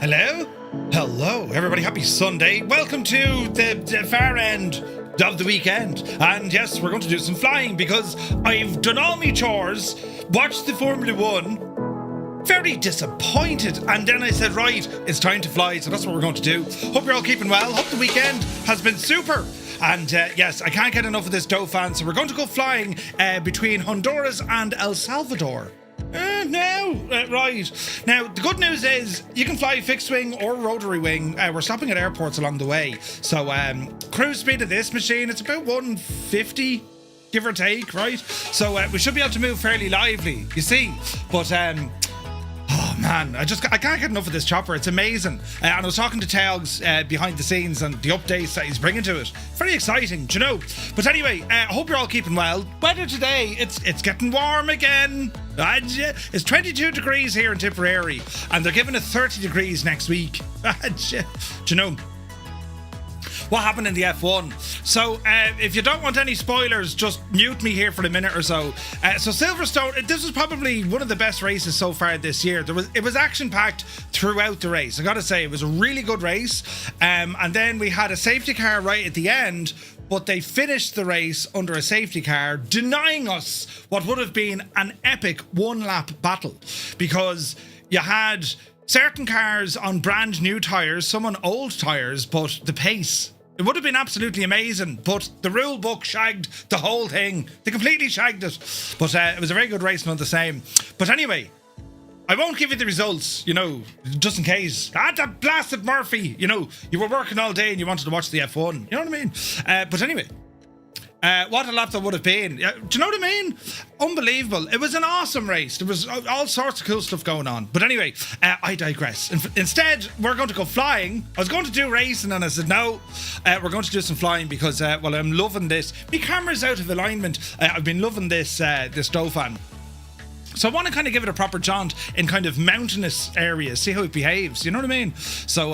Hello? Hello, everybody. Happy Sunday. Welcome to the far end of the weekend. And yes, we're going to do some flying because I've done all my chores, watched the Formula One, very disappointed. And then I said, right, it's time to fly. So that's what we're going to do. Hope you're all keeping well. Hope the weekend has been super. And yes, I can't get enough of this Dauphin. So we're going to go flying between Honduras and El Salvador. Right. Now, the good news is you can fly fixed wing or rotary wing. We're stopping at airports along the way. So, cruise speed of this machine, it's about 150, give or take, right? So, we should be able to move fairly lively, you see. But, oh man, I can't get enough of this chopper. It's amazing. And I was talking to Tegs behind the scenes and the updates that he's bringing to it. Very exciting, do you know? But anyway, I hope you're all keeping well. Weather today, it's getting warm again. It's 22 degrees here in Tipperary, and they're giving it 30 degrees next week. Do you know what happened in the F1? So if you don't want any spoilers, just mute me here for a minute or so. So Silverstone, this was probably one of the best races so far this year. It was action-packed throughout the race. I gotta say, it was a really good race. And then we had a safety car right at the end, but they finished the race under a safety car, denying us what would have been an epic one-lap battle, because you had certain cars on brand new tyres, some on old tyres, but the pace, it would have been absolutely amazing, but the rule book shagged the whole thing. They completely shagged it. But it was a very good race, not the same. But anyway, I won't give you the results, you know, just in case. That blasted Murphy, you know, you were working all day and you wanted to watch the F1. You know what I mean? But anyway, what a lap that would have been. Do you know what I mean? Unbelievable. It was an awesome race. There was all sorts of cool stuff going on. But anyway, I digress. Instead, we're going to go flying. I was going to do racing and I said, no, we're going to do some flying because, well, I'm loving this. My camera's out of alignment. I've been loving this Dauphin. So I want to kind of give it a proper jaunt in kind of mountainous areas, see how it behaves, you know what I mean? So,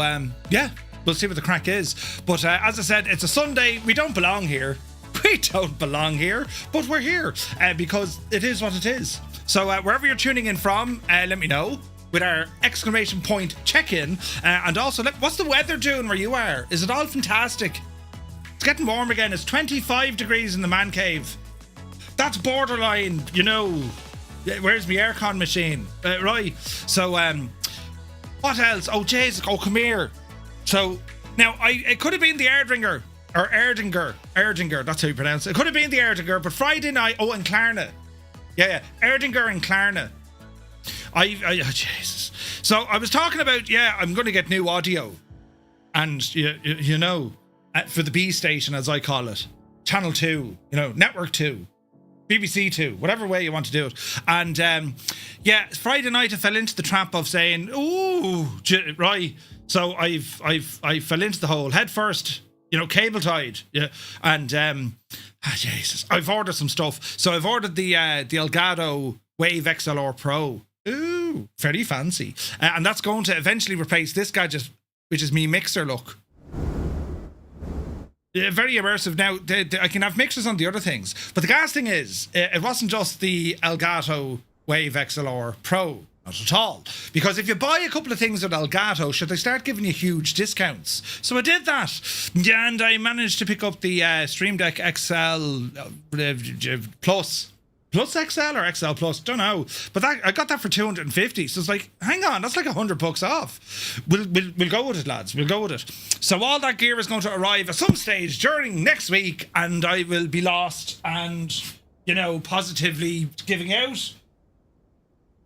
yeah, we'll see what the crack is. But as I said, it's a Sunday. We don't belong here. We don't belong here, but we're here because it is what it is. So wherever you're tuning in from, let me know with our exclamation point check-in. And also, what's the weather doing where you are? Is it all fantastic? It's getting warm again. It's 25 degrees in the man cave. That's borderline, you know. Where's my aircon machine? Right. So, what else? Oh, jeez. Oh, come here. So, now, it could have been the Erdringer. Or Erdinger, that's how you pronounce it. It could have been the Erdinger, but Friday night... Oh, and Klarna. Yeah. Erdinger and Klarna. Oh, Jesus. So, I was talking about, I'm going to get new audio. And, you know, for the B station, as I call it. Channel 2, you know, Network 2. BBC 2, whatever way you want to do it. And Friday night I fell into the trap of saying, ooh, right. So I fell into the hole head first, you know, cable tied. Yeah. And Jesus, I've ordered some stuff. So I've ordered the Elgato Wave XLR Pro. Ooh, very fancy. And that's going to eventually replace this gadget, which is me mixer look. Very immersive. Now, I can have mixers on the other things. But the gas thing is, it wasn't just the Elgato Wave XLR Pro. Not at all. Because if you buy a couple of things with Elgato, should they start giving you huge discounts? So I did that. And I managed to pick up the Stream Deck XL Plus. Plus XL or XL Plus, don't know. But I got that for 250. So it's like, hang on, that's like $100 off. We'll go with it, lads. We'll go with it. So all that gear is going to arrive at some stage during next week, and I will be lost and, you know, positively giving out.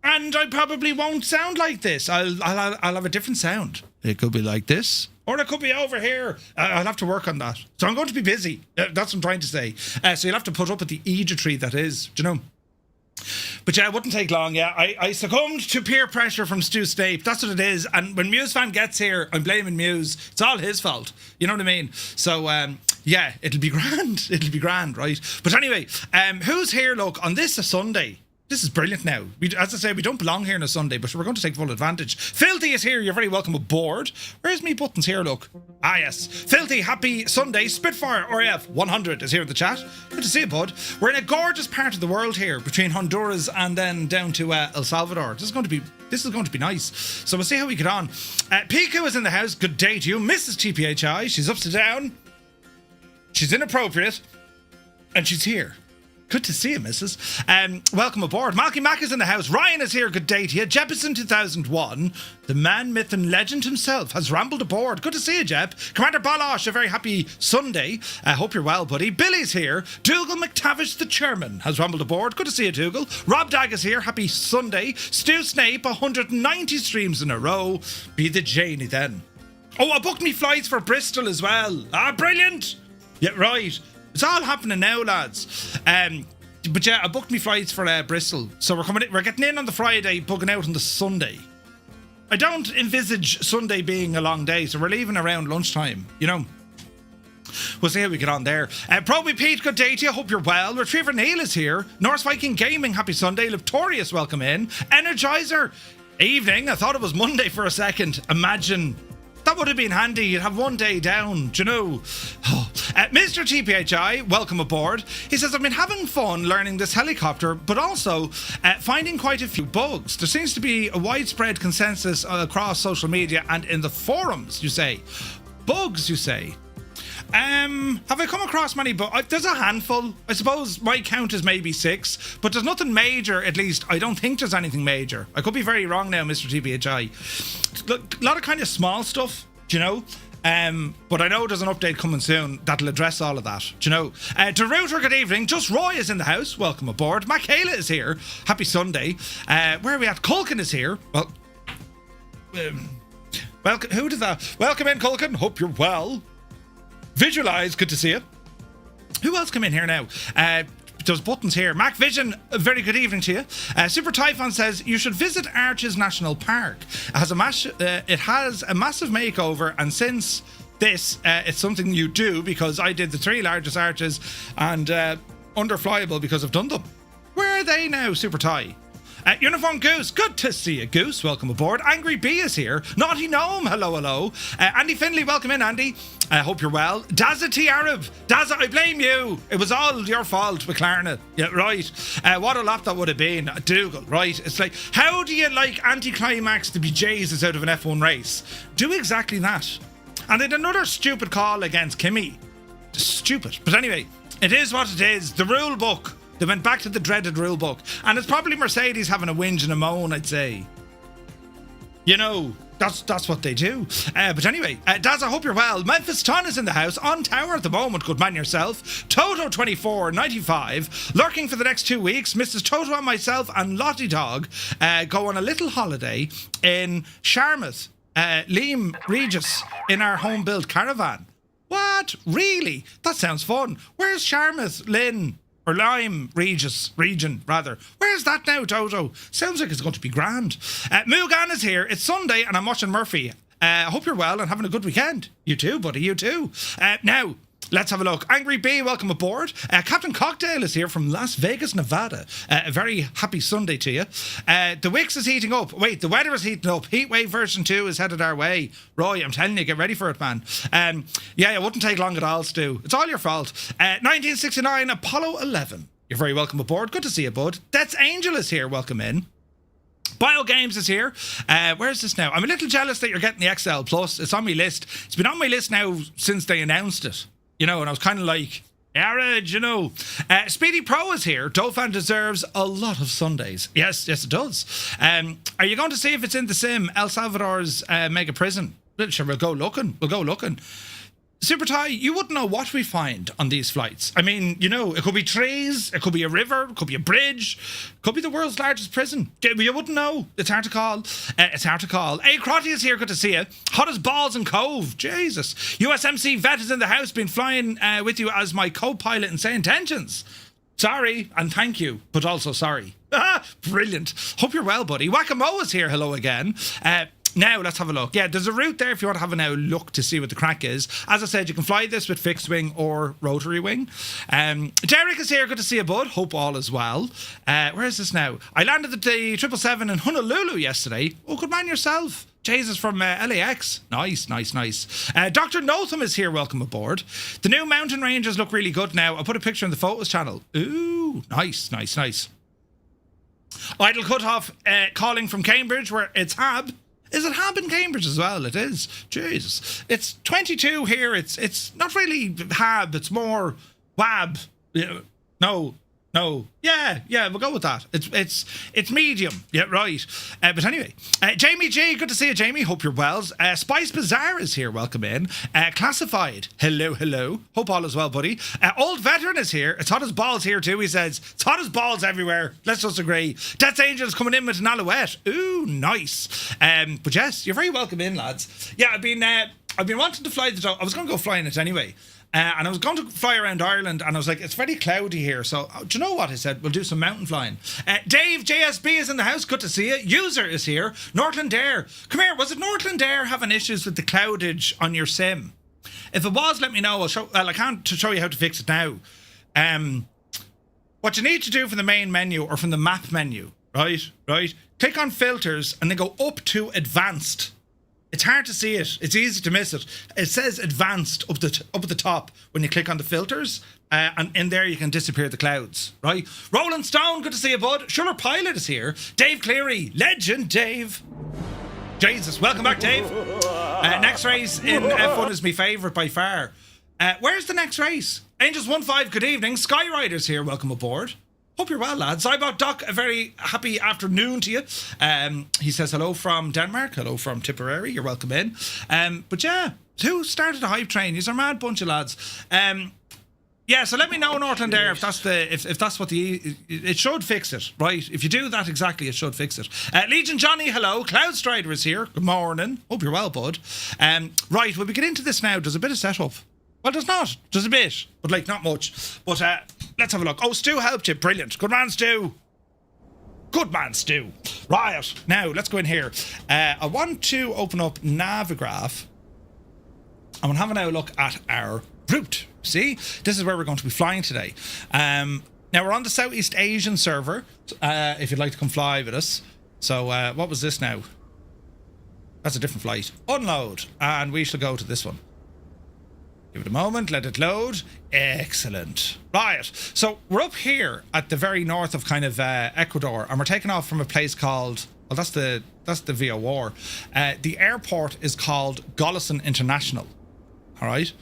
And I probably won't sound like this. I'll have a different sound. It could be like this. Or it could be over here. I'll have to work on that. So I'm going to be busy. That's what I'm trying to say. So you'll have to put up with the eejitry that is, do you know? But yeah, it wouldn't take long. Yeah, I succumbed to peer pressure from Stu Snape. That's what it is. And when MuseFan gets here, I'm blaming Muse. It's all his fault. You know what I mean? So, yeah, it'll be grand. It'll be grand, right? But anyway, who's here, look, on this a Sunday? This is brilliant now. As I say, we don't belong here on a Sunday, but we're going to take full advantage. Filthy is here. You're very welcome aboard. Where's me buttons here, look? Ah, yes. Filthy, happy Sunday. Spitfire RAF 100 is here in the chat. Good to see you, bud. We're in a gorgeous part of the world here, between Honduras and then down to El Salvador. This is going to be nice. So we'll see how we get on. Piku is in the house. Good day to you. Mrs. TPHI. She's upside down. She's inappropriate. And she's here. Good to see you, Mrs. Welcome aboard. Malky Mack is in the house. Ryan is here. Good day to you. Jepison 2001, the man, myth and legend himself, has rambled aboard. Good to see you, Jep. Commander Balosh, a very happy Sunday. Hope you're well, buddy. Billy's here. Dougal McTavish, the chairman, has rambled aboard. Good to see you, Dougal. Rob Dag is here. Happy Sunday. Stu Snape, 190 streams in a row. Be the Janie then. Oh, I booked me flights for Bristol as well. Ah, brilliant. Yeah, right. It's all happening now, lads. But yeah, I booked me flights for Bristol. So we're getting in on the Friday, booking out on the Sunday. I don't envisage Sunday being a long day, so we're leaving around lunchtime, you know. We'll see how we get on there. Proby Pete, good day to you. Hope you're well. Retriever Neil is here. Norse Viking Gaming, happy Sunday. Victorious, welcome in. Energizer, evening. I thought it was Monday for a second. Imagine. That would have been handy. You'd have one day down, do you know? Oh. Mr. TPHI, welcome aboard. He says, I've been having fun learning this helicopter, but also finding quite a few bugs. There seems to be a widespread consensus across social media and in the forums, you say. Bugs, you say. Have I come across many bugs? There's a handful. I suppose my count is maybe 6, but there's nothing major, at least. I don't think there's anything major. I could be very wrong now, Mr. TPHI. A lot of kind of small stuff, do you know? But I know there's an update coming soon that'll address all of that, do you know? To Router, good evening. Just Roy is in the house. Welcome aboard. Michaela is here. Happy Sunday. Where are we at? Culkin is here. Well, welcome. Who did that? Welcome in, Culkin. Hope you're well. Visualize, good to see you. Who else come in here now? Those buttons here. Mac Vision, a very good evening to you. Super Typhon says you should visit Arches National Park. It has a massive makeover, and since this, it's something you do, because I did the 3 largest arches and underflyable because I've done them. Where are they now, Super Ty? Uniform Goose, good to see you, Goose. Welcome aboard. Angry Bee is here. Naughty Gnome, hello, hello. Andy Finley, welcome in, Andy. I hope you're well. Dazza T Arab, Dazza, I blame you. It was all your fault with Klarna. Yeah, right. What a lot that would have been. Dougal, right. It's like, how do you like anticlimax to be Jesus out of an F1 race? Do exactly that. And then another stupid call against Kimmy. Stupid. But anyway, it is what it is. The rule book. They went back to the dreaded rule book. And it's probably Mercedes having a whinge and a moan, I'd say. You know, that's what they do. But anyway, Daz, I hope you're well. Memphis Ton is in the house, on tower at the moment, good man yourself. Toto2495, lurking for the next 2 weeks. Mrs. Toto and myself and Lottie Dog go on a little holiday in Sharmouth, Liam Regis, in our home-built caravan. What? Really? That sounds fun. Where's Sharmouth, Lynn? Or Lyme region, rather. Where's that now, Toto? Sounds like it's going to be grand. Mugan is here. It's Sunday and I'm watching Murphy. I hope you're well and having a good weekend. You too, buddy, you too. Now, let's have a look. Angry Bee, welcome aboard. Captain Cocktail is here from Las Vegas, Nevada. A very happy Sunday to you. The Wix is heating up. Wait, the weather is heating up. Heatwave version 2 is headed our way. Roy, I'm telling you, get ready for it, man. Yeah, it wouldn't take long at all, Stu. It's all your fault. 1969, Apollo 11. You're very welcome aboard. Good to see you, bud. That's Angel is here. Welcome in. Bio Games is here. Where is this now? I'm a little jealous that you're getting the XL Plus. It's on my list. It's been on my list now since they announced it. You know, and I was kind of like, Jared, you know. Speedy Pro is here. Dauphin deserves a lot of Sundays. Yes, it does. Are you going to see if it's in the sim, El Salvador's mega prison? Sure, we'll go looking. Super Ty, you wouldn't know what we find on these flights. I mean, you know, it could be trees, it could be a river, it could be a bridge, it could be the world's largest prison. You wouldn't know. It's hard to call. Hey, Crotty is here. Good to see you. Hot as balls in Cove. Jesus. USMC Vet is in the house. Been flying with you as my co-pilot in Say Intentions. Sorry, and thank you, but also sorry. Brilliant. Hope you're well, buddy. Whack-A-Mo is here. Hello again. Now, let's have a look. Yeah, there's a route there if you want to have a now look to see what the crack is. As I said, you can fly this with fixed wing or rotary wing. Derek is here. Good to see you, bud. Hope all is well. Where is this now? I landed at the 777 in Honolulu yesterday. Oh, good man yourself. Jesus from LAX. Nice. Dr. Notham is here. Welcome aboard. The new mountain ranges look really good now. I'll put a picture in the photos channel. Ooh, nice. Idle Cutoff calling from Cambridge, where it's Hab. Is it Hab in Cambridge as well? It is. Jesus. It's 22 here. It's not really Hab. It's more Wab. No. Yeah, we'll go with that. It's medium. Yeah, right. But anyway, Jamie G, good to see you, Jamie. Hope you're well. Spice Bazaar is here. Welcome in. Classified. Hello. Hope all is well, buddy. Old Veteran is here. It's hot as balls here too. He says it's hot as balls everywhere. Let's just agree. Death's Angels coming in with an alouette. Ooh, nice. But yes, you're very welcome in, lads. Yeah, I've been wanting to fly the Dauphin. I was going to go flying it anyway. And I was going to fly around Ireland, and I was like, it's very cloudy here. So, do you know what? I said, we'll do some mountain flying. Dave, JSB is in the house. Good to see you. User is here. Northland Air. Come here. Was it Northland Air having issues with the cloudage on your sim? If it was, let me know. I can't show you how to fix it now. What you need to do from the main menu or from the map menu, right? Click on filters and then go up to advanced. It's hard to see it. It's easy to miss it. It says advanced up at the top when you click on the filters. And in there you can disappear the clouds, right? Roland Stone, good to see you, bud. Schuller Pilot is here. Dave Cleary, legend Dave. Jesus, welcome back, Dave. Next race in F1 is my favourite by far. Where's the next race? Angels 1-5, good evening. Skyrider's here, welcome aboard. Hope you're well, lads. Cybot Doc, a very happy afternoon to you. He says hello from Denmark, hello from Tipperary. You're welcome in. But yeah, who started the hype train? You're a mad bunch of lads. Yeah, so let me know, Northland Air, if that's what it should fix it, right? If you do that exactly, it should fix it. Legion Johnny, hello. Cloud Strider is here. Good morning. Hope you're well, bud. Right, we'll we get into this now. There's a bit of setup. Well, there's not. There's a bit, but like not much. But let's have a look. Oh, Stu helped you. Brilliant. Good man, Stu. Right. Now, let's go in here. I want to open up Navigraph. I'm going to have a look at our route. See? This is where we're going to be flying today. Now, we're on the Southeast Asian server, if you'd like to come fly with us. So, what was this now? That's a different flight. Unload. And we shall go to this one. Give it a moment, let it load. Excellent. Right, so we're up here at the very north of kind of Ecuador, and we're taking off from a place called, well, that's the VOR. The airport is called Gollison International. All right.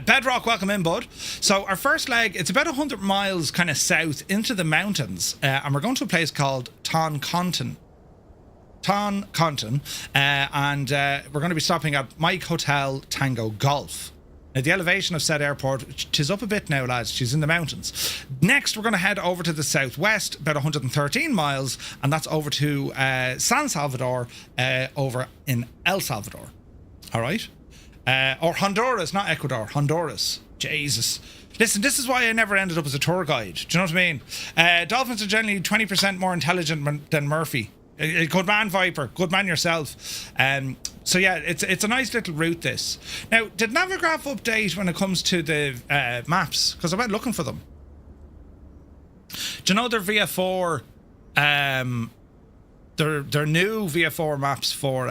Bedrock, welcome in, bud. So our first leg, it's about 100 miles kind of south into the mountains, and we're going to a place called Toncontín. And we're going to be stopping at Mike Hotel Tango Golf. Now, the elevation of said airport, she's up a bit now, lads. She's in the mountains. Next, we're going to head over to the southwest, about 113 miles, and that's over to San Salvador, over in El Salvador. All right? Or Honduras, not Ecuador. Honduras. Jesus. Listen, this is why I never ended up as a tour guide. Do you know what I mean? Dolphins are generally 20% more intelligent than Murphy. Good man, Viper. Good man yourself. So yeah, it's a nice little route, this. Now, did Navigraph update when it comes to the maps? Because I went looking for them. Do you know their VF4, their new VF4 maps for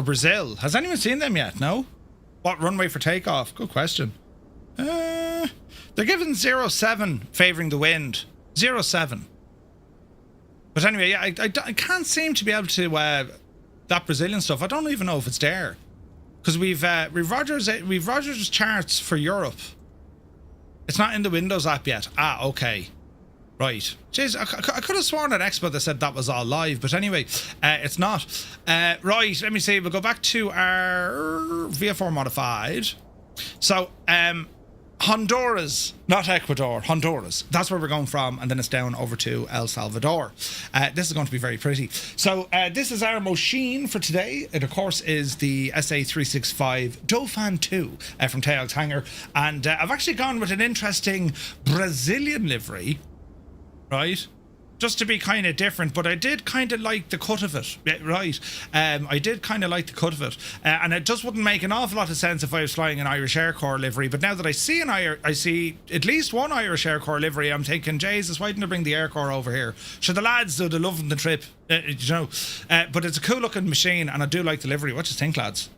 Brazil? Has anyone seen them yet? No? What runway for takeoff? Good question. They're giving 07 favouring the wind. 07. But anyway, yeah, I can't seem to be able to that Brazilian stuff. I don't even know if it's there, because we've Rogers charts for Europe. It's not in the Windows app yet. Ah, okay, right. Jeez, I could have sworn at Expo that said that was all live, but anyway, it's not. Right, let me see. We'll go back to our VF4 modified. So, Honduras, not Ecuador, Honduras. That's where we're going from, and then it's down over to El Salvador. This is going to be very pretty. So this is our machine for today. It, of course, is the SA365 Dauphin 2 from Teog's hangar. And I've actually gone with an interesting Brazilian livery, right? just to be kind of different, but I did kind of like the cut of it. Yeah, right. I did kind of like the cut of it. And it just wouldn't make an awful lot of sense if I was flying an Irish Air Corps livery. But now that I see I see at least one Irish Air Corps livery, I'm thinking, Jesus, why didn't I bring the Air Corps over here? Sure, the lads do, they're loving the trip, you know. But it's a cool looking machine, and I do like the livery. What do you think, lads?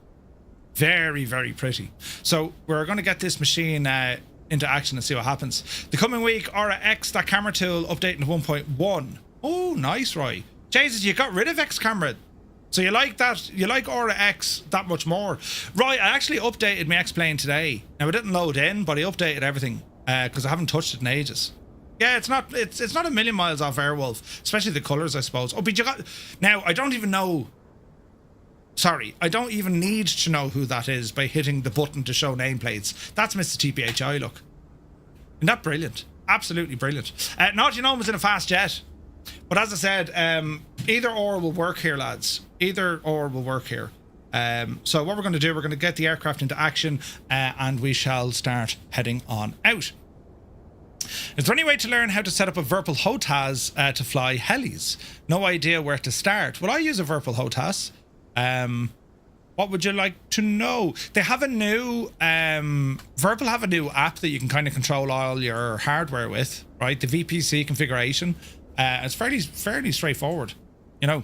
Very, very pretty. So we're going to get this machine into action and see what happens. The coming week, Aura X, that camera tool, updating to 1.1. Oh, nice, Roy. Jesus, you got rid of X camera. So you like that? You like Aura X that much more? Roy, I actually updated my X-Plane today. Now, it didn't load in, but I updated everything because I haven't touched it in ages. Yeah, it's not a million miles off Airwolf, especially the colours, I suppose. Oh, but you got... Now, I don't even know... Sorry, I don't even need to know who that is by hitting the button to show nameplates. That's Mr. TPHI, look. Isn't that brilliant? Absolutely brilliant. Not, you know, was in a fast jet. But as I said, either or will work here, lads. Either or will work here. So what we're going to do, we're going to get the aircraft into action and we shall start heading on out. Is there any way to learn how to set up a Virpil HOTAS to fly helis? No idea where to start. Well, I use a Virpil HOTAS. What would you like to know? They have a new Virpil have a new app that you can kind of control all your hardware with, right? The VPC configuration. It's fairly straightforward, you know.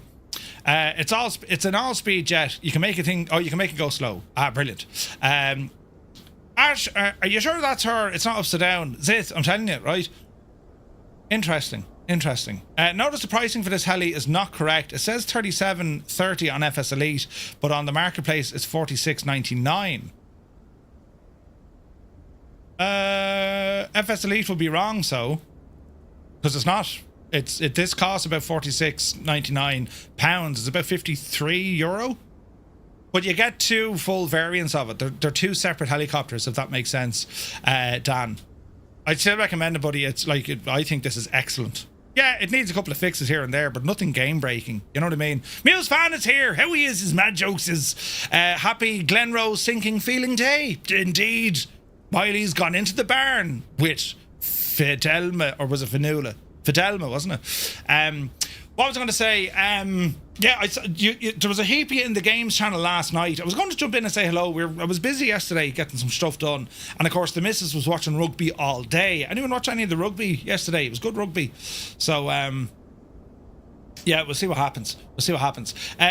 It's an all-speed jet. You can make you can make it go slow. Brilliant. Ash, are you sure that's her? It's not upside down. Zith, I'm telling you, right? Interesting. Notice the pricing for this heli is not correct. It says $37.30 on FS Elite, but on the marketplace it's $46.99. FS Elite will be wrong, so because it's not. This costs about £46.99. It's about €53. But you get two full variants of it. They're two separate helicopters, if that makes sense. Dan, I'd still recommend it, buddy. It's like I think this is excellent. Yeah, it needs a couple of fixes here and there, but nothing game breaking. You know what I mean? Muse fan is here. How he is? His mad jokes is happy Glenrose sinking feeling day. Indeed. Wiley's gone into the barn with Fidelma, or was it Fanula? Fidelma, wasn't it? What was I going to say? Yeah, there was a heap in the games channel last night. I was going to jump in and say hello. I was busy yesterday getting some stuff done. And of course, the missus was watching rugby all day. Anyone watch any of the rugby yesterday? It was good rugby. So, yeah, we'll see what happens.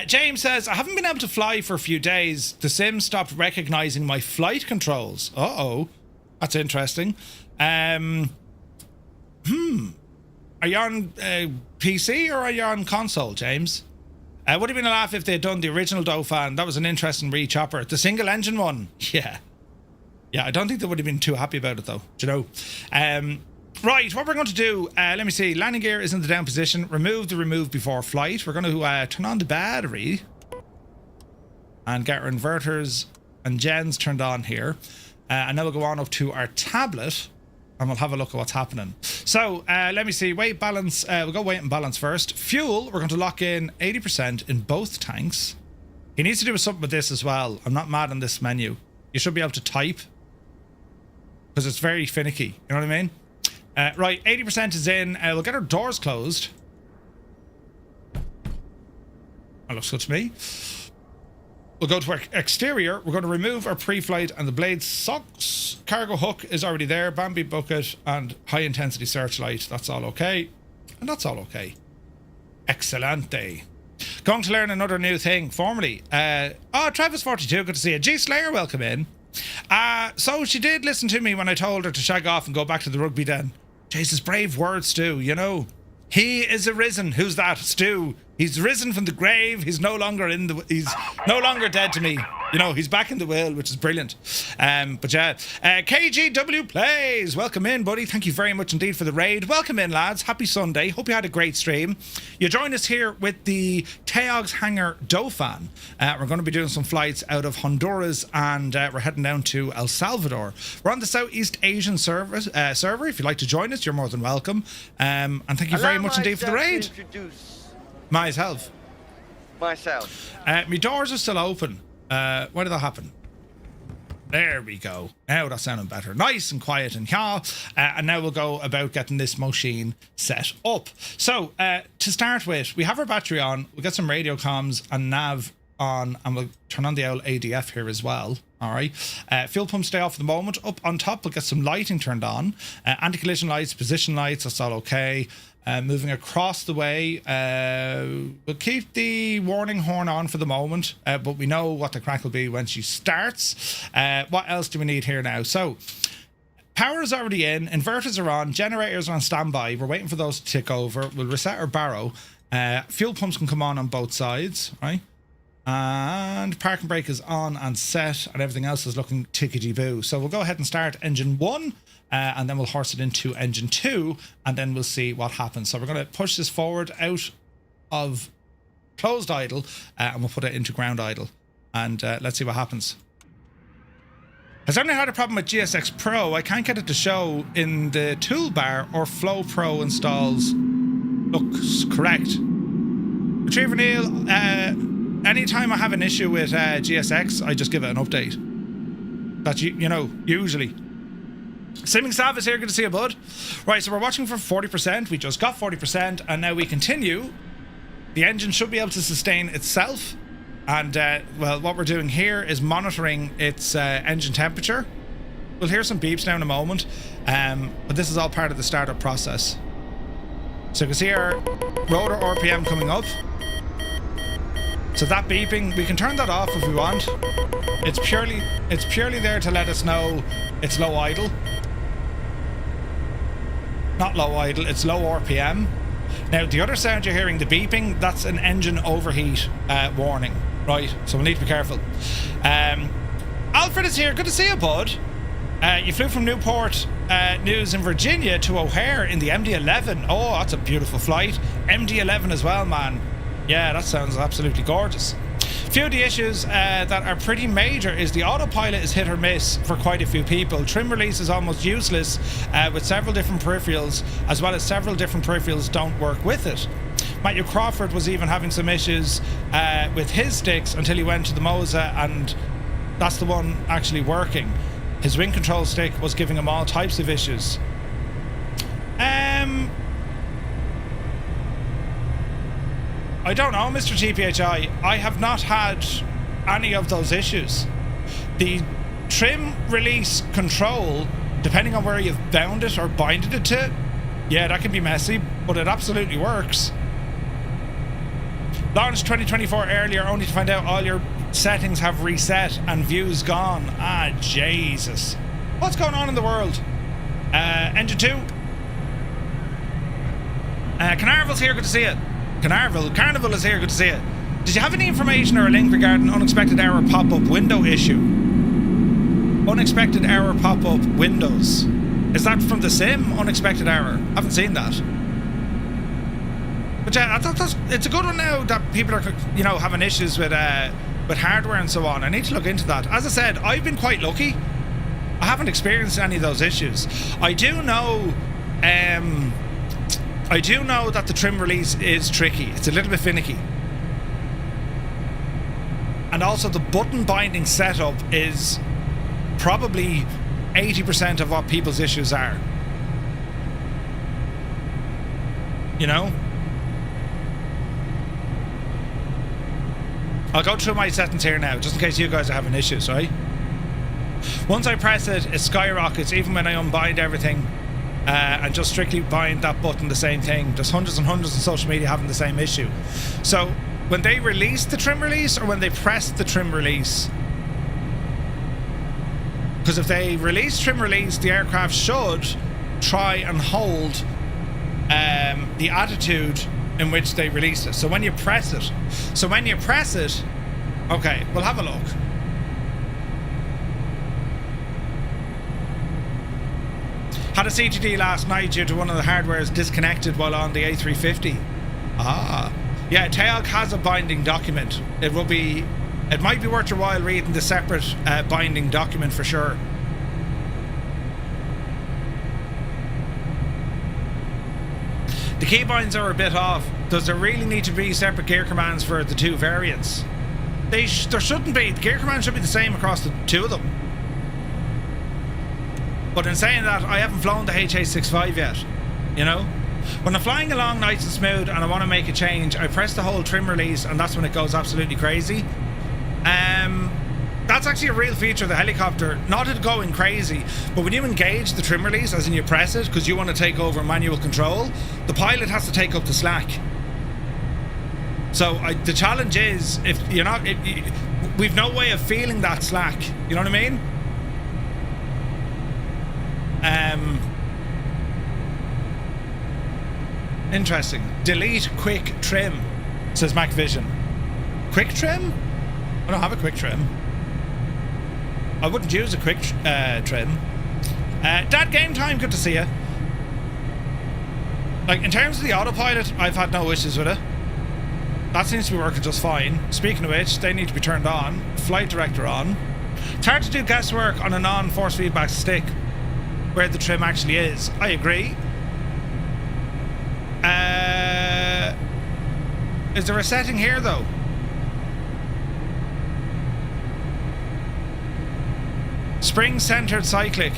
James says, I haven't been able to fly for a few days. The sim stopped recognizing my flight controls. Uh-oh. That's interesting. Are you on PC or are you on console, James? Would have been a laugh if they had done the original Dauphin. That was an interesting re-chopper. The single engine one. Yeah, I don't think they would have been too happy about it though. Do you know? Right, what we're going to do, let me see. Landing gear is in the down position. Remove the remove before flight. We're going to turn on the battery and get our inverters and gens turned on here. And now we'll go on up to our tablet and we'll have a look at what's happening. So, let me see. Weight balance. We'll go weight and balance first. Fuel, we're going to lock in 80% in both tanks. He needs to do something with this as well. I'm not mad on this menu. You should be able to type because it's very finicky. You know what I mean? Right, 80% is in. We'll get our doors closed. That looks good to me. We'll go to our exterior. We're going to remove our pre-flight and the blade socks. Cargo hook is already there. Bambi bucket and high intensity searchlight. That's all okay. And that's all okay. Excellente. Going to learn another new thing formally. Travis42, good to see you. G Slayer, welcome in. So she did listen to me when I told her to shag off and go back to the rugby den. Jesus, brave words, Stu, you know. He is arisen. Who's that? Stu. He's risen from the grave. He's no longer he's no longer dead to me. You know, he's back in the world, which is brilliant. But yeah, KGW Plays, welcome in, buddy. Thank you very much indeed for the raid. Welcome in, lads. Happy Sunday. Hope you had a great stream. You join us here with the Teogs Hangar Dauphin. We're going to be doing some flights out of Honduras and we're heading down to El Salvador. We're on the Southeast Asian server. If you'd like to join us, you're more than welcome. And thank you very much indeed for the raid. Myself. My doors are are still open. Why did that happen? There we go. Now that's sounding better. Nice and quiet and and now we'll go about getting this machine set up. So to start with, we have our battery on. We've got some radio comms and nav on, and we'll turn on the old ADF here as well. All right. Fuel pump stay off at the moment. Up on top, we'll get some lighting turned on. Anti-collision lights, position lights, that's all okay. Moving across the way, we'll keep the warning horn on for the moment, but we know what the crack will be when she starts. What else do we need here now? So, power is already in, inverters are on, generators are on standby. We're waiting for those to tick over. We'll reset our barrow. Fuel pumps can come on both sides, right? And parking brake is on and set, and everything else is looking tickety-boo. So we'll go ahead and start engine 1. And then we'll horse it into engine 2, and then we'll see what happens. So we're going to push this forward out of closed idle, and we'll put it into ground idle. And let's see what happens. I certainly had a problem with GSX Pro. I can't get it to show in the toolbar, or Flow Pro installs looks correct. Retriever Neil, anytime I have an issue with GSX, I just give it an update. That's, you know, usually. Simming Sav is here, good to see you, bud. Right, so we're watching for 40%. We just got 40%, and now we continue. The engine should be able to sustain itself. And, well, what we're doing here is monitoring its engine temperature. We'll hear some beeps now in a moment, but this is all part of the startup process. So you can see our rotor RPM coming up. So that beeping, we can turn that off if we want. It's purely there to let us know it's low idle. Not low idle, it's low RPM. Now, the other sound you're hearing, the beeping, that's an engine overheat warning, right? So we need to be careful. Alfred is here, good to see you, bud. You flew from Newport News in Virginia to O'Hare in the MD-11. Oh, that's a beautiful flight. MD-11 as well, man. Yeah, that sounds absolutely gorgeous. A few of the issues that are pretty major is the autopilot is hit or miss for quite a few people. Trim release is almost useless with several different peripherals, as well as several different peripherals don't work with it. Matthew Crawford was even having some issues with his sticks until he went to the Moza, and that's the one actually working. His wing control stick was giving him all types of issues. I don't know, Mr. TPHI. I have not had any of those issues. The trim release control, depending on where you've bound it or binded it to, yeah, that can be messy, but it absolutely works. Launched 2024 earlier, only to find out all your settings have reset and views gone. Ah, Jesus. What's going on in the world? Engine 2. Carnival's here, good to see you. Carnival is here, good to see you. Did you have any information or a link regarding unexpected error pop-up window issue? Unexpected error pop-up windows. Is that from the sim? Unexpected error. Haven't seen that. But yeah, I thought it's a good one now that people are, you know, having issues with hardware and so on. I need to look into that. As I said, I've been quite lucky. I haven't experienced any of those issues. I do know that the trim release is tricky. It's a little bit finicky. And also the button binding setup is probably 80% of what people's issues are. You know? I'll go through my settings here now, just in case you guys are having issues, right? Once I press it, it skyrockets, even when I unbind everything. And just strictly bind that button, the same thing. There's hundreds and hundreds on social media having the same issue. So when they release the trim release, or when they press the trim release? Because if they release trim release, the aircraft should try and hold the attitude in which they release it. So when you press it, okay, we'll have a look. Had a CTD last night due to one of the hardwares disconnected while on the A350. Ah. Yeah, TALC has a binding document. It might be worth your while reading the separate binding document for sure. The keybinds are a bit off. Does there really need to be separate gear commands for the two variants? There shouldn't be. The gear command should be the same across the two of them. But in saying that, I haven't flown the HA65 yet, you know? When I'm flying along nice and smooth and I want to make a change, I press the whole trim release and that's when it goes absolutely crazy. That's actually a real feature of the helicopter, not it going crazy, but when you engage the trim release, as in you press it because you want to take over manual control, the pilot has to take up the slack. So the challenge is, if you're not, we've no way of feeling that slack, you know what I mean? Interesting. Delete quick trim, says MacVision. Quick trim? I don't have a quick trim. I wouldn't use a quick trim. Dad Game Time, good to see you. Like, in terms of the autopilot, I've had no issues with it. That seems to be working just fine. Speaking of which, they need to be turned on. Flight director on. It's hard to do guesswork on a non-force feedback stick where the trim actually is. I agree. Is there a setting here though? Spring centered cyclic.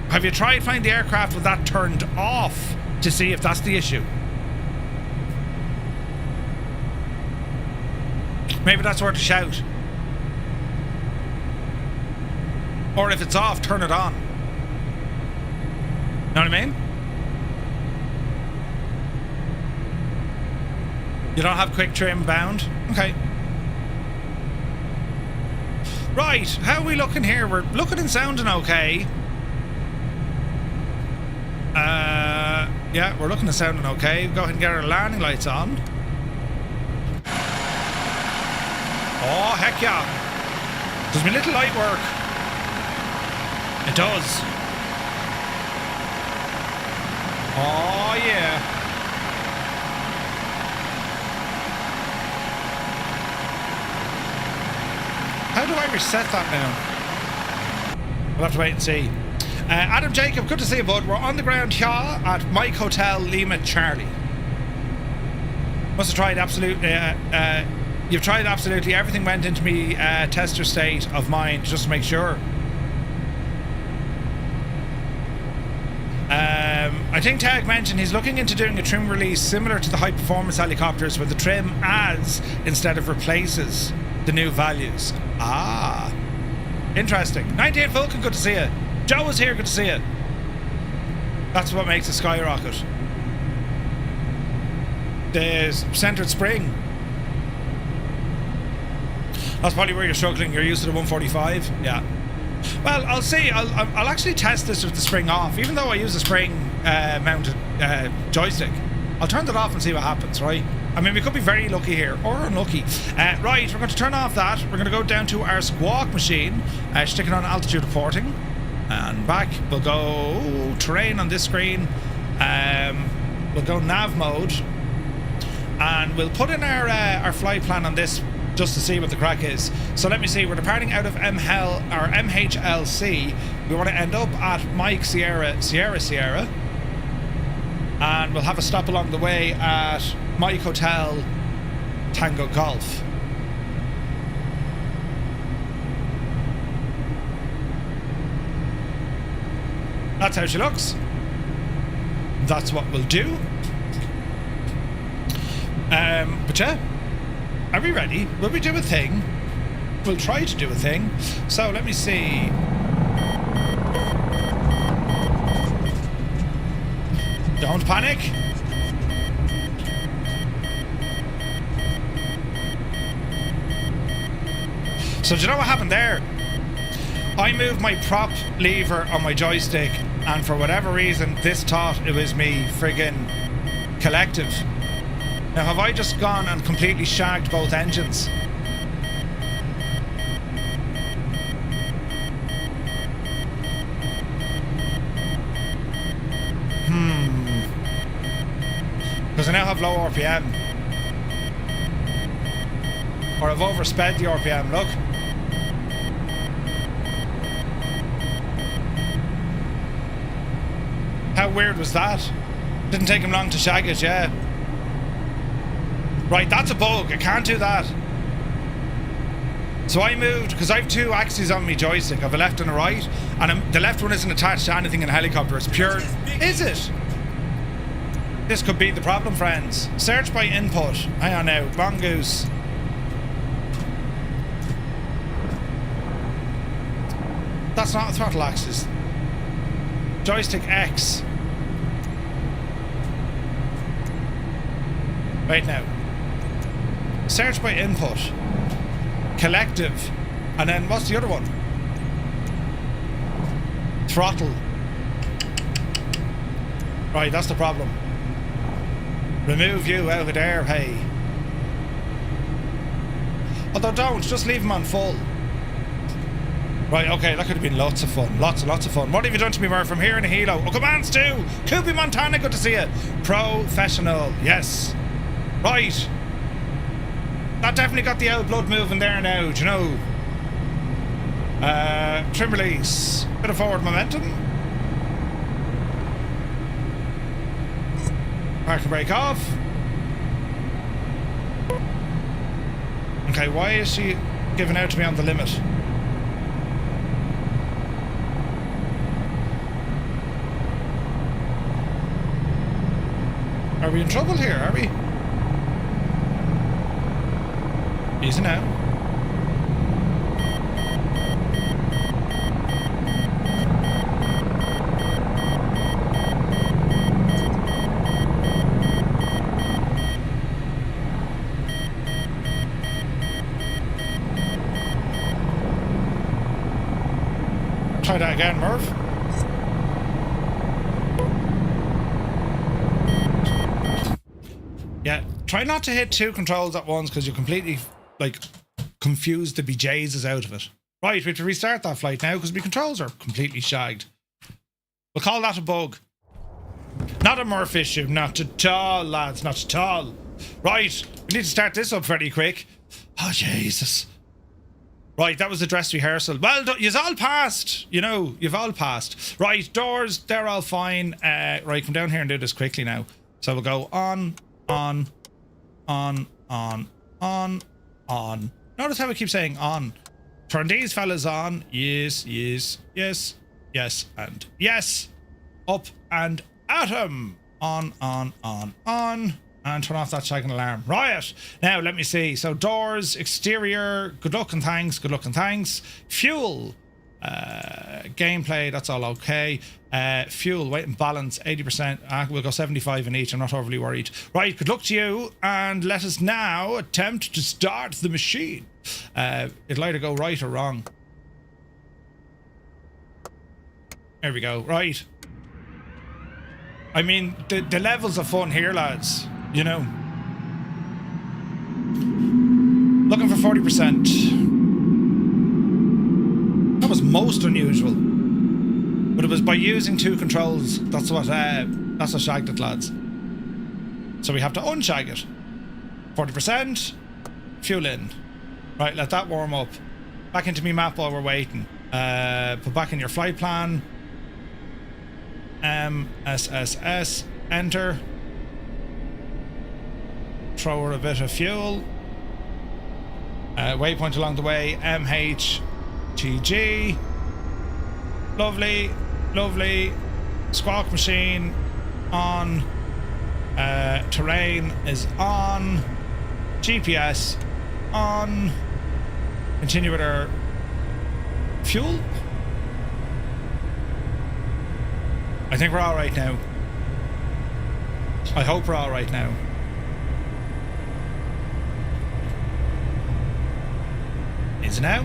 Have you tried finding the aircraft with that turned off to see if that's the issue? Maybe that's worth a shout. Or if it's off, turn it on. Know what I mean? You don't have quick trim bound? Okay. Right, how are we looking here? We're looking and sounding okay. Yeah, we're looking and sounding okay. Go ahead and get our landing lights on. Oh, heck yeah. Does my little light work? It does. Oh, yeah. How do I reset that now? We'll have to wait and see. Adam Jacob, good to see you, bud. We're on the ground here at Mike Hotel Lima Charlie. Must have tried absolutely. You've tried absolutely everything. Went into me tester state of mind just to make sure. I think Tag mentioned he's looking into doing a trim release similar to the high performance helicopters where the trim adds instead of replaces the new values. Ah, interesting. 98 Vulcan, good to see you. Joe is here, good to see you. That's what makes a skyrocket. The centered spring. That's probably where you're struggling. You're used to the 145. Yeah. Well, I'll see. I'll actually test this with the spring off. Even though I use a spring mounted joystick, I'll turn that off and see what happens, right? I mean, we could be very lucky here, or unlucky. Right, we're going to turn off that. We're going to go down to our squawk machine, stick it on altitude reporting, and back. We'll go terrain on this screen. We'll go nav mode, and we'll put in our flight plan on this just to see what the crack is. So let me see. We're departing out of MHLC. We want to end up at Mike Sierra, and we'll have a stop along the way at Mike Hotel Tango Golf. That's how she looks. That's what we'll do. But yeah, are we ready? Will we do a thing? We'll try to do a thing. So let me see. Don't panic. So do you know what happened there? I moved my prop lever on my joystick, and for whatever reason, this thought it was me friggin' collective. Now, have I just gone and completely shagged both engines? Because I now have low RPM. Or I've oversped the RPM, look. How weird was that? Didn't take him long to shag it, yeah. Right, that's a bug. I can't do that. So I moved, because I have two axes on my joystick. I have a left and a right, and the left one isn't attached to anything in a helicopter. It's pure... Is it? This could be the problem, friends. Search by input. Hang on now. Mongoose. That's not a throttle axis. Joystick X. Wait now. Search by input. Collective. And then what's the other one? Throttle. Right, that's the problem. Remove you out of there, hey. Although don't, just leave them on full. Right, okay, that could have been lots of fun. Lots and lots of fun. What have you done to me, Murph? I'm here in a helo. Oh, come on, Stu! Koopy Montana, good to see you. Professional, yes. Right. That definitely got the old blood moving there now, do you know? Trim release. Bit of forward momentum. Park and brake off. Okay, why is she giving out to me on the limit? Are we in trouble here, are we? Easy now. Try that again, Murph. Yeah, try not to hit two controls at once because you completely, like, confuse the bejesus out of it. Right, we have to restart that flight now because my controls are completely shagged. We'll call that a bug. Not a Murph issue, not at all, lads, not at all. Right, we need to start this up very quick. Oh, Jesus. Right, that was the dress rehearsal. Well, you've all passed, you know, you've all passed. Right, doors, they're all fine. Right, come down here and do this quickly now. So we'll go on. Notice how I keep saying on. Turn these fellas on. Yes, yes, yes, yes, and yes. Up and at 'em. On. And turn off that shagging alarm. Right. Now, let me see. So, doors, exterior, good luck and thanks, good luck and thanks. Fuel. Gameplay, that's all okay. Fuel, weight and balance, 80%. We'll go 75 in each. I'm not overly worried. Right, good luck to you. And let us now attempt to start the machine. It'll either go right or wrong. There we go. Right. I mean, the levels of fun here, lads. You know. Looking for 40%. That was most unusual. But it was by using two controls. That's what shagged it, lads. So we have to unshag it. 40%. Fuel in. Right, let that warm up. Back into me map while we're waiting. Put back in your flight plan. MSSS. Enter. Throw her a bit of fuel. Waypoint along the way. MHTG. Lovely. Lovely. Squawk machine on. Terrain is on. GPS on. Continue with our fuel. I think we're all right now. I hope we're all right now. Is it now?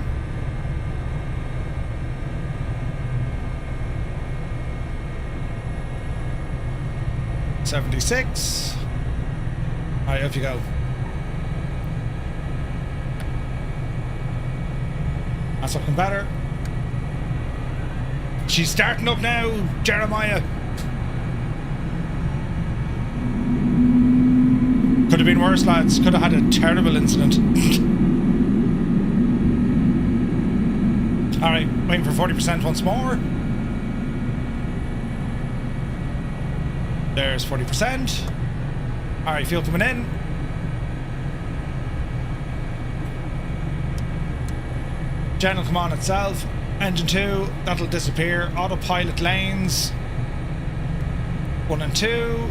$76. Alright, up you go. That's looking better. She's starting up now, Jeremiah. Could have been worse, lads. Could have had a terrible incident. Alright, waiting for 40% once more. There's 40%. All right, Alright, fuel coming in. Gen will come on itself. Engine 2, that'll disappear. Autopilot lanes 1 and 2.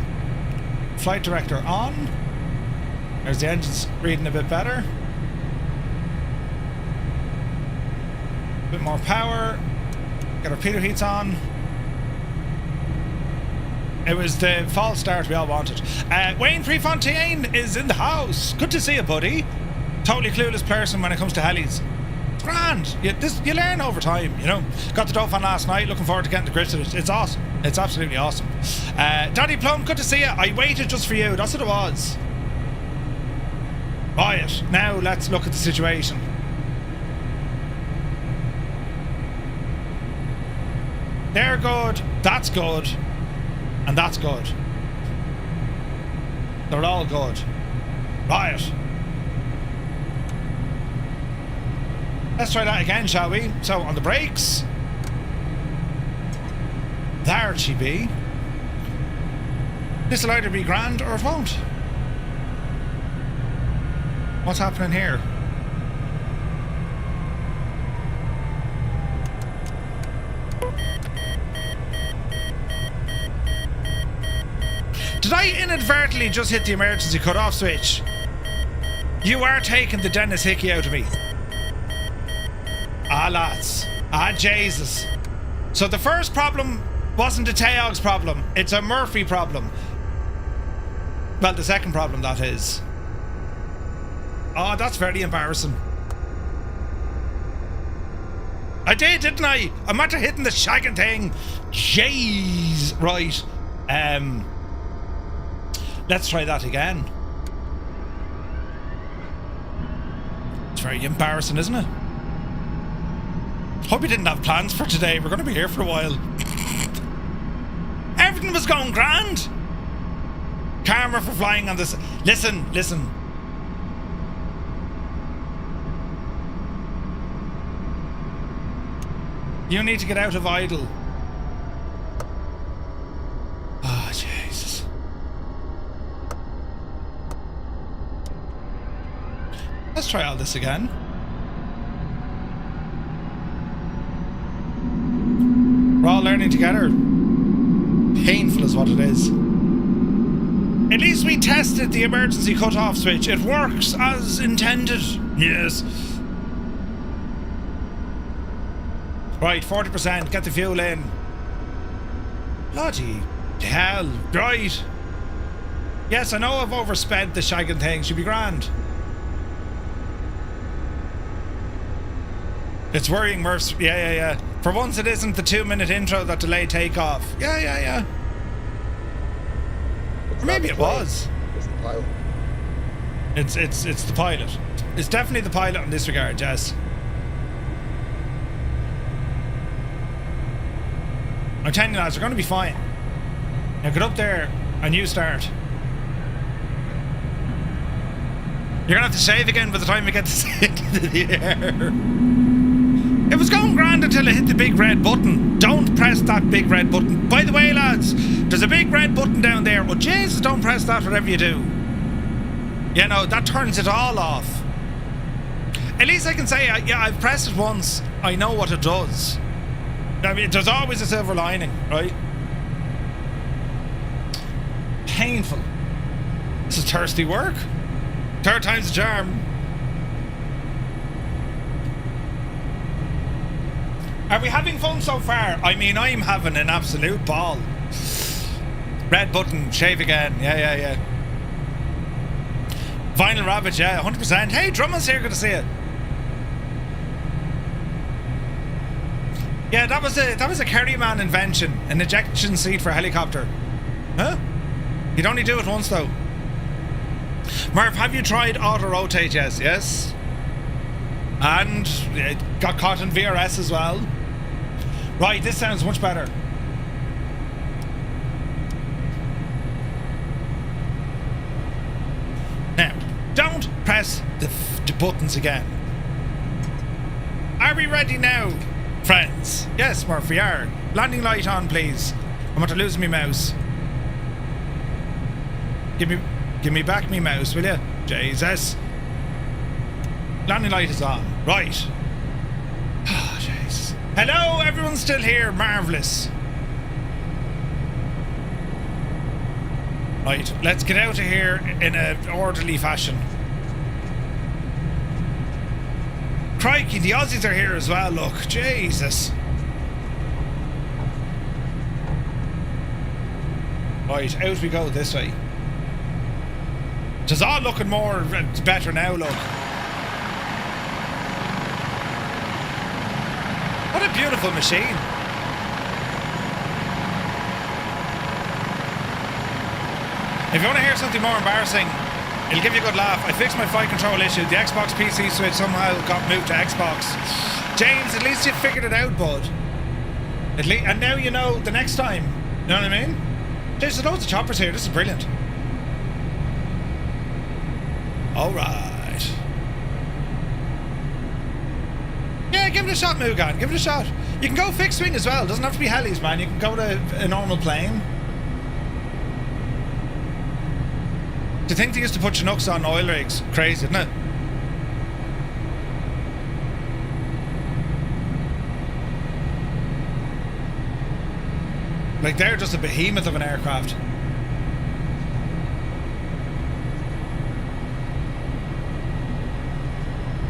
Flight director on. There's the engines reading a bit better. A bit more power. Get our pitot heats on. It was the false start we all wanted. Wayne Prefontaine is in the house. Good to see you, buddy. Totally clueless person when it comes to helis. It's grand. You learn over time, you know. Got the Dauphin last night. Looking forward to getting the grips of it. It's awesome. It's absolutely awesome. Daddy Plum, good to see you. I waited just for you. That's what it was. Right. Now let's look at the situation. They're good. That's good. And that's good. They're all good. Right. Let's try that again, shall we? So, on the brakes. There she be. This'll either be grand or it won't. What's happening here? Did I inadvertently just hit the emergency cut-off switch? You are taking the Dennis Hickey out of me. Ah, lads. Ah, Jesus. So the first problem wasn't a Teog's problem. It's a Murphy problem. Well, the second problem, that is. Oh, that's very embarrassing. I did, didn't I? I'm after hitting the shagging thing. Jeez. Right. Let's try that again. It's very embarrassing, isn't it? Hope you didn't have plans for today. We're going to be here for a while. Everything was going grand. Camera for flying on this. Listen. You need to get out of idle. Oh, Jesus. Let's try all this again. We're all learning together. Painful is what it is. At least we tested the emergency cut-off switch. It works as intended. Yes. Right, 40%. Get the fuel in. Bloody hell. Right. Yes, I know I've oversped the shagging thing. Should be grand. It's worrying, Murphs. Yeah. For once, it isn't the 2-minute intro that delayed takeoff. Yeah. Or maybe it was. It's the pilot. It's the pilot. It's definitely the pilot in this regard, Jess. I'm telling you, lads, we're going to be fine. Now get up there and you start. You're going to have to save again by the time we get into the air. It was going grand until I hit the big red button. Don't press that big red button. By the way, lads, there's a big red button down there. Oh, Jesus, don't press that whatever you do. You know, that turns it all off. At least I can say, yeah, I've pressed it once. I know what it does. I mean, there's always a silver lining, right? Painful. This is thirsty work. Third time's the charm. Are we having fun so far? I mean, I'm having an absolute ball. Red button, shave again. Yeah. Vinyl rabbit, yeah, 100%. Hey, Drummond's here, good to see you. Yeah, that was a Kerryman invention, an ejection seat for a helicopter. Huh? You'd only do it once though. Murph, have you tried auto rotate? Yes. And it got caught in VRS as well. Right, this sounds much better. Now, don't press the buttons again. Are we ready now, friends? Yes, Murph, we are. Landing light on, please. I'm about to lose me mouse. Give me back me mouse, will you? Jesus. Landing light is on. Right. Hello, everyone's still here. Marvellous. Right, let's get out of here in an orderly fashion. Crikey, the Aussies are here as well, look. Jesus. Right, out we go this way. It's all looking more better now, look. What a beautiful machine. If you want to hear something more embarrassing, it'll give you a good laugh. I fixed my flight control issue. The Xbox PC switch somehow got moved to Xbox. James, at least you figured it out, bud. And now you know the next time. You know what I mean? There's loads of choppers here. This is brilliant. Alright. Yeah, give it a shot, Mugan. Give it a shot. You can go fixed wing as well. It doesn't have to be helis, man. You can go to a normal plane. To think they used to put Chinooks on oil rigs. Crazy, isn't it? Like, they're just a behemoth of an aircraft.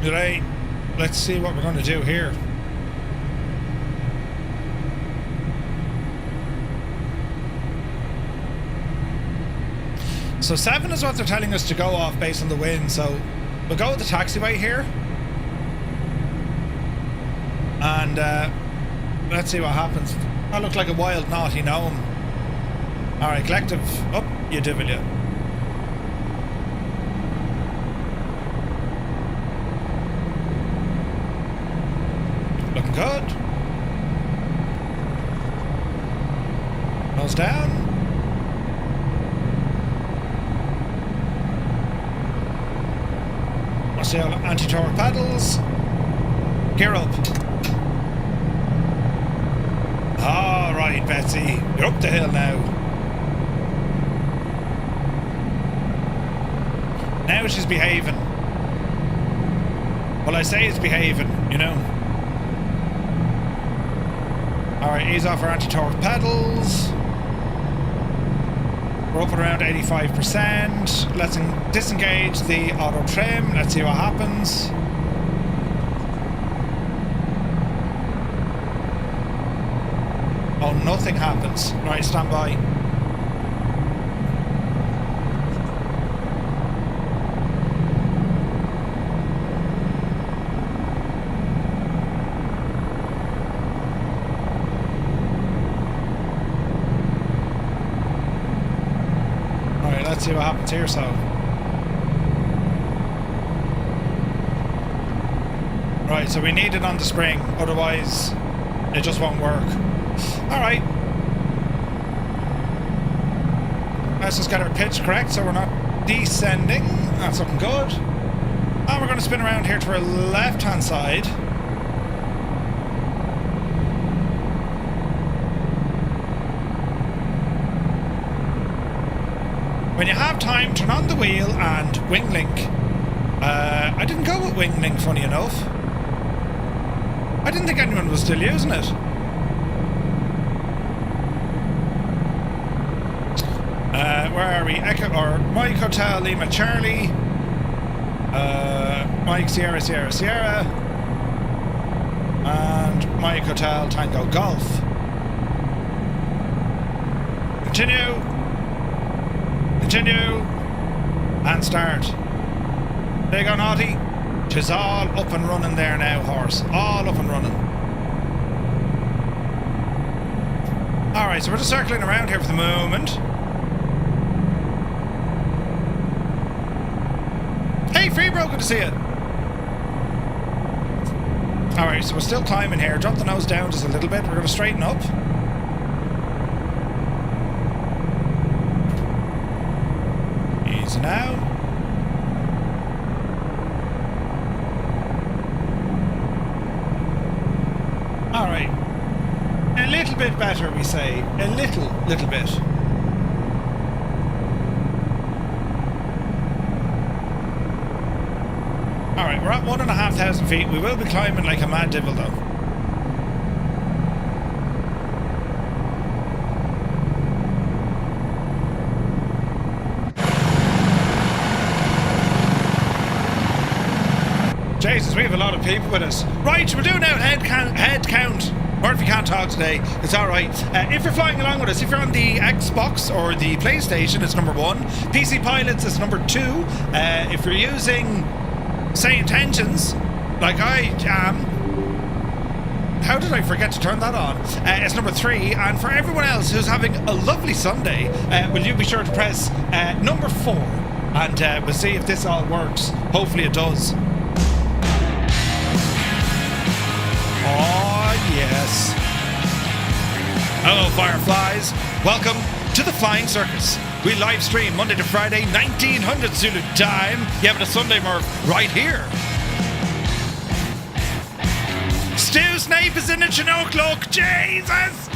Right, let's see what we're going to do here. So 7 is what they're telling us to go off based on the wind, so we'll go with the taxiway here. And let's see what happens. I look like a wild naughty gnome. Alright, collective. Up you do, will you? Looking good. Nose down. What's the anti-torque paddles? Gear up. All right, Betsy, you're up the hill now. Now she's behaving. Well, I say it's behaving, you know. All right, ease off our anti-torque pedals. We're up at around 85%. Let's disengage the auto trim. Let's see what happens. Oh, nothing happens. Right, stand by. Alright, let's see what happens here, so. Right, so we need it on the spring, otherwise it just won't work. Alright. Let's just get our pitch correct so we're not descending. That's looking good. And we're going to spin around here to our left hand side. When you have time, turn on the wheel and wing link. I didn't go with wing link, funny enough. I didn't think anyone was still using it. Where are we? Echo or Mike Hotel Lima Charlie. Mike Sierra Sierra Sierra. And Mike Hotel Tango Golf. Continue. Continue. And start. There you go, Naughty. 'Tis all up and running there now, horse. All up and running. Alright, so we're just circling around here for the moment. Hey, Free Bro, good to see you. Alright, so we're still climbing here. Drop the nose down just a little bit. We're going to straighten up. Easy now. Alright. A little bit better, we say. A little bit. Alright, we're at 1,500 feet. We will be climbing like a mad devil, though. Jesus, we have a lot of people with us. Right, we're doing now head count. Or if you can't talk today, it's alright. If you're flying along with us, if you're on the Xbox or the PlayStation, it's number 1. PC Pilots is number 2. If you're using, say, Intentions, like I am, how did I forget to turn that on? It's number 3. And for everyone else who's having a lovely Sunday, will you be sure to press number 4? And we'll see if this all works. Hopefully it does. Oh, yes. Hello, Fireflies. Welcome to the Flying Circus. We live stream Monday to Friday, 1900 Zulu time. Yeah, but a Sunday, Murph, right here. Stu Snape is in a Chinook look. Jesus!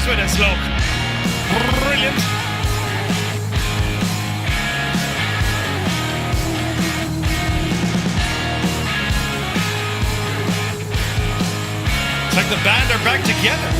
With us, look. Brilliant. It's like the band are back together.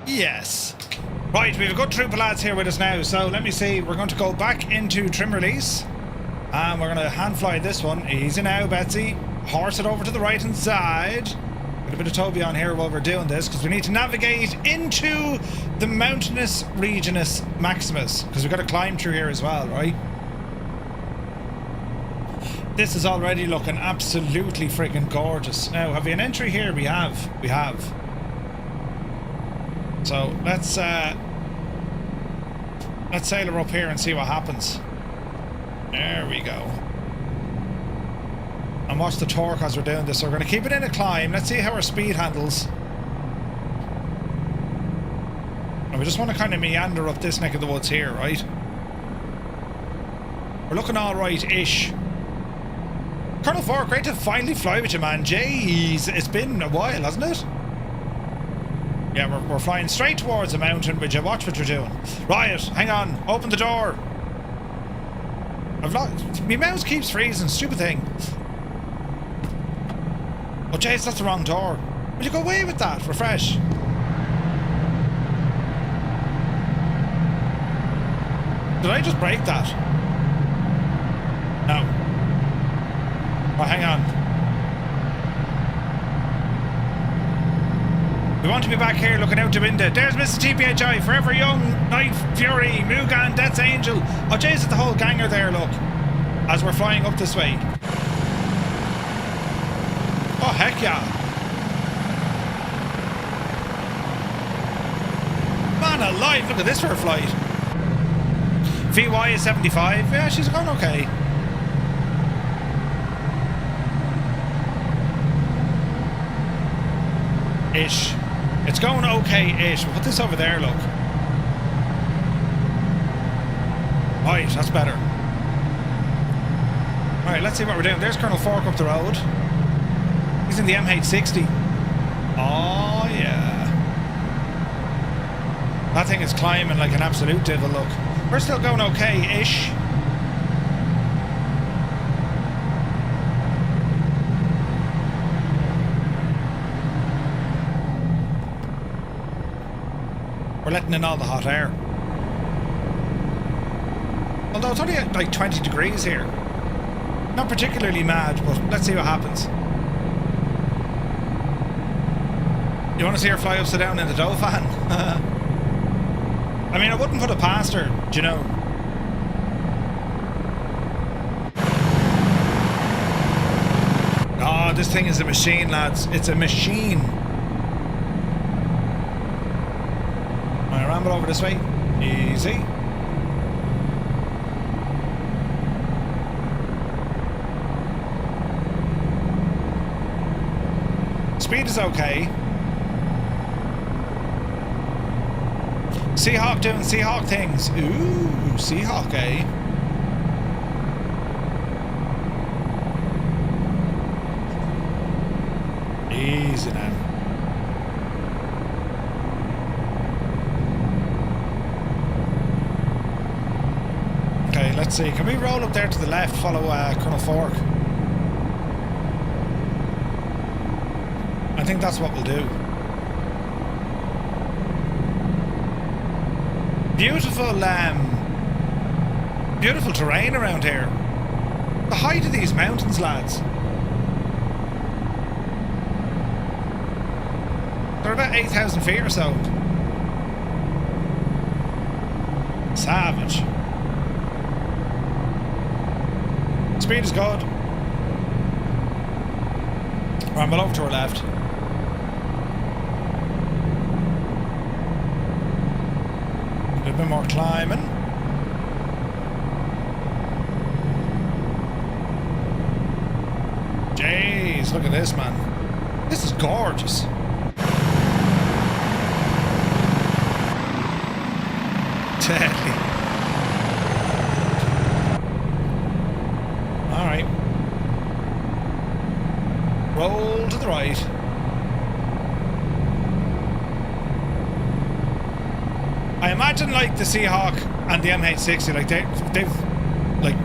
Yes. Right, we have a good troop of lads here with us now, so let me see. We're going to go back into trim release, and we're going to hand fly this one. Easy now, Betsy. Horse it over to the right hand side. Got a bit of Toby on here while we're doing this, because we need to navigate into the mountainous regionus maximus, because we've got to climb through here as well, right? This is already looking absolutely freaking gorgeous. Now, have we an entry here? We have. We have. So let's sail her up here and see what happens. There we go. And watch the torque as we're doing this. So we're going to keep it in a climb. Let's see how our speed handles. And we just want to kind of meander up this neck of the woods here, right? We're looking all right-ish. Colonel 4, great to finally fly with you, man. Jeez, it's been a while, hasn't it? Yeah, we're flying straight towards the mountain. Would you watch what you're doing? Right, hang on. Open the door. I've lost. My mouse keeps freezing. Stupid thing. Oh, jeez, that's the wrong door. Will you go away with that? Refresh. Did I just break that? No. Oh, hang on. We want to be back here looking out the window. There's Mrs. TPHI, Forever Young, Night Fury, Mugan, Death's Angel. Oh, jeez, it's the whole ganger there, look. As we're flying up this way. Oh, heck yeah. Man alive, look at this for a flight. VY is 75. Yeah, she's going okay. Ish. It's going okay-ish. We'll put this over there, look. Right, that's better. Alright, let's see what we're doing. There's Colonel Fork up the road. He's in the MH60. Oh, yeah. That thing is climbing like an absolute devil, look. We're still going okay-ish. We're letting in all the hot air. Although it's only at like 20 degrees here. Not particularly mad, but let's see what happens. You want to see her fly upside down in the Dauphin? I mean, I wouldn't put it past her, do you know? Oh, this thing is a machine, lads. It's a machine. Alright, ramble over this way. Easy. Speed is okay. Seahawk doing Seahawk things. Ooh, Seahawk, eh? Easy now. Okay, let's see. Can we roll up there to the left, follow Colonel Fork? I think that's what we'll do. Beautiful, beautiful terrain around here. The height of these mountains, lads. They're about 8,000 feet or so. Savage. Speed is good. Ramble over to our left. A little bit more climbing. Jeez, look at this, man. This is gorgeous. Deadly. Alright. Roll to the right. I imagine like the Seahawk and the MH60, like they've like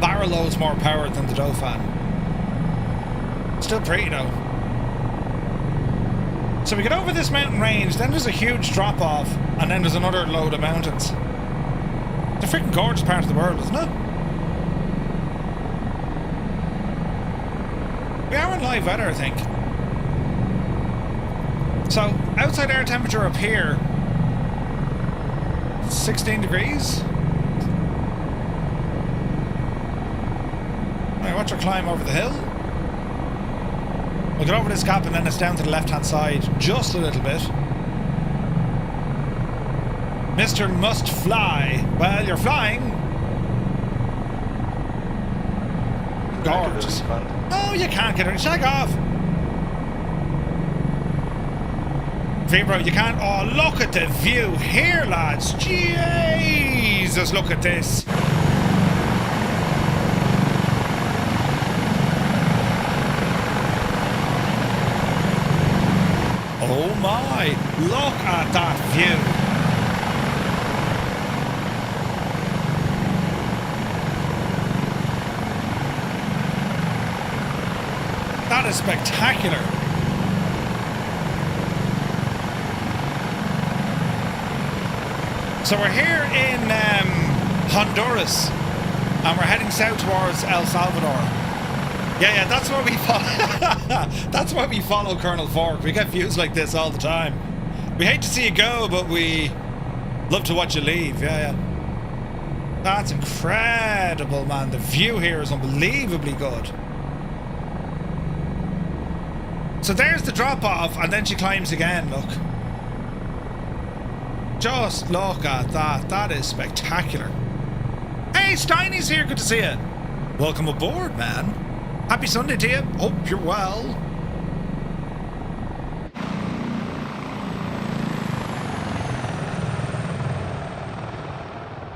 barrel loads more power than the Dauphin. Still pretty though. So we get over this mountain range, then there's a huge drop off, and then there's another load of mountains. It's a freaking gorgeous part of the world, isn't it? We are in live weather, I think. So, outside air temperature up here, 16 degrees. Alright, watch her climb over the hill. We'll get over this gap and then it's down to the left-hand side just a little bit. Mr. Must Fly. Well, you're flying. Gorgeous. Oh, you can't get her. Shag off. Vibro, you can't. Oh, look at the view here, lads. Jesus, look at this. Oh my, look at that view. That is spectacular. So we're here in Honduras and we're heading south towards El Salvador. Yeah, that's why we follow. That's why we follow Colonel Fork. We get views like this all the time. We hate to see you go, but we love to watch you leave. Yeah. That's incredible, man. The view here is unbelievably good. So there's the drop off, and then she climbs again. Look. Just look at that. That is spectacular. Hey, Steiny's here. Good to see you. Welcome aboard, man. Happy Sunday to you. Hope you're well.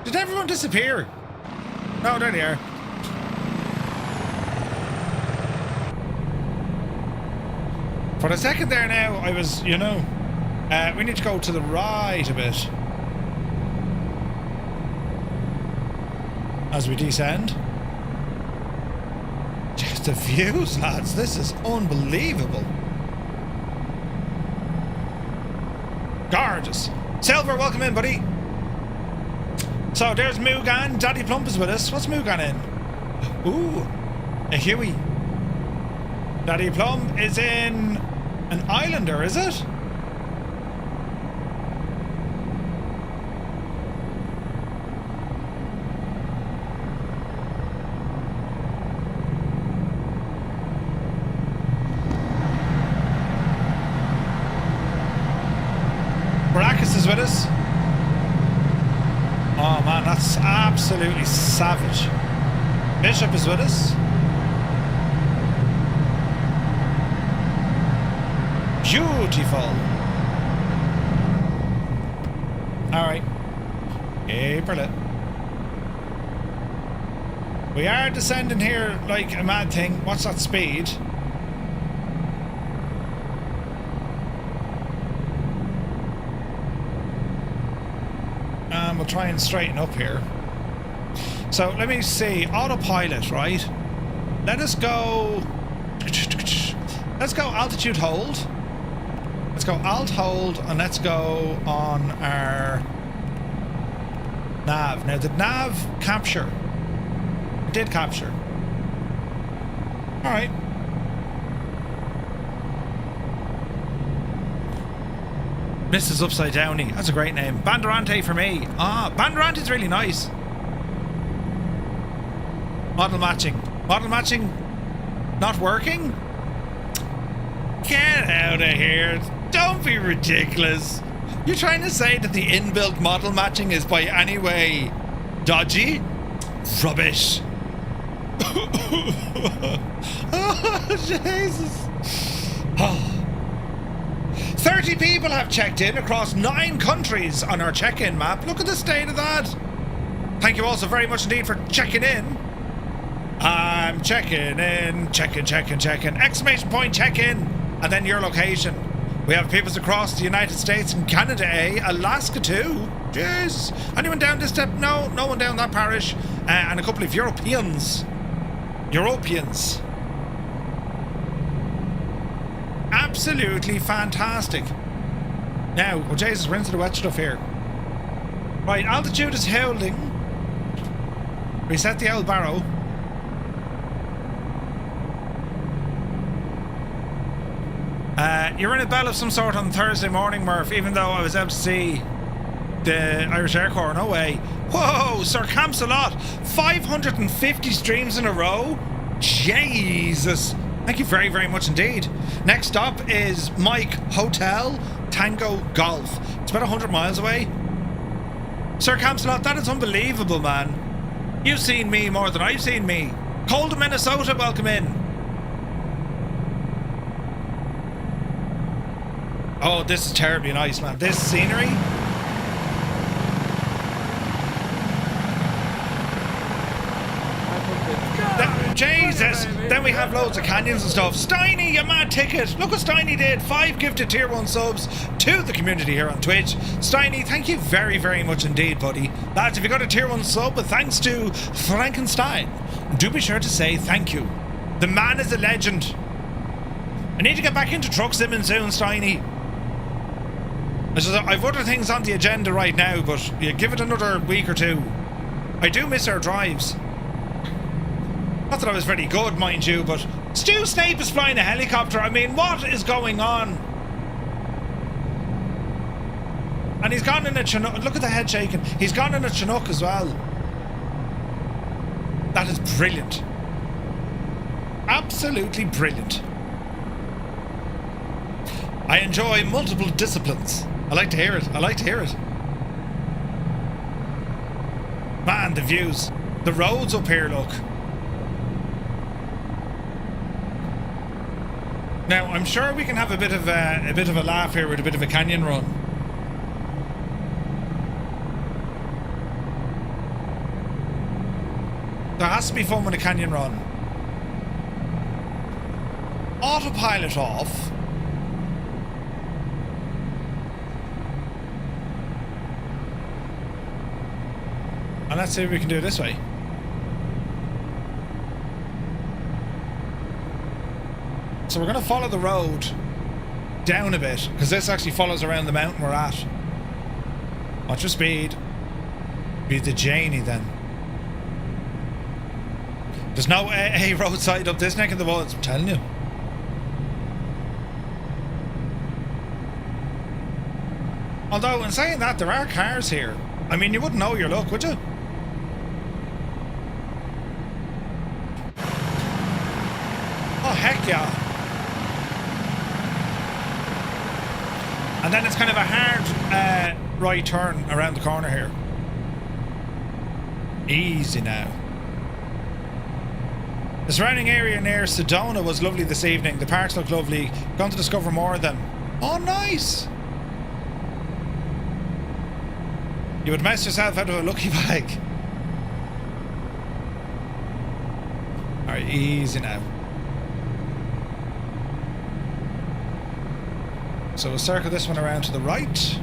Did everyone disappear? No, there they are. For a second there now, I was, you know, we need to go to the right a bit as we descend. Just the views, lads. This is unbelievable. Gorgeous. Silver, welcome in, buddy. So there's Mugan. Daddy Plump is with us. What's Mugan in? Ooh, a Huey. Daddy Plump is in an Islander, is it? Baracus is with us. Oh man, that's absolutely savage. Bishop is with us. Beautiful. Alright. April. We are descending here like a mad thing. What's that speed? We'll try and straighten up here. So let me see. Autopilot, right? Let us go. Let's go altitude hold. Let's go alt hold and let's go on our nav. Now the nav capture. It did capture. Alright. Mrs. Upside Downy. That's a great name. Banderante for me. Ah, Banderante's really nice. Model matching. Model matching not working? Get out of here. Don't be ridiculous. You're trying to say that the inbuilt model matching is by any way dodgy? Rubbish. Oh, Jesus. Oh. 30 people have checked in across 9 countries on our check-in map. Look at the state of that. Thank you also very much indeed for checking in. I'm checking in. Checking. Exclamation point check-in. And then your location. We have peoples across the United States and Canada, Alaska too. Jeez. Anyone down this step? No, no one down that parish. And a couple of Europeans. Absolutely fantastic. Now, oh Jesus, we're into the wet stuff here. Right, altitude is holding. Reset the old barrow. You're in a bell of some sort on Thursday morning, Murph, even though I was able to see the Irish Air Corps. No way. Whoa, Sir Camps-a-Lot. 550 streams in a row? Jesus. Thank you very, very much indeed. Next stop is Mike Hotel Tango Golf. It's about 100 miles away. Sir Camps-a-Lot, that is unbelievable, man. You've seen me more than I've seen me. Cold Minnesota, welcome in. Oh, this is terribly nice, man. This scenery. Jesus! Then we have loads of canyons and stuff. Steiny, you mad ticket! Look what Steiny did! 5 gifted tier 1 subs to the community here on Twitch. Steiny, thank you very, very much indeed, buddy. Lads, if you got a tier 1 sub, but thanks to Frankenstein, do be sure to say thank you. The man is a legend. I need to get back into truck simming soon, Steiny. I've other things on the agenda right now, but yeah, give it another week or two. I do miss our drives. Not that I was very good, mind you, but Stu Snape is flying a helicopter. I mean, what is going on? And he's gone in a Chinook. Look at the head shaking. He's gone in a Chinook as well. That is brilliant. Absolutely brilliant. I enjoy multiple disciplines. I like to hear it. I like to hear it. Man, the views. The roads up here, look. Now, I'm sure we can have a bit of a laugh here with a bit of a canyon run. There has to be fun with a canyon run. Autopilot off. And let's see if we can do it this way. So we're going to follow the road down a bit, because this actually follows around the mountain we're at. Watch your speed. Be the Janie then. There's no AA roadside up this neck of the woods, I'm telling you. Although, in saying that, there are cars here. I mean, you wouldn't know your luck, would you? Oh, heck yeah. And then it's kind of a hard right turn around the corner here. Easy now. The surrounding area near Sedona was lovely this evening. The parks look lovely. Going to discover more of them. Oh, nice. You would mess yourself out of a lucky bag. Alright, easy now. So we'll circle this one around to the right.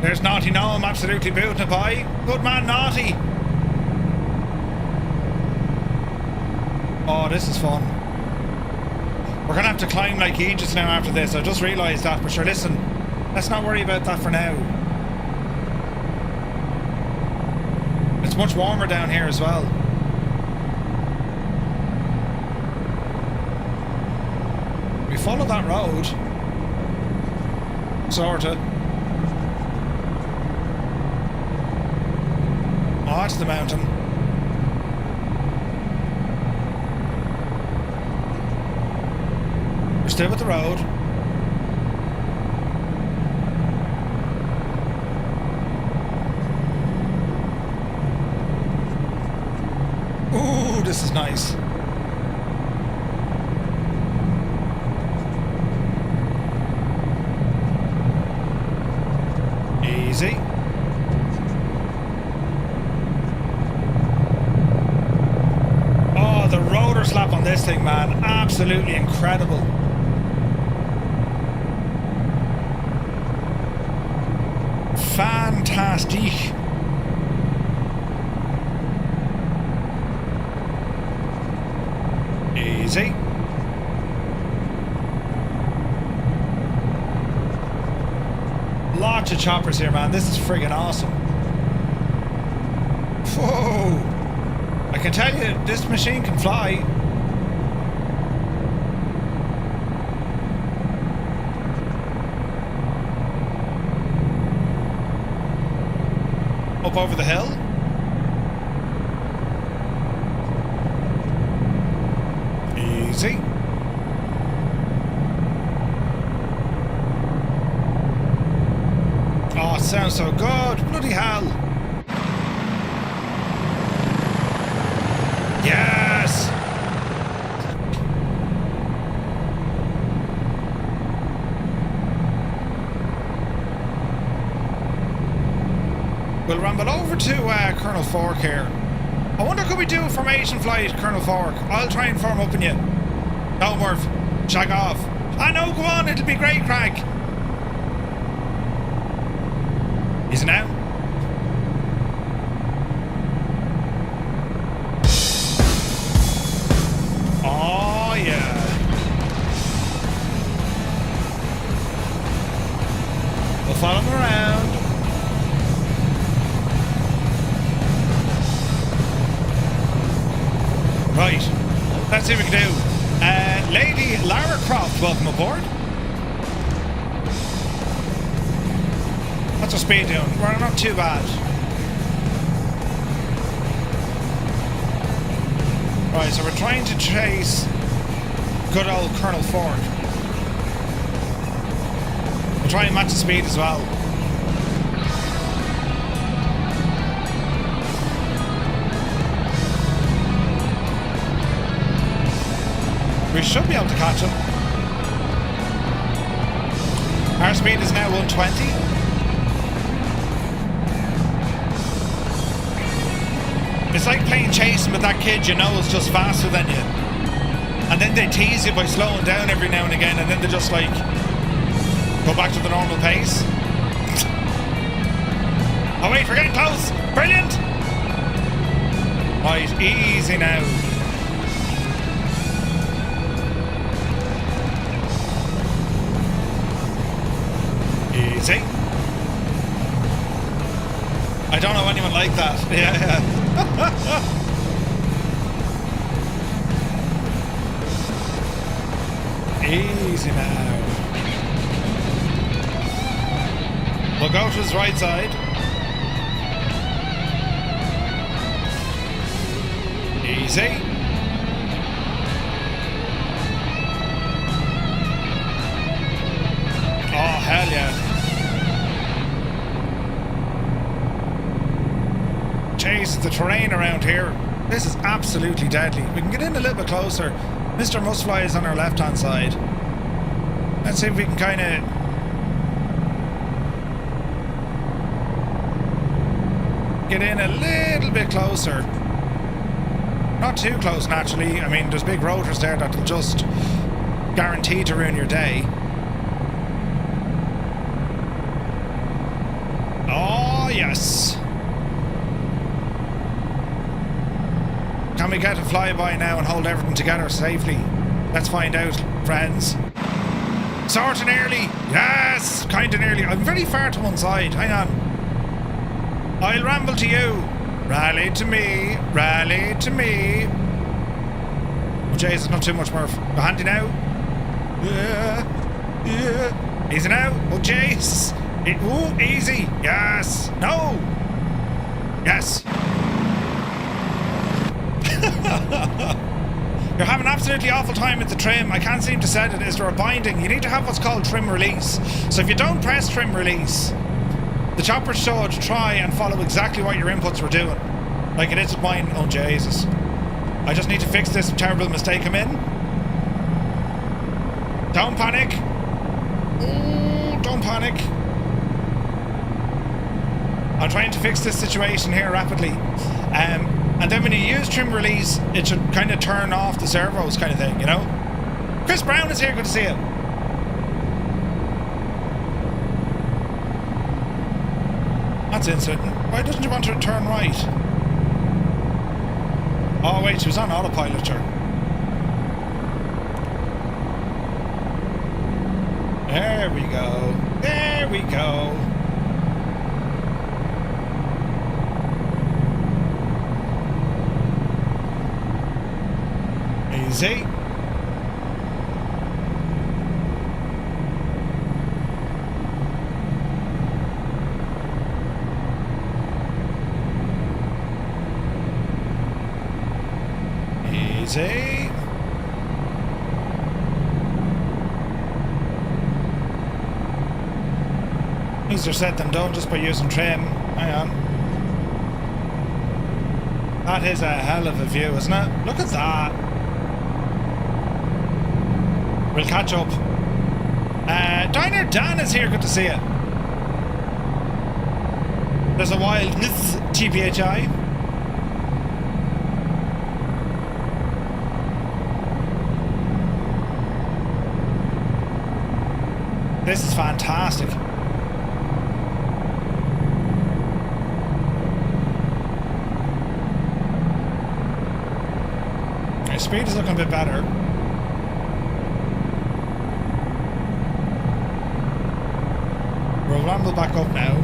There's Naughty Gnome, absolutely booting it by. Good man, Naughty. Oh, this is fun. We're gonna have to climb like Aegis now after this. I just realised that, but sure, listen, let's not worry about that for now. It's much warmer down here as well. We follow that road. Sorta. Oh, that's the mountain. We're still with the road. Ooh, this is nice. Easy. Oh, the rotor slap on this thing, man. Absolutely incredible. Fantastic. Easy. Lots of choppers here, man. This is friggin' awesome. Whoa! I can tell you, this machine can fly. Up over the hill. Easy. Oh, it sounds so good. Bloody hell. Yes! We'll ramble over to Colonel Fork here. I wonder, could we do a formation flight, Colonel Fork? I'll try and form up in you. No, Murph. Shag off. I know, go on, it'll be great, crack. Is it now? Oh, yeah. We'll follow him around. Right, let's see what we can do. Lady Lara Croft, welcome aboard. What's our speed doing? We're not too bad. Right, so we're trying to chase good old Colonel Ford. We'll try and match the speed as well. We should be able to catch him. Our speed is now 120. It's like playing chasing with that kid you know is just faster than you. And then they tease you by slowing down every now and again, and then they just like go back to the normal pace. Oh wait, we're getting close! Brilliant! Right, easy now. even like that. Yeah, yeah. Easy now. We'll go to his right side. Easy. Oh, hell yeah. Jeez, the terrain around here. This is absolutely deadly. We can get in a little bit closer. Mr. Mustfly is on our left-hand side. Let's see if we can kind of... get in a little bit closer. Not too close, naturally. I mean, there's big rotors there that'll just guarantee to ruin your day. Oh, yes. Can we get a flyby now and hold everything together safely? Let's find out, friends. Sort of nearly. Yes, kind of nearly. I'm very far to one side. Hang on. I'll ramble to you. Rally to me. Rally to me. Oh, jeez, there's not too much more. Go handy now. Yeah. Yeah. Easy now. Oh, jeez. Ooh, easy. Yes. No. Yes. You're having an absolutely awful time with the trim. I can't seem to set it. Is there a binding? You need to have what's called trim release. So if you don't press trim release, the chopper should try and follow exactly what your inputs were doing. Like it is with mine. Oh, Jesus. I just need to fix this terrible mistake I'm in. Don't panic. Ooh, don't panic. I'm trying to fix this situation here rapidly. And then when you use trim release, it should kind of turn off the servos kind of thing, you know? Chris Brown is here. Good to see you. That's instant. Why doesn't you want to turn right? Oh, wait, she was on autopilot, sure. There we go. There we go. Easy. Easy. Easier said than done just by using trim. Hang on. That is a hell of a view, isn't it? Look at that. We'll catch up. Diner Dan is here. Good to see you. There's a wild TPHI. This is fantastic. My speed is looking a bit better. We'll ramble back up now.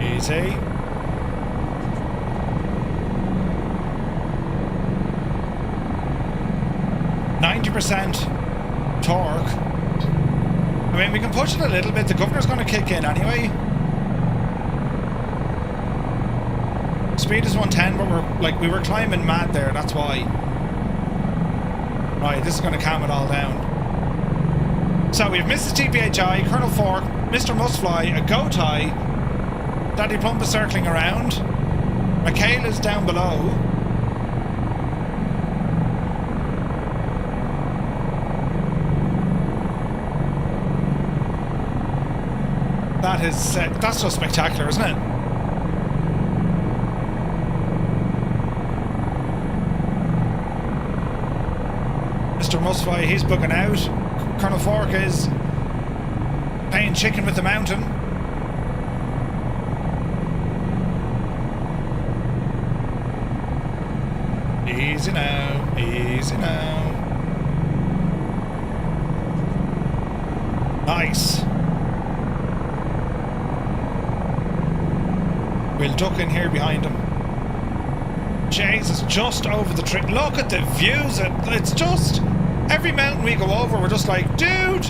Easy. %, torque. I mean, we can push it a little bit. The governor's going to kick in anyway. Speed is 110, but we were climbing mad there. That's why. Right, this is going to calm it all down. So we have Mrs. TPHI, Colonel Fork, Mr. Mustfly, a Go Tie, Daddy Plump is circling around, Michaela's down below. That is, that's just spectacular, isn't it? Mr. Mustfly, he's bugging out. Colonel Fork is playing chicken with the mountain. Easy now, easy now. We'll duck in here behind him. Jesus, just over the tree. Look at the views. It's just... Every mountain we go over, we're just like, dude,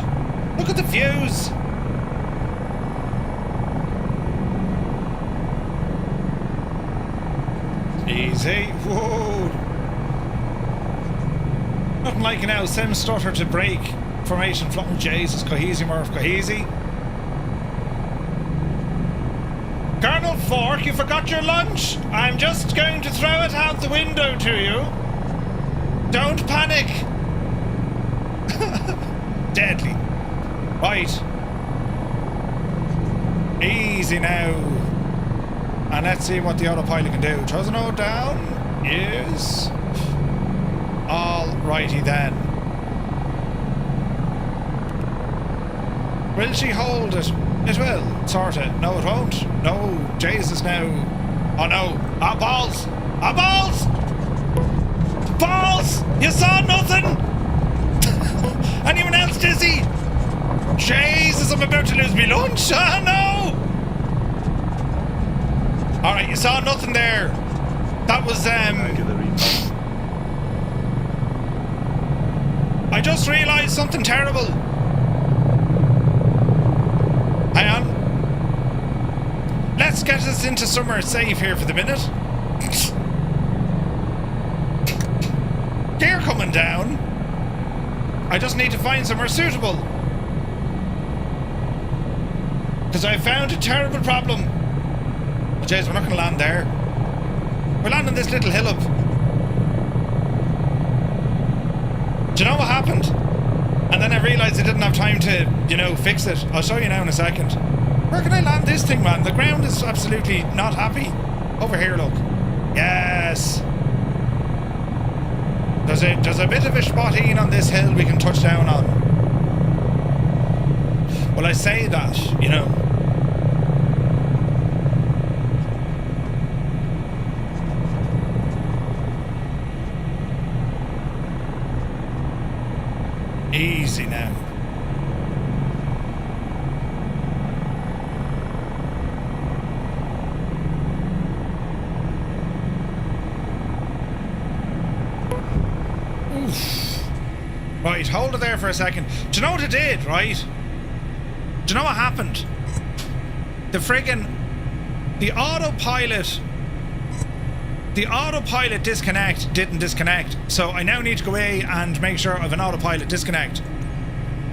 look at the views. Easy. Whoa. Nothing like an sim stutter to break formation flow. Jesus, cohesy, Murph, cohesy. Colonel Fork, you forgot your lunch. I'm just going to throw it out the window to you. Don't panic. Deadly. Right. Easy now. And let's see what the autopilot can do. Chosno down. Yes. Alrighty then. Will she hold it? It will, sort of. No, it won't. No, Jesus, now. Oh no. Ah, balls! Ah, balls! Balls! You saw nothing! Anyone else dizzy? Jesus, I'm about to lose my lunch. Ah, no! Alright, you saw nothing there. That was, I just realised something terrible. Hang on. Let's get us into somewhere safe here for the minute. Gear coming down. I just need to find somewhere suitable. Because I found a terrible problem. Oh, jeez, we're not going to land there. We're landing this little hill up. Do you know what happened? And then I realised I didn't have time to, you know, fix it. I'll show you now in a second. Where can I land this thing, man? The ground is absolutely not happy. Over here, look. Yes. There's a bit of a spot in on this hill we can touch down on. Well, I say that, you know. Easy now. Oof. Right, hold it there for a second. Do you know what it did, right? Do you know what happened? The friggin' the autopilot disconnect didn't disconnect, so I now need to go away and make sure of an autopilot disconnect.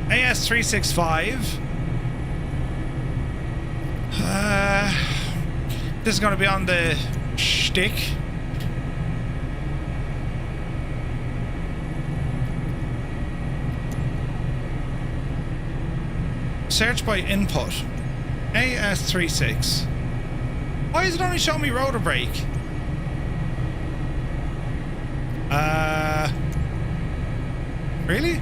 AS365. This is going to be on the shtick. Search by input. AS36. Why is it only showing me rotor brake? Really?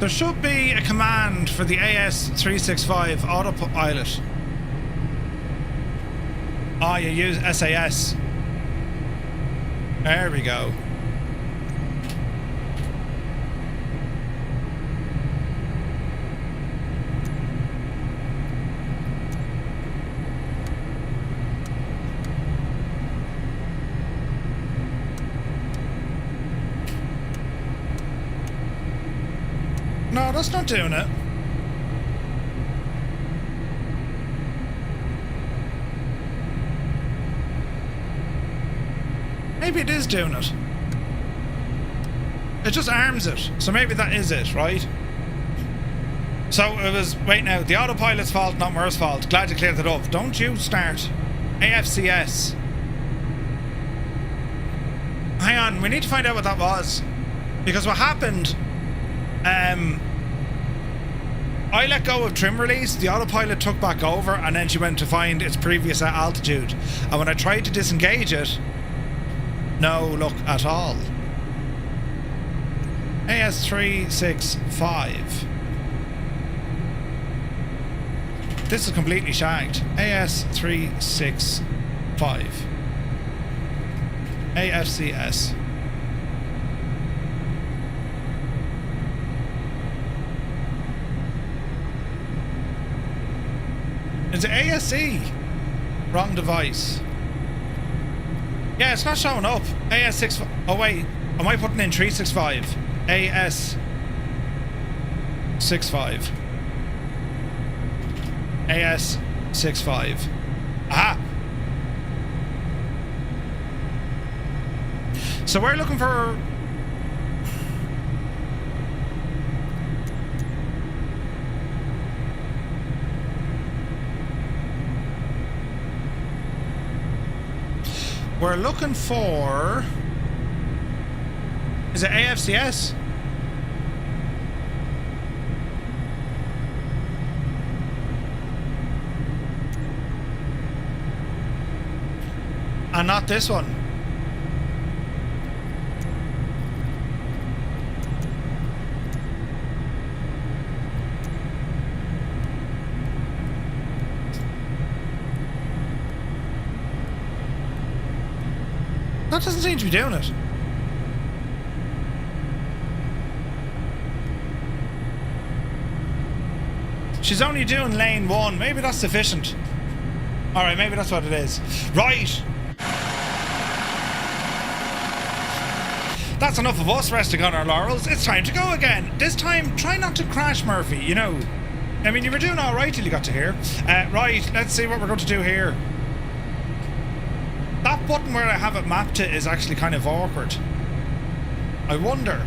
There should be a command for the AS365 autopilot. Oh, you use SAS. There we go. No, that's not doing it. Maybe it is doing it. It just arms it. So maybe that is it, right? So it was... Wait now. The autopilot's fault, not Mur's fault. Glad you cleared that up. Don't you start. AFCS. Hang on. We need to find out what that was. Because what happened... I let go of trim release, the autopilot took back over, and then she went to find its previous altitude. And when I tried to disengage it, no luck at all. AS365. This is completely shagged. AS365. AFCS. Is it ASC? Wrong device. Yeah, it's not showing up. AS6... Oh, wait. Am I putting in 365? AS65. AS65. Aha! So we're looking for... We're looking for... Is it AFCS? And not this one. That doesn't seem to be doing it. She's only doing lane 1. Maybe that's sufficient. Alright, maybe that's what it is. Right. That's enough of us resting on our laurels. It's time to go again. This time, try not to crash, Murphy, you know. I mean, you were doing alright till you got to here. Right, let's see what we're going to do here. That button where I have it mapped to is actually kind of awkward. I wonder.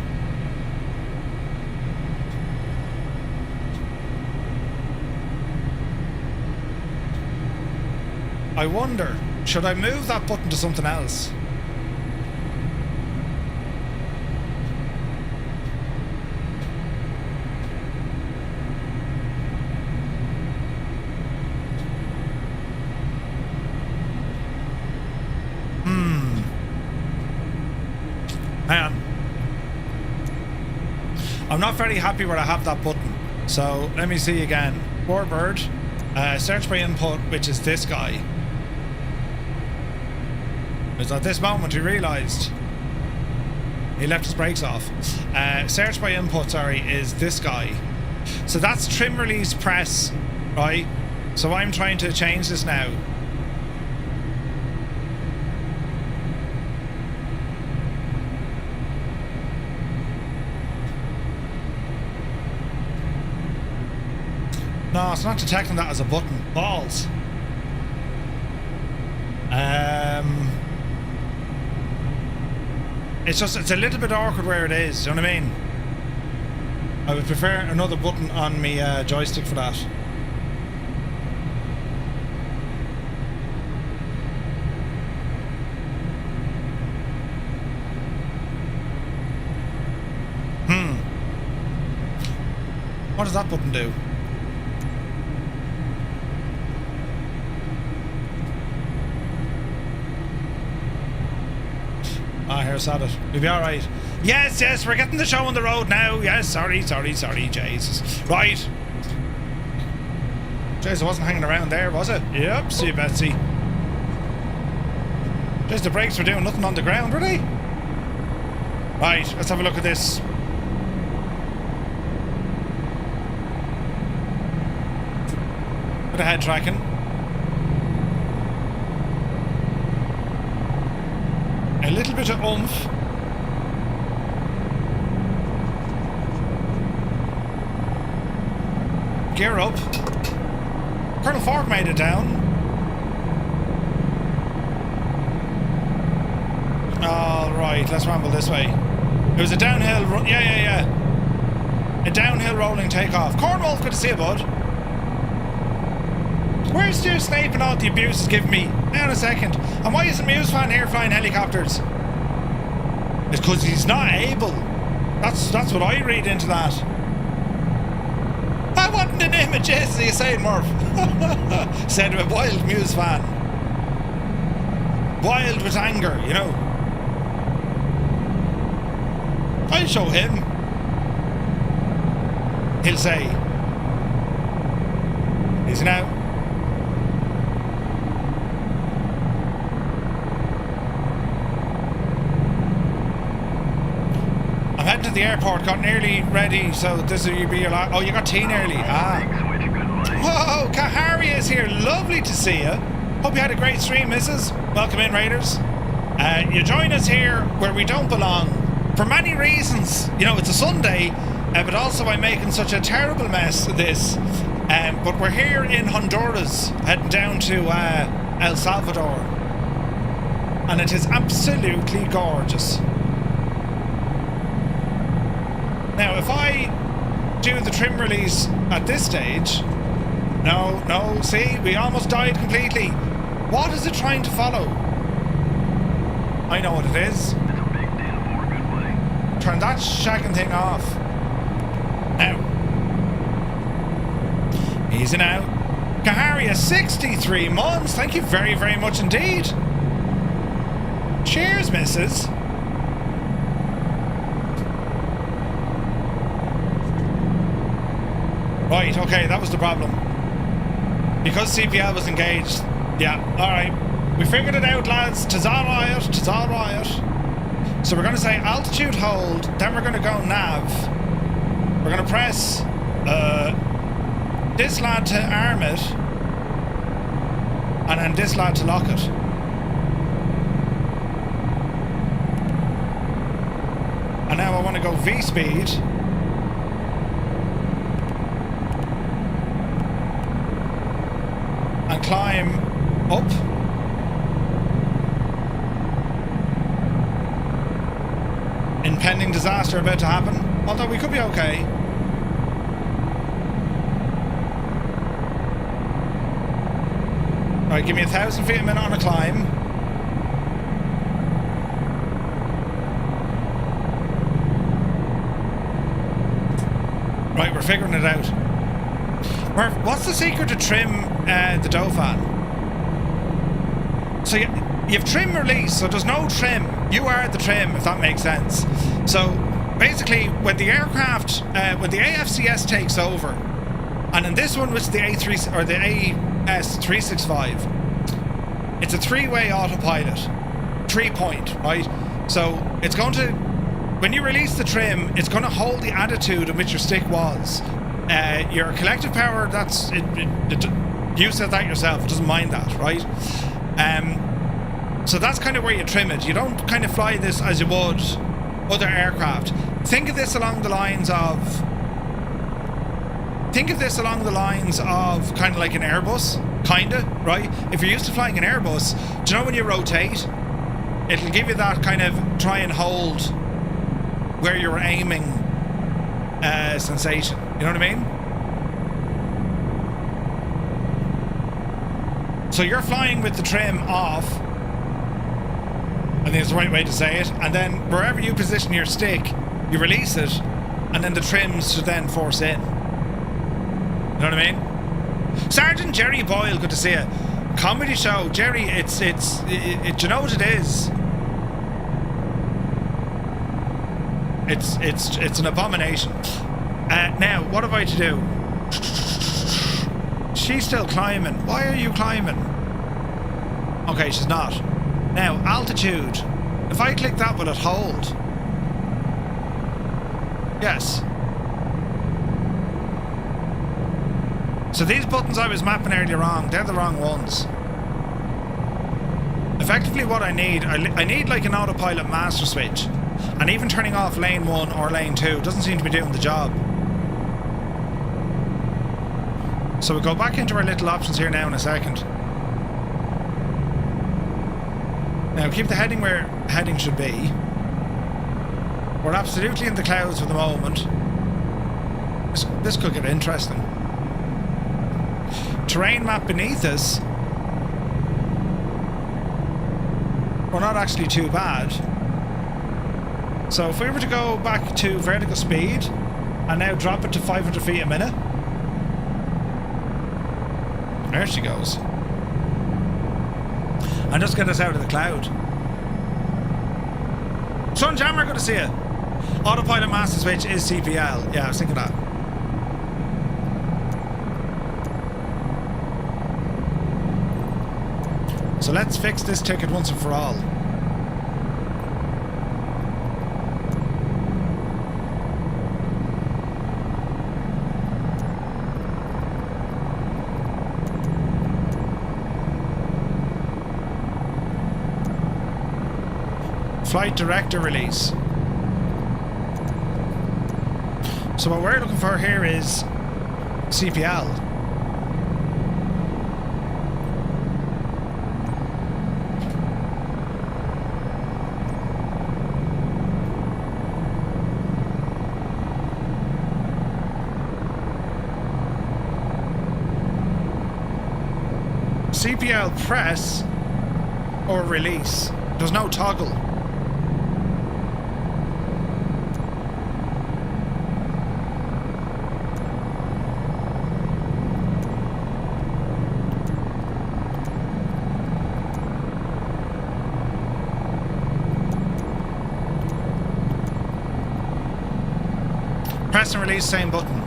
Should I move that button to something else? Hang on. I'm not very happy where I have that button. So let me see again. Warbird. Search by input, which is this guy. It's at this moment he realised he left his brakes off. Search by input, sorry, is this guy. So that's trim release press, right? So I'm trying to change this now. No, it's not detecting that as a button. Balls. It's a little bit awkward where it is, you know what I mean? I would prefer another button on my joystick for that. What does that button do? Here's at it. We'll be alright. Yes, we're getting the show on the road now. Yes, sorry, Jesus. Right. Jeez, it wasn't hanging around there, was it? Yep, see you, Betsy. Jeez, the brakes were doing nothing on the ground, were they? Right, let's have a look at this. Bit of head tracking. A little bit of oomph. Gear up. Colonel Ford made it down. Alright, let's ramble this way. It was a downhill run. Yeah. A downhill rolling takeoff. Cornwolf, good to see you, bud. Where's Stu Snape and all the abuse is giving me? Hang on a second. And why isn't Muse-Fan here flying helicopters? It's because he's not able. That's what I read into that. I wasn't an image, yes, you're saying, Murph. Said a wild Muse-Fan. Wild with anger, you know. I'll show him. He'll say. Is he now? I'm heading to the airport, got nearly ready, so this will be your last. Oh, you got tea nearly. Ah. Whoa, Kahari is here. Lovely to see you. Hope you had a great stream, Mrs. Welcome in, Raiders. You join us here where we don't belong for many reasons. You know, it's a Sunday, but also I'm making such a terrible mess of this. But we're here in Honduras, heading down to El Salvador. And it is absolutely gorgeous. Now, if I do the trim release at this stage... No, see, we almost died completely. What is it trying to follow? I know what it is. It's a big deal for a good way. Turn that shagging thing off. Now. Easy now. Kaharia, 63 months. Thank you very, very much indeed. Cheers, missus. Right, okay, that was the problem. Because CPL was engaged. Yeah, alright. We figured it out, lads. 'Tis alright, 'tis alright. So we're going to say altitude hold, then we're going to go nav. We're going to press this lad to arm it, and then this lad to lock it. And now I want to go V-speed. And climb up. Impending disaster about to happen. Although we could be okay. Alright, give me 1,000 feet a minute on a climb. Right, we're figuring it out. What's the secret to trim the Dauphin? So you've trim release, so there's no trim. You are the trim, if that makes sense. So basically, when the aircraft, when the AFCS takes over, and in this one, which is the A3 or the AS365, it's a three-way autopilot, 3-point, right? So it's going to, when you release the trim, it's going to hold the attitude in which your stick was. Your collective power, that's you said that yourself, it doesn't mind that, right? So that's kind of where you trim it. You don't kind of fly this as you would other aircraft. Think of this along the lines of kind of like an Airbus, kind of, right? If you're used to flying an Airbus, do you know when you rotate, it'll give you that kind of try and hold where you're aiming sensation. You know what I mean? So you're flying with the trim off, I think it's the right way to say it, and then wherever you position your stick, you release it, and then the trims should then force in. You know what I mean? Sergeant Jerry Boyle, good to see you. Comedy show, Jerry, it's do you know what it is? It's an abomination. Now, what have I to do? She's still climbing. Why are you climbing? Okay, she's not. Now, altitude. If I click that, will it hold? Yes. So these buttons I was mapping earlier on, they're the wrong ones. Effectively what I need like an autopilot master switch. And even turning off lane 1 or lane 2 doesn't seem to be doing the job. So we'll go back into our little options here now in a second. Now keep the heading where heading should be. We're absolutely in the clouds for the moment. This could get interesting. Terrain map beneath us. We're not actually too bad. So if we were to go back to vertical speed and now drop it to 500 feet a minute. There she goes. And just get us out of the cloud. Sunjammer, good to see you. Autopilot master switch is CPL. Yeah, I was thinking that. So let's fix this ticket once and for all. Flight director release. So what we're looking for here is CPL. CPL press or release. There's no toggle. Press and release, same button.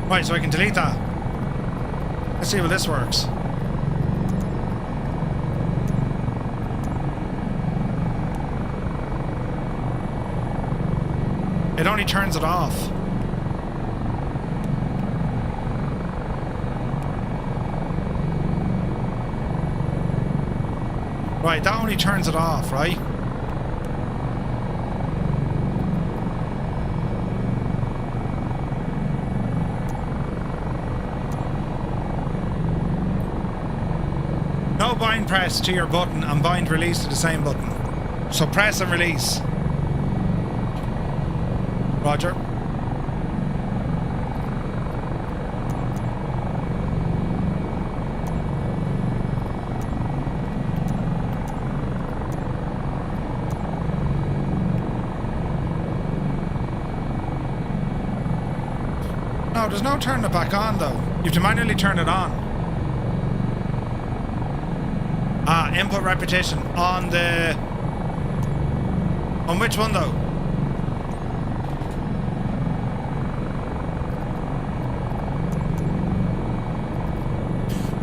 Right, so I can delete that. Let's see if this works. It only turns it off. Right, that only turns it off, right? No bind press to your button and bind release to the same button. So press and release. Roger. No, there's no turning it back on though. You have to manually turn it on. Ah, input repetition on the... On which one though?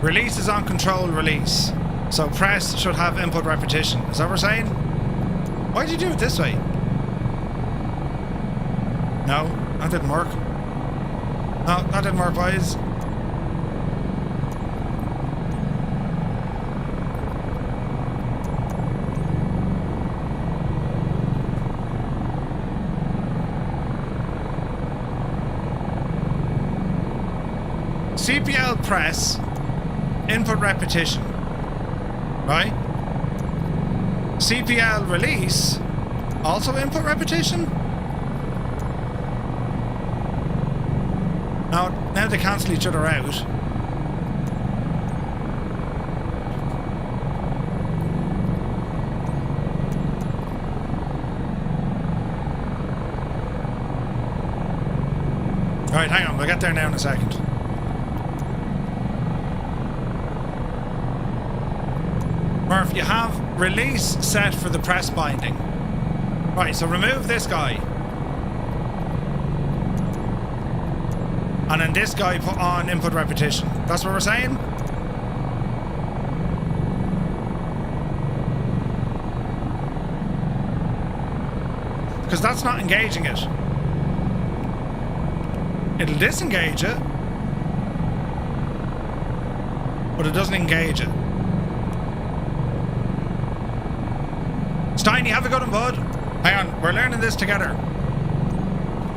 Release is on control release. So press should have input repetition. Is that what we're saying? Why'd you do it this way? No, that didn't work. No, that didn't work, boys. CPL press, input repetition, right? CPL release, also input repetition? Now they cancel each other out. Alright, hang on, we'll get there now in a second. Murph, you have release set for the press binding. Right, so remove this guy. And then this guy put on input repetition. That's what we're saying? Because that's not engaging it. It'll disengage it, but it doesn't engage it. Steiny, have a good one, bud. Hang on, we're learning this together.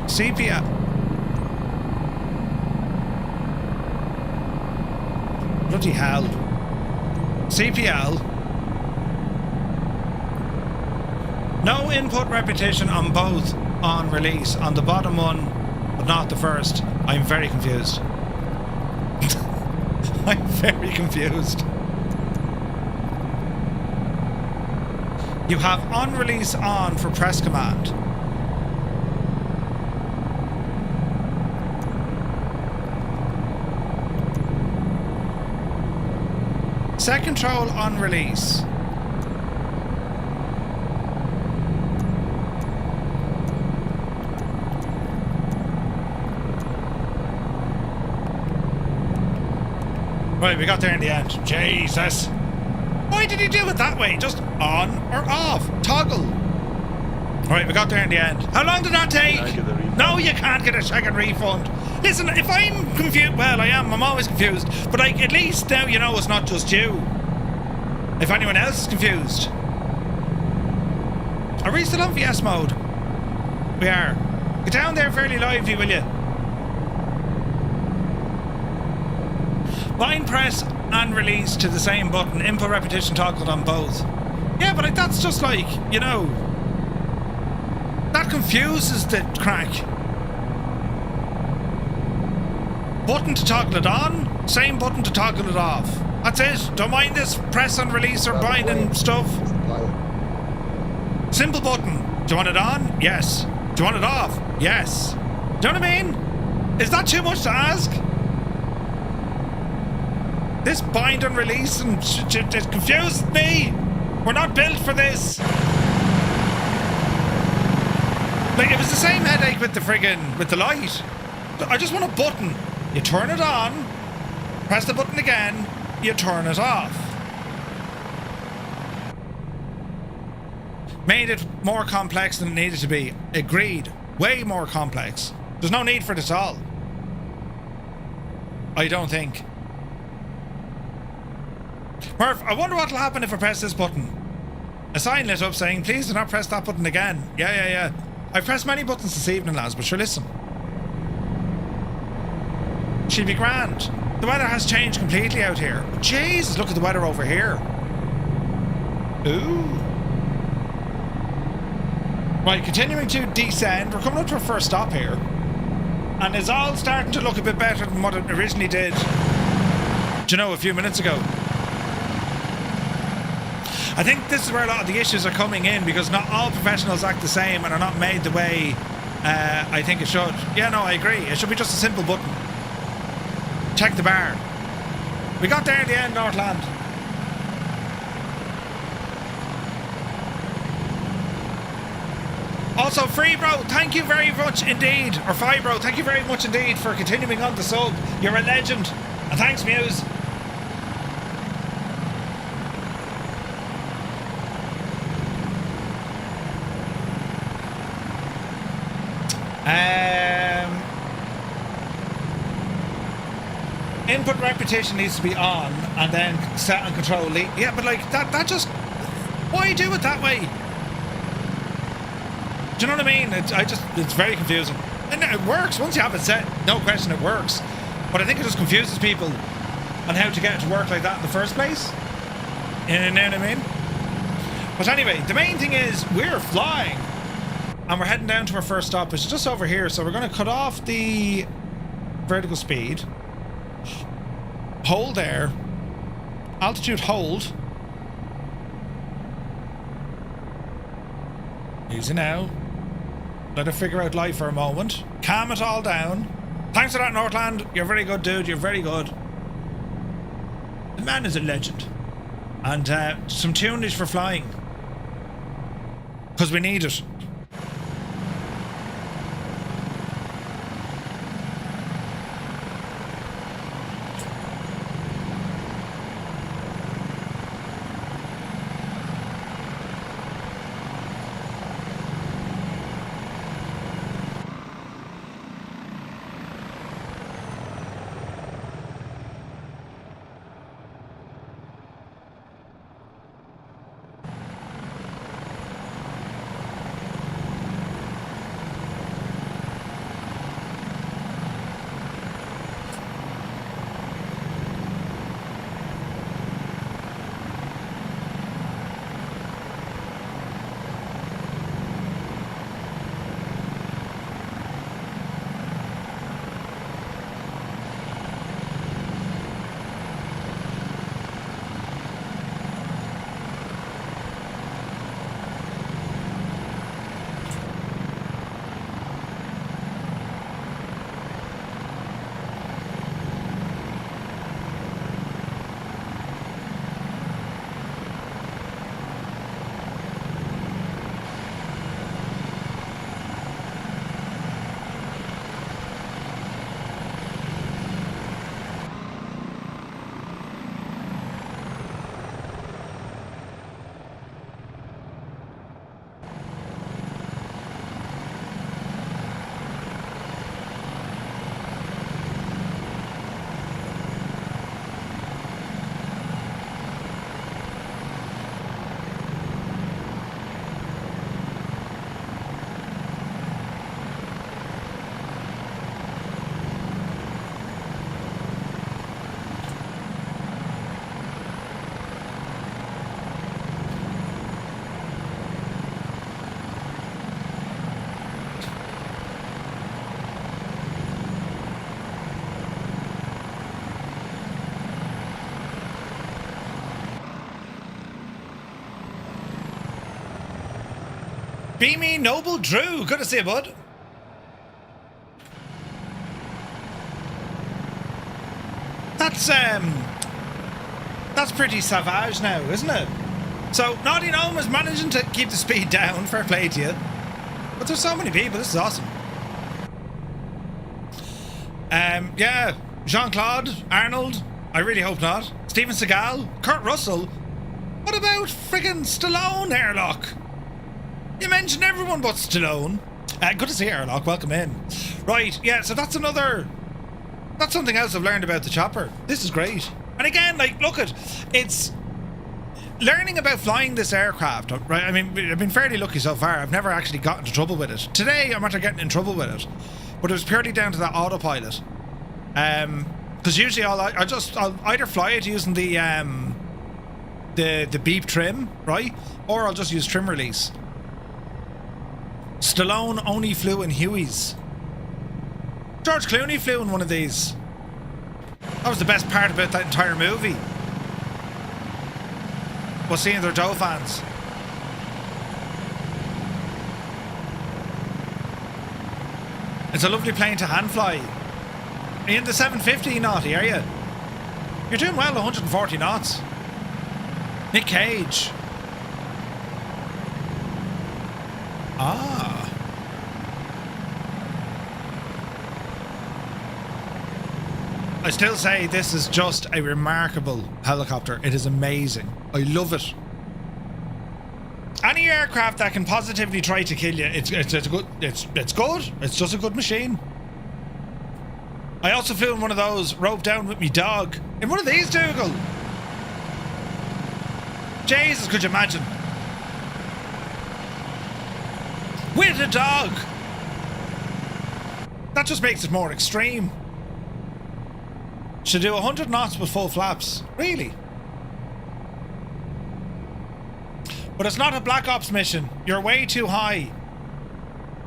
CPL. Bloody hell. CPL. No input repetition on both on release. On the bottom one, but not the first. I'm very confused. I'm very confused. You have on release on for press command. Set control on release. Right, we got there in the end. Jesus. Why did he do it that way? Just on or off. Toggle. Right, we got there in the end. How long did that take? No, you can't get a second refund. Listen, if I'm confused, well, I am. I'm always confused. But like, at least now you know it's not just you. If anyone else is confused. Are we still on VS mode? We are. Get down there fairly lively, will you? Bind, press and release to the same button. Input repetition toggled on both. Yeah, but that's just like, you know, that confuses the crack. Button to toggle it on, same button to toggle it off. That's it. Don't mind this press and release or binding stuff. Simple button. Do you want it on? Yes. Do you want it off? Yes. Do you know what I mean? Is that too much to ask? This bind and release and it confuses me. We're not built for this. Like, it was the same headache with the with the light. I just want a button. You turn it on, press the button again, you turn it off. Made it more complex than it needed to be. Agreed. Way more complex. There's no need for it at all. I don't think. Murph, I wonder what will happen if I press this button. A sign lit up saying, please do not press that button again. Yeah. I've pressed many buttons this evening, lads, but sure, listen. She'll be grand. The weather has changed completely out here. Jesus, look at the weather over here. Ooh. Right, continuing to descend. We're coming up to our first stop here. And it's all starting to look a bit better than what it originally did, do you know, a few minutes ago. I think this is where a lot of the issues are coming in, because not all professionals act the same and are not made the way I think it should. Yeah, no, I agree. It should be just a simple button. Check the bar. We got there in the end, Northland. Also, Freebro, thank you very much indeed. Or Fibro, thank you very much indeed for continuing on the sub. You're a legend. And thanks, Muse. Input repetition needs to be on, and then set and control lead. Yeah, but like that just, why do it that way? Do you know what I mean? It's very confusing. And it works once you have it set. No question, it works. But I think it just confuses people on how to get it to work like that in the first place. You know what I mean? But anyway, the main thing is we're flying, and we're heading down to our first stop, which is just over here. So we're going to cut off the vertical speed. Hold there. Altitude hold. Easy now. Let her figure out life for a moment. Calm it all down. Thanks for that, Northland. You're very good, dude. You're very good. The man is a legend. And some tunage for flying. Because we need it. Beamy Noble Drew, good to see you, bud. That's pretty savage now, isn't it? So Naughty Gnome is managing to keep the speed down. Fair play to you. But there's so many people. This is awesome. Yeah, Jean-Claude Arnold. I really hope not. Steven Seagal, Kurt Russell. What about friggin' Stallone, Airlock? You mentioned everyone but Stallone. Good to see you, Airlock. Welcome in. Right, yeah. So that's something else I've learned about the chopper. This is great. And again, like, look at it's learning about flying this aircraft, right? I mean, I've been fairly lucky so far. I've never actually gotten into trouble with it. Today, I'm after getting in trouble with it, but it was purely down to that autopilot. Because usually I'll either fly it using the beep trim, right, or I'll just use trim release. Stallone only flew in Hueys. George Clooney flew in one of these. That was the best part about that entire movie. Was seeing their Dauphins. It's a lovely plane to hand fly. Are you in the 750 naughty, are you? You're doing well, 140 knots. Nick Cage. Ah. I still say this is just a remarkable helicopter. It is amazing. I love it. Any aircraft that can positively try to kill you, it's good. It's good. It's just a good machine. I also flew in one of those roped down with me dog. In one of these, Dougal. Jesus, could you imagine? With a dog. That just makes it more extreme. Should do 100 knots with full flaps. Really? But it's not a Black Ops mission. You're way too high.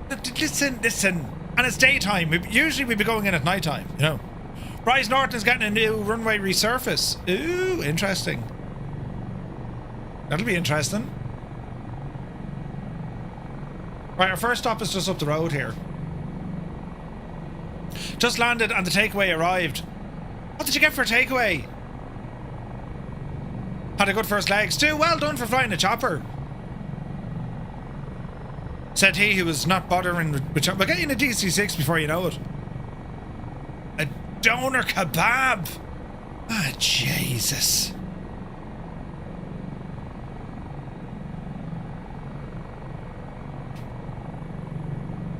Listen. And it's daytime. Usually we'd be going in at nighttime, you know. Bryce Norton is getting a new runway resurface. Ooh, interesting. That'll be interesting. Right, our first stop is just up the road here. Just landed and the takeaway arrived. What did you get for a takeaway? Had a good first leg. Stu, well done for flying a chopper. Said he who was not bothering with chopper. We'll get you in a DC-6 before you know it. A doner kebab. Ah, Jesus.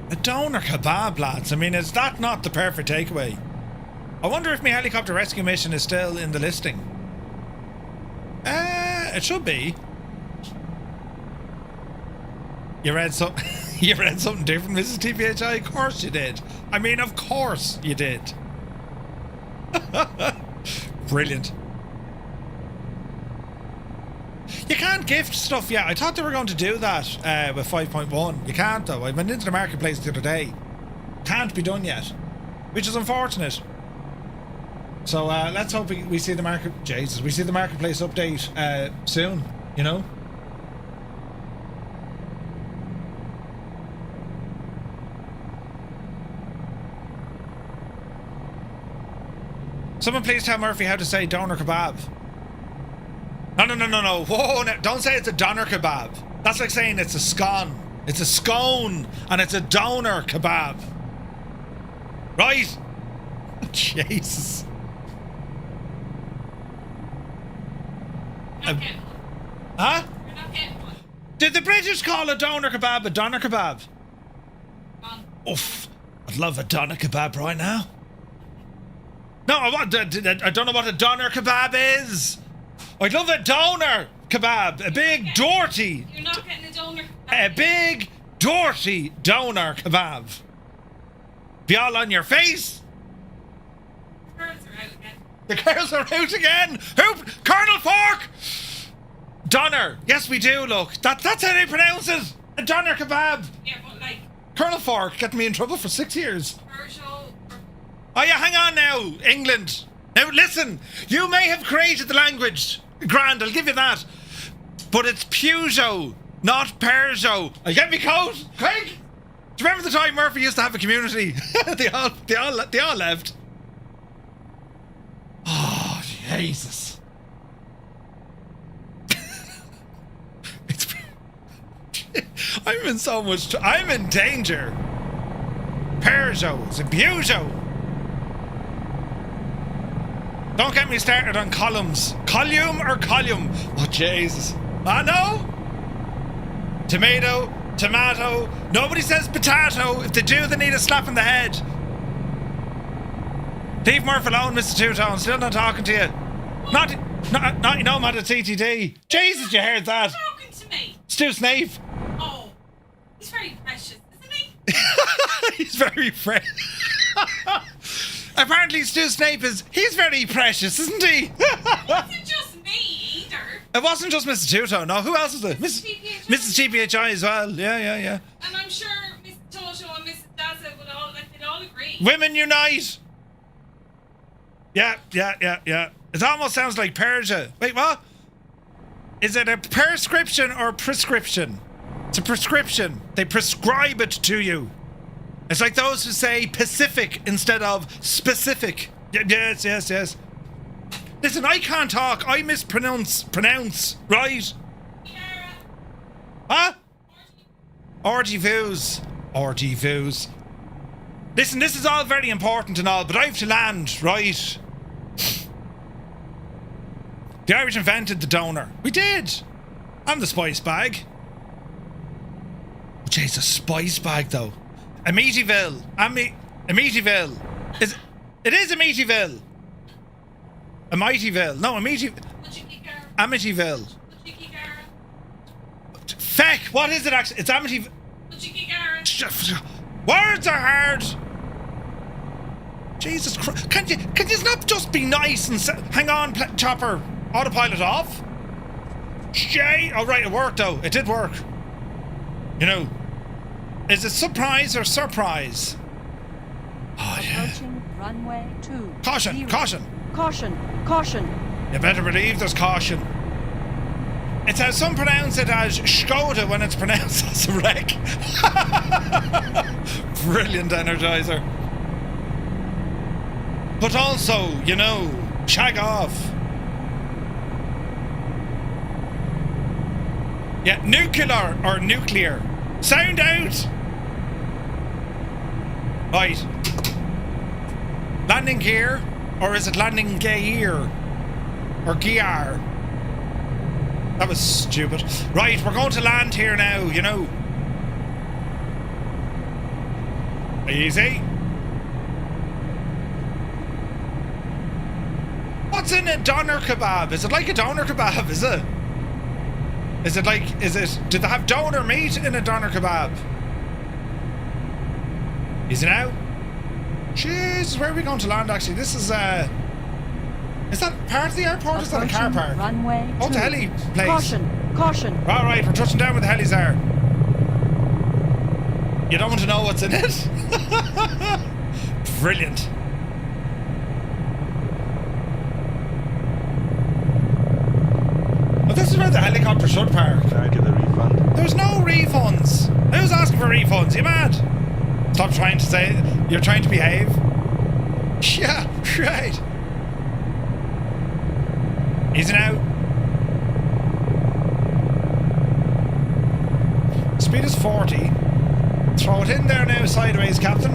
A doner kebab, lads. I mean, is that not the perfect takeaway? I wonder if my helicopter rescue mission is still in the listing. It should be. You read something different, Mrs. TPHI? Of course you did. I mean, of course you did. Brilliant. You can't gift stuff yet. I thought they were going to do that with 5.1. You can't though. I went into the marketplace the other day. Can't be done yet, which is unfortunate. So let's hope we see the we see the marketplace update soon, you know. Someone please tell Murphy how to say doner kebab. No. Whoa, no, don't say it's a doner kebab. That's like saying it's a scone. It's a scone and it's a doner kebab. Right? Jesus. You're not getting one. Huh? You're not getting one. Did the British call a doner kebab a doner kebab? Gone. Oof. I'd love a doner kebab right now. No, I don't know what a doner kebab is. I'd love a doner kebab. A big, dirty. You're not getting a doner. A big, dirty doner kebab. Be all on your face. Girls are out again. The girls are out again. Who? Colonel Fork. Doner. Yes, we do. Look, that's how they pronounce it. A doner kebab. Yeah, but like Colonel Fork got me in trouble for 6 years. Peugeot. Oh yeah, hang on now, England. Now listen, you may have created the language. Grand, I'll give you that. But it's Peugeot. Not Peugeot. I get me coat. Quick. Do you remember the time Murphy used to have a community? they all left. Oh, Jesus. I'm in so much I'm in danger. Peugeot. It's a Peugeot. Don't get me started on columns. Column or column? Oh, Jesus. I know. Tomato, tomato. Nobody says potato. If they do, they need a slap in the head. Leave Murph alone, Mr. Two-Tone. Still not talking to you. Not you know I'm at a TTD. Jesus, you heard that. Talking to me. Stu Snape. Oh, he's very precious, isn't he? He's very fresh. Apparently Stu Snape he's very precious, isn't he? It wasn't just me either. It wasn't just Mr. Two-Tone, no. Who else was it? TPHI. Mrs. TPHI as well. Yeah. And I'm sure Mr. Toto and Mrs. Daza would they'd all agree. Women unite! Yeah. It almost sounds like Persia. Wait, what? Is it a prescription or prescription? It's a prescription. They prescribe it to you. It's like those who say Pacific instead of specific. Yes. Listen, I can't talk. I mispronounce, right? Yeah. Huh? RG views. Listen, this is all very important and all, but I have to land, right? The Irish invented the donor. We did. And the spice bag. Oh, jeez, a spice bag, though. Amityville. Amityville. It is Amityville. Amityville. No, Amityville. Feck, what is it actually? It's Amityville. Words are hard. Jesus Christ. Can you not just be nice and hang on, chopper. Autopilot off? Oh, right, it worked though. It did work. You know, is it surprise or surprise? Oh, yeah. Approaching runway 2. Caution. Caution. You better believe there's caution. It's how some pronounce it as Skoda when it's pronounced as a wreck. Brilliant Energizer. But also, you know, shag off. Yeah, nuclear or nuclear. Sound out! Right. Landing gear, or is it landing gear? Or gear? That was stupid. Right, we're going to land here now, you know. Easy. What's in a doner kebab? Is it like a doner kebab, is it? Did they have doner meat in a doner kebab? Easy now. Jesus, where are we going to land actually? This is that part of the airport? Is that a car park? Runway 2. Oh, the heli place. Caution. Alright, we're touching down with the helis are. You don't want to know what's in it? Brilliant. Well, this is where the helicopter should park. Can I get a refund? There's no refunds. Who's asking for refunds? You mad? Stop trying to say you're trying to behave. Yeah, right. Easy now. Speed is 40. Throw it in there now sideways, Captain.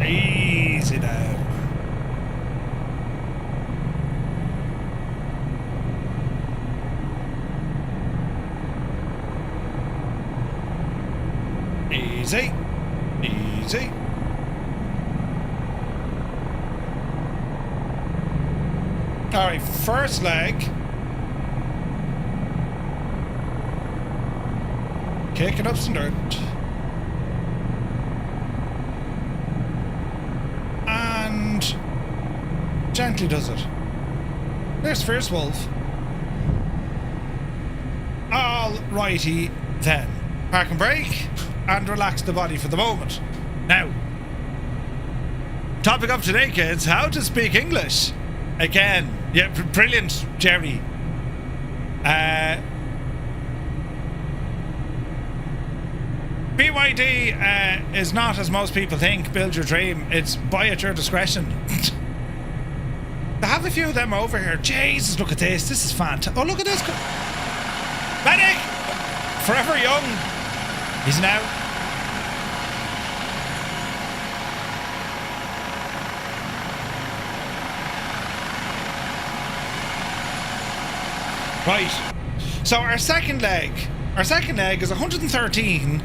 Easy now. Easy. Alright, first leg. Kicking up some dirt. And gently does it. There's Fierce Wolf. Alrighty then. Park and brake and relax the body for the moment. Now, topic of today, kids, how to speak English. Again, yeah, brilliant, Jerry. BYD is not, as most people think, build your dream. It's buy at your discretion. They have a few of them over here. Jesus, look at this. This is fantastic. Oh, look at this. Medic! Forever young. He's now. Right. So our second leg is 113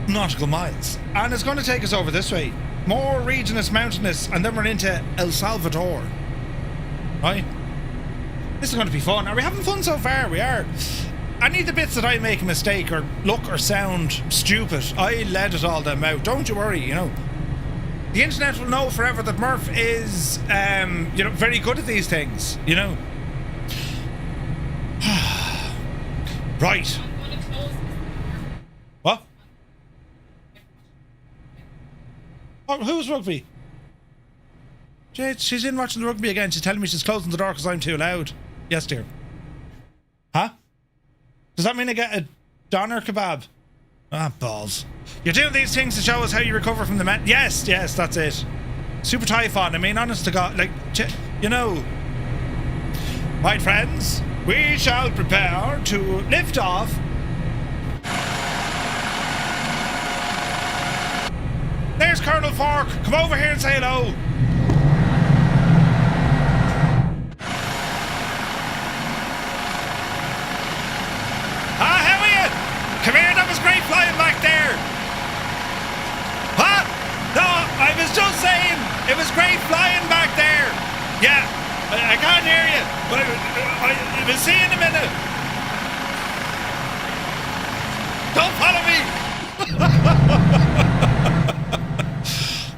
nautical miles. And it's going to take us over this way. More regionless, mountainous, and then we're into El Salvador. Right? This is going to be fun. Are we having fun so far? We are. Any of the bits that I make a mistake or look or sound stupid, I let it all them out. Don't you worry, you know. The internet will know forever that Murph is, you know, very good at these things, you know. Right. What? Oh, who's rugby? Jade, she's in watching the rugby again. She's telling me she's closing the door because I'm too loud. Yes, dear. Huh? Does that mean I get a doner kebab? Ah, balls. You're doing these things to show us how you recover from the Yes, that's it. Super Typhon. I mean, honest to God, like, you know. Right, friends, we shall prepare to lift off. There's Colonel Fork. Come over here and say hello. How are you? Come here, that was great flying back there. Huh? No, I was just saying, it was great flying back there. Yeah, I can't hear you, but we'll see you in a minute. Don't follow me.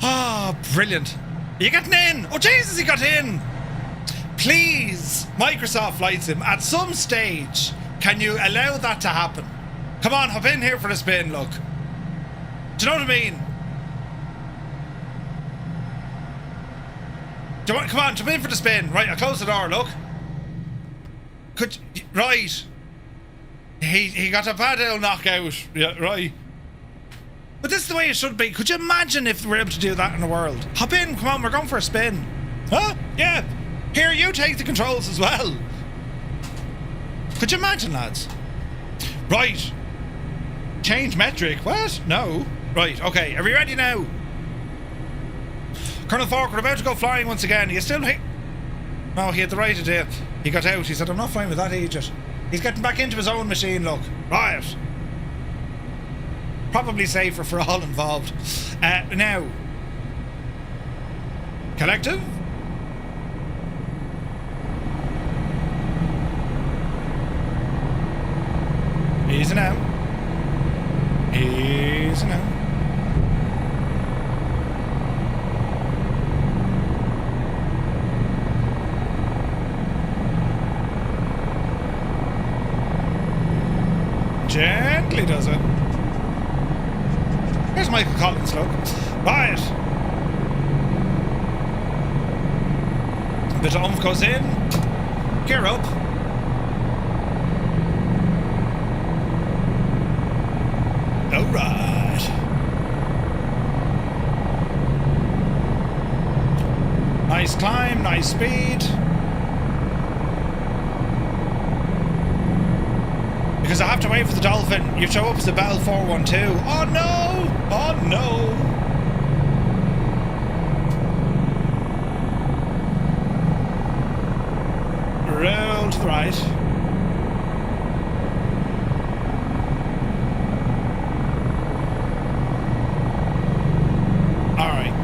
Ah, brilliant. Are you getting in? Oh, Jesus, he got in. Please, Microsoft Flight Sim, at some stage, can you allow that to happen? Come on, hop in here for a spin, look. Do you know what I mean? Come on, jump in for the spin. Right, I'll close the door, look. Right. He got a bad old knockout. Yeah, right. But this is the way it should be. Could you imagine if we were able to do that in the world? Hop in, come on, we're going for a spin. Huh? Yeah. Here, you take the controls as well. Could you imagine, lads? Right. Change metric. What? No. Right, okay. Are we ready now? Colonel Falk, we're about to go flying once again. Are you still here? No, he had the right idea. He got out. He said, I'm not flying with that idiot. He's getting back into his own machine, look. Right. Probably safer for all involved. Now. Collective. Easy now. Easy now. Gently does it. Here's Michael Collins, look. Right. A bit of oomph goes in. Gear up. Alright. Nice climb, nice speed. Because I have to wait for the Dolphin. You show up as a Bell 412. Oh no! Oh no! Roll to the right. Alright.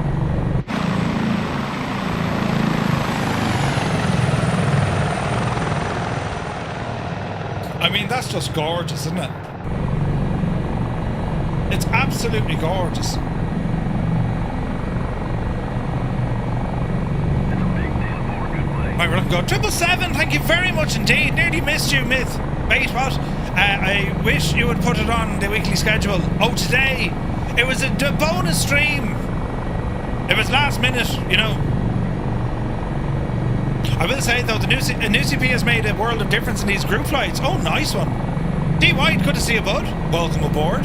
I mean, that's just gorgeous, isn't it? It's absolutely gorgeous. It's a big deal for a good way. Right, we're looking good. 777, thank you very much indeed. Nearly missed you, Myth. Wait, what? I wish you would put it on the weekly schedule. Oh, today. It was a bonus stream. It was last minute, you know. I will say, though, the new CP has made a world of difference in these group flights. Oh, nice one. D. White, good to see you, bud. Welcome aboard.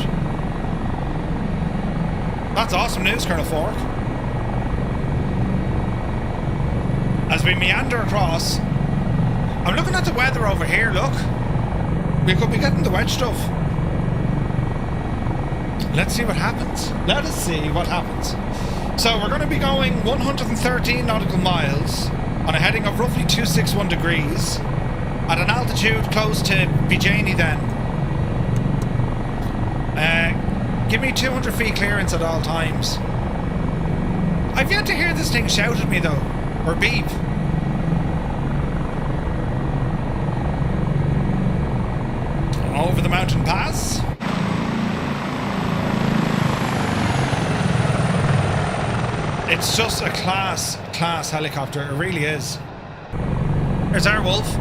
That's awesome news, Colonel Fork. As we meander across, I'm looking at the weather over here, look. We could be getting the wet stuff. Let's see what happens. Let us see what happens. So we're going to be going 113 nautical miles on a heading of roughly 261 degrees at an altitude close to Bijani then. Give me 200 feet clearance at all times. I've yet to hear this thing shout at me though, or beep. Over the mountain pass. It's just a class helicopter, it really is. There's our Wolf.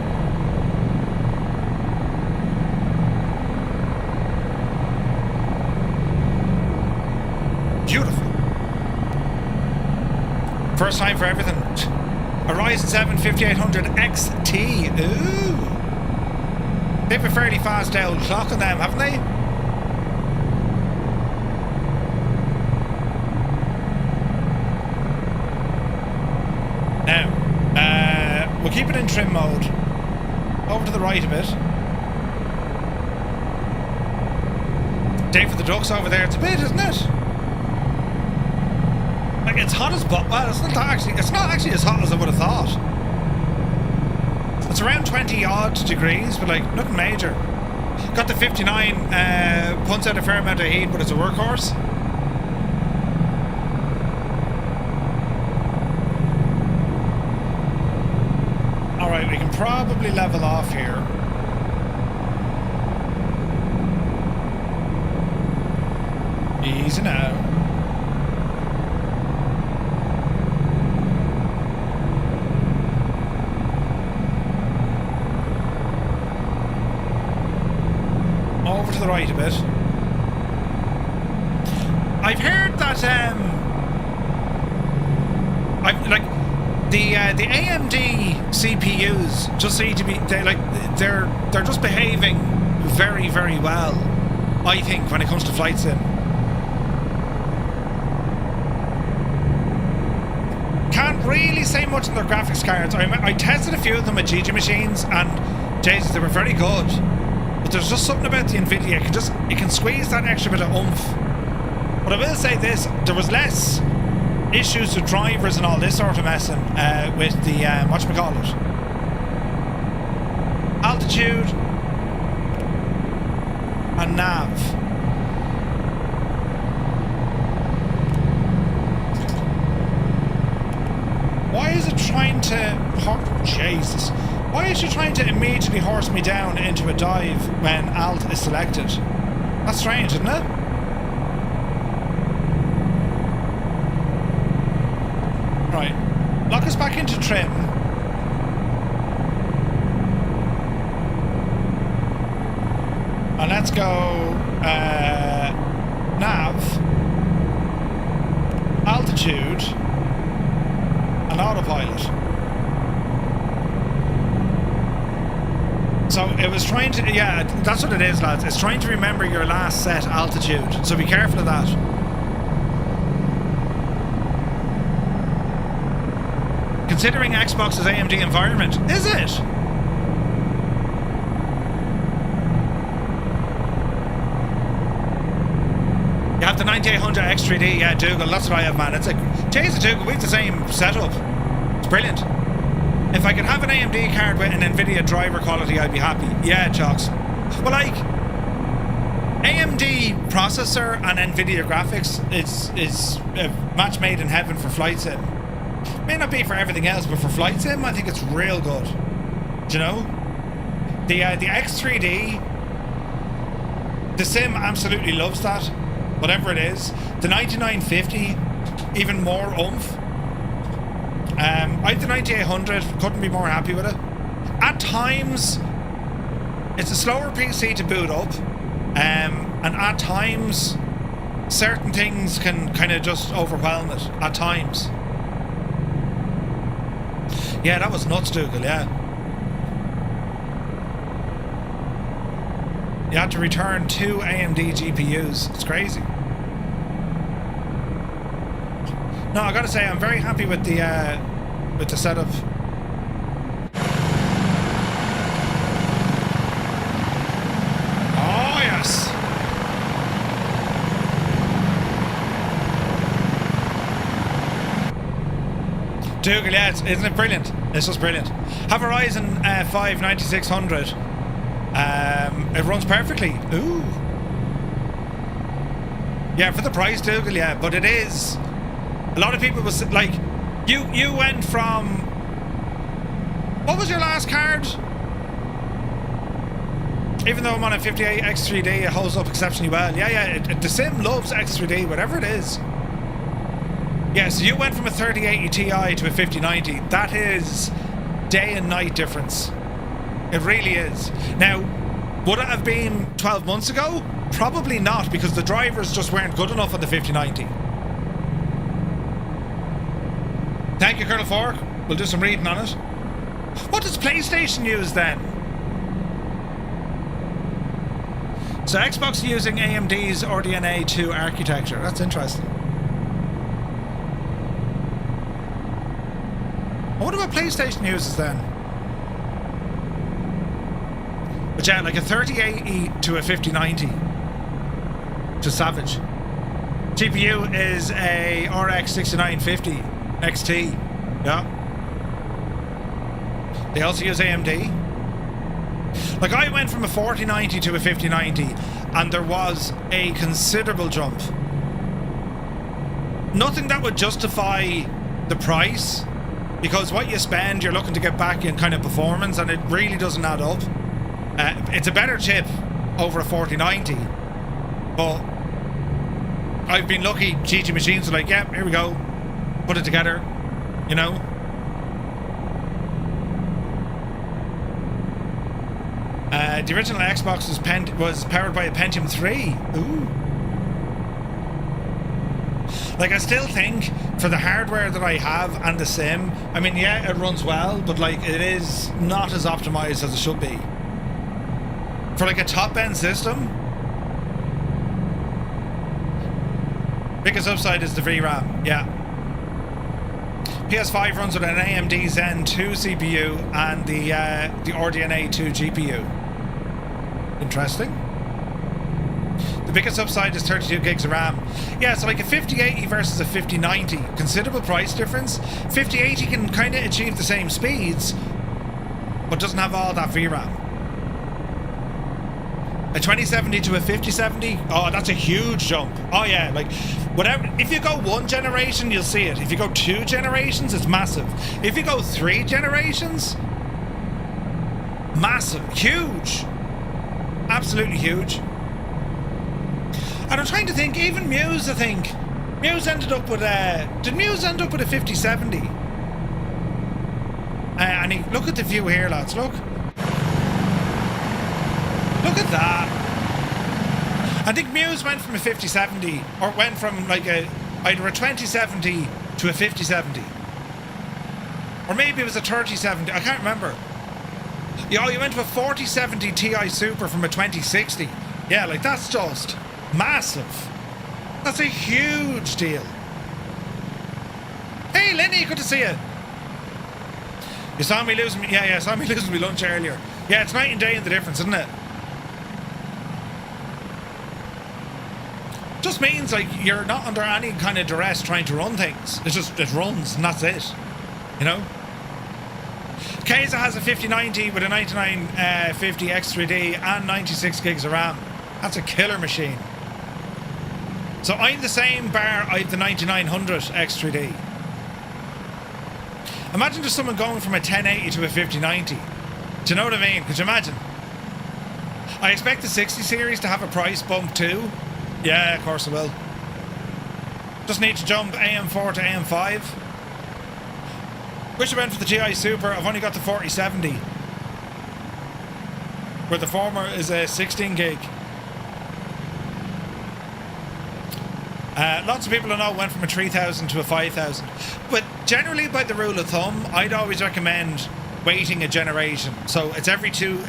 Beautiful. First time for everything. Horizon 7 5800 XT. Ooh. They have a fairly fast old clock on them, haven't they? Now, we'll keep it in trim mode. Over to the right a bit. Day for the ducks over there. It's a bit, isn't it? Like, it's hot as well, it's not actually as hot as I would have thought. It's around 20 odd degrees, but like nothing major. Got the 59, punts out a fair amount of heat, but it's a workhorse. Alright, we can probably level off here. Easy now. Over to the right a bit. I've heard that the AMD CPUs just seem to be they're just behaving very, very well, I think, when it comes to flight sim. Can't really say much on their graphics cards. I tested a few of them at GG machines and Jesus, they were very good. But there's just something about the Nvidia, it can squeeze that extra bit of oomph. But I will say this, there was less issues with drivers and all this sort of messing with the, whatchamacallit, altitude and nav. Why is it trying to... Jesus. Why is she trying to immediately horse me down into a dive when alt is selected? That's strange, isn't it? Right. Lock us back into trim. And let's go nav, altitude, and autopilot. So it was trying to, yeah, that's what it is, lads. It's trying to remember your last set altitude. So be careful of that. Considering Xbox's AMD environment, is it? You have the 9800 X3D, yeah, Dougal, that's what I have, man. It's like, jeez, Dougal, we have the same setup. It's brilliant. If I could have an AMD card with an Nvidia driver quality, I'd be happy. Yeah, Chocks. Well, like, AMD processor and Nvidia graphics is a match made in heaven for flight sim. May not be for everything else, but for flight sim, I think it's real good. Do you know? The X3D, the sim absolutely loves that. Whatever it is. The 9950, even more oomph. I have the 9800, couldn't be more happy with it. At times, it's a slower PC to boot up, and at times, certain things can kind of just overwhelm it. At times. Yeah, that was nuts, Dougal, yeah. You had to return 2 AMD GPUs. It's crazy. No, I gotta say, I'm very happy with the setup. Oh, yes. Dougal, yeah, isn't it brilliant? It's just brilliant. Have a Ryzen 5 9600. It runs perfectly. Ooh. Yeah, for the price, Dougal, yeah, but it is. A lot of people was like, you went from. What was your last card? Even though I'm on a 58 X3D, it holds up exceptionally well. Yeah, the sim loves X3D, whatever it is. Yeah, so you went from a 3080 Ti to a 5090. That is day and night difference. It really is. Now, would it have been 12 months ago? Probably not, because the drivers just weren't good enough on the 5090. Thank you, Colonel Fork. We'll do some reading on it. What does PlayStation use then? So Xbox using AMD's RDNA 2 architecture. That's interesting. I wonder what PlayStation uses then. But yeah, like a 3080 to a 5090. To Savage. GPU is a RX 6950 XT. Yeah. They also use AMD. Like, I went from a 4090 to a 5090, and there was a considerable jump. Nothing that would justify the price, because what you spend, you're looking to get back in kind of performance, and it really doesn't add up. It's a better chip over a 4090, but I've been lucky. GT Machines are like, yeah, here we go, put it together, you know. The original Xbox was powered by a Pentium 3. Ooh. Like, I still think for the hardware that I have and the sim, I mean, yeah, it runs well, but like, it is not as optimized as it should be. For like a top-end system, biggest upside is the VRAM, yeah. PS5 runs with an AMD Zen 2 CPU and the RDNA 2 GPU. Interesting. The biggest upside is 32 gigs of RAM. Yeah, so like a 5080 versus a 5090, considerable price difference. 5080 can kind of achieve the same speeds, but doesn't have all that VRAM. A 2070 to a 5070, oh, that's a huge jump. Oh yeah, like, whatever. If you go one generation, you'll see it. If you go 2 generations, it's massive. If you go 3 generations, massive, huge. Absolutely huge. And I'm trying to think, even Muse, I think. Muse ended up with a... Did Muse end up with a 5070? And look at the view here, lads, look. Look at that. I think Muse went from a 5070, or went from like either a 2070 to a 5070. Or maybe it was a 3070, I can't remember. Yeah, you went to a 4070 Ti Super from a 2060. Yeah, like, that's just massive. That's a huge deal. Hey, Lenny, good to see you. You saw me losing me. Yeah, I saw me losing my lunch earlier. Yeah, it's night and day in the difference, isn't it? Just means like you're not under any kind of duress trying to run things. It's just, it runs and that's it. You know? Kaiser has a 5090 with a 9950 X3D and 96 gigs of RAM. That's a killer machine. So I'm the same, bar I have the 9900 X3D. Imagine just someone going from a 1080 to a 5090. Do you know what I mean? Could you imagine? I expect the 60 series to have a price bump too. Yeah, of course it will. Just need to jump AM4 to AM5. Wish I went for the GI Super. I've only got the 4070. Where the former is a 16 gig. Lots of people I know went from a 3000 to a 5000. But generally, by the rule of thumb, I'd always recommend waiting a generation. So it's every two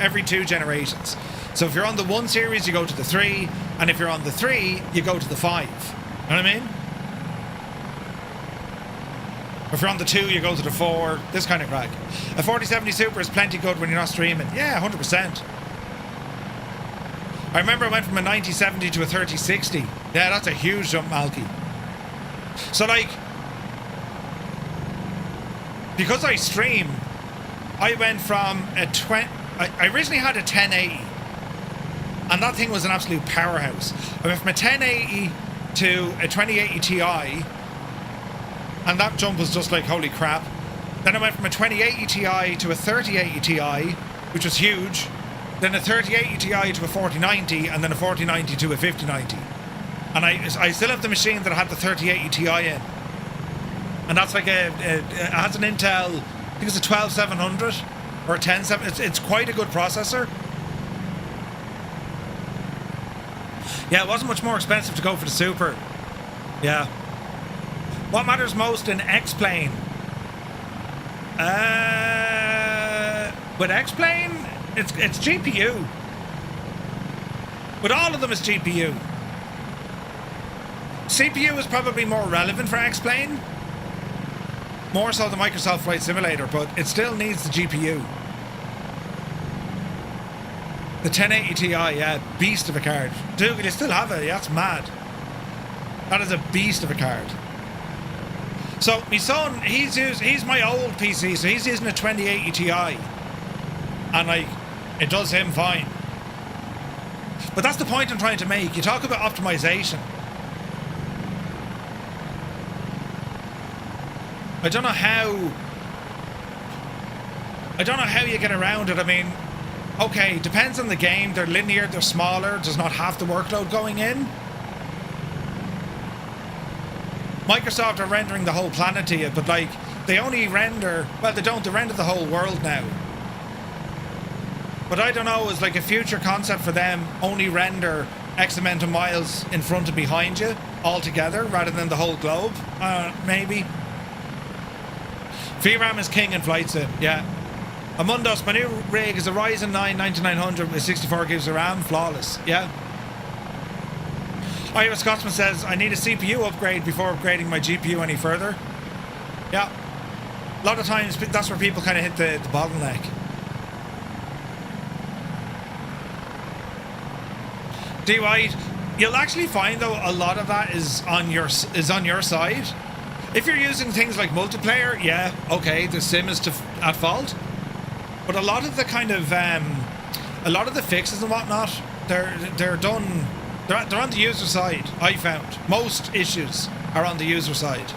generations. So if you're on the 1 series, you go to the 3, and if you're on the 3, you go to the 5. You know what I mean? If you're on the 2, you go to the 4, this kind of crack. A 4070 Super is plenty good when you're not streaming. Yeah, 100%. I remember I went from a 9070 to a 3060. Yeah, that's a huge jump, Malky. So, like, because I stream, I went from a 20... I originally had a 1080. And that thing was an absolute powerhouse. I went from a 1080 to a 2080 Ti. And that jump was just like, holy crap. Then I went from a 2080 Ti to a 3080 Ti, which was huge. Then a 3080 Ti to a 4090, and then a 4090 to a 5090. And I still have the machine that had the 3080 Ti in. And that's like it has an Intel, I think it's a 12700 or a 10700. It's quite a good processor. Yeah, it wasn't much more expensive to go for the Super. Yeah. What matters most in X-Plane? With X-Plane, it's GPU. With all of them, it's GPU. CPU is probably more relevant for X-Plane. More so than Microsoft Flight Simulator, but it still needs the GPU. The 1080 Ti, yeah, beast of a card. Dude, you still have it, yeah, that's mad. That is a beast of a card. So, my son, he's my old PC, so he's using a 2080 Ti. And, like, it does him fine. But that's the point I'm trying to make. You talk about optimization. I don't know how you get around it. I mean, okay, depends on the game. They're linear, they're smaller, there's not half the workload going in. Microsoft are rendering the whole planet to you, but like, they only render, well, they render the whole world now. But I don't know, is like a future concept for them, only render X amount of miles in front and behind you altogether, rather than the whole globe, maybe. VRAM is king in flight sim, yeah. Amundos, my new rig is a Ryzen 9 9900 with 64 gigs of RAM, flawless, yeah. Ira Scotsman says, I need a CPU upgrade before upgrading my GPU any further. Yeah. A lot of times, that's where people kind of hit the bottleneck. D White, you'll actually find though a lot of that is on your side. If you're using things like multiplayer, yeah, okay, the sim is at fault. But a lot of the kind of a lot of the fixes and whatnot, they're done. They're on the user side. I found most issues are on the user side.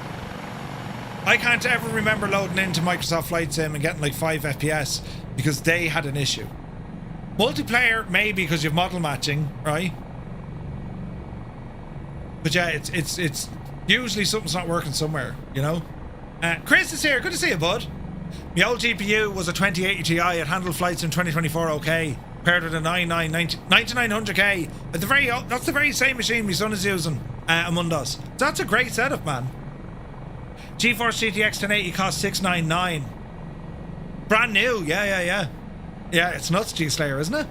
I can't ever remember loading into Microsoft Flight Sim and getting like 5 FPS because they had an issue. Multiplayer, maybe because you've model matching, right? But yeah, it's usually something's not working somewhere, you know? Chris is here. Good to see you, bud. My old GPU was a 2080 Ti. It handled flights in 2024 okay. Paired with a 9900K. That's the very same machine my son is using, Amundos. That's a great setup, man. GeForce GTX 1080 cost $699. Brand new, yeah. Yeah, it's nuts, G-Slayer, isn't it?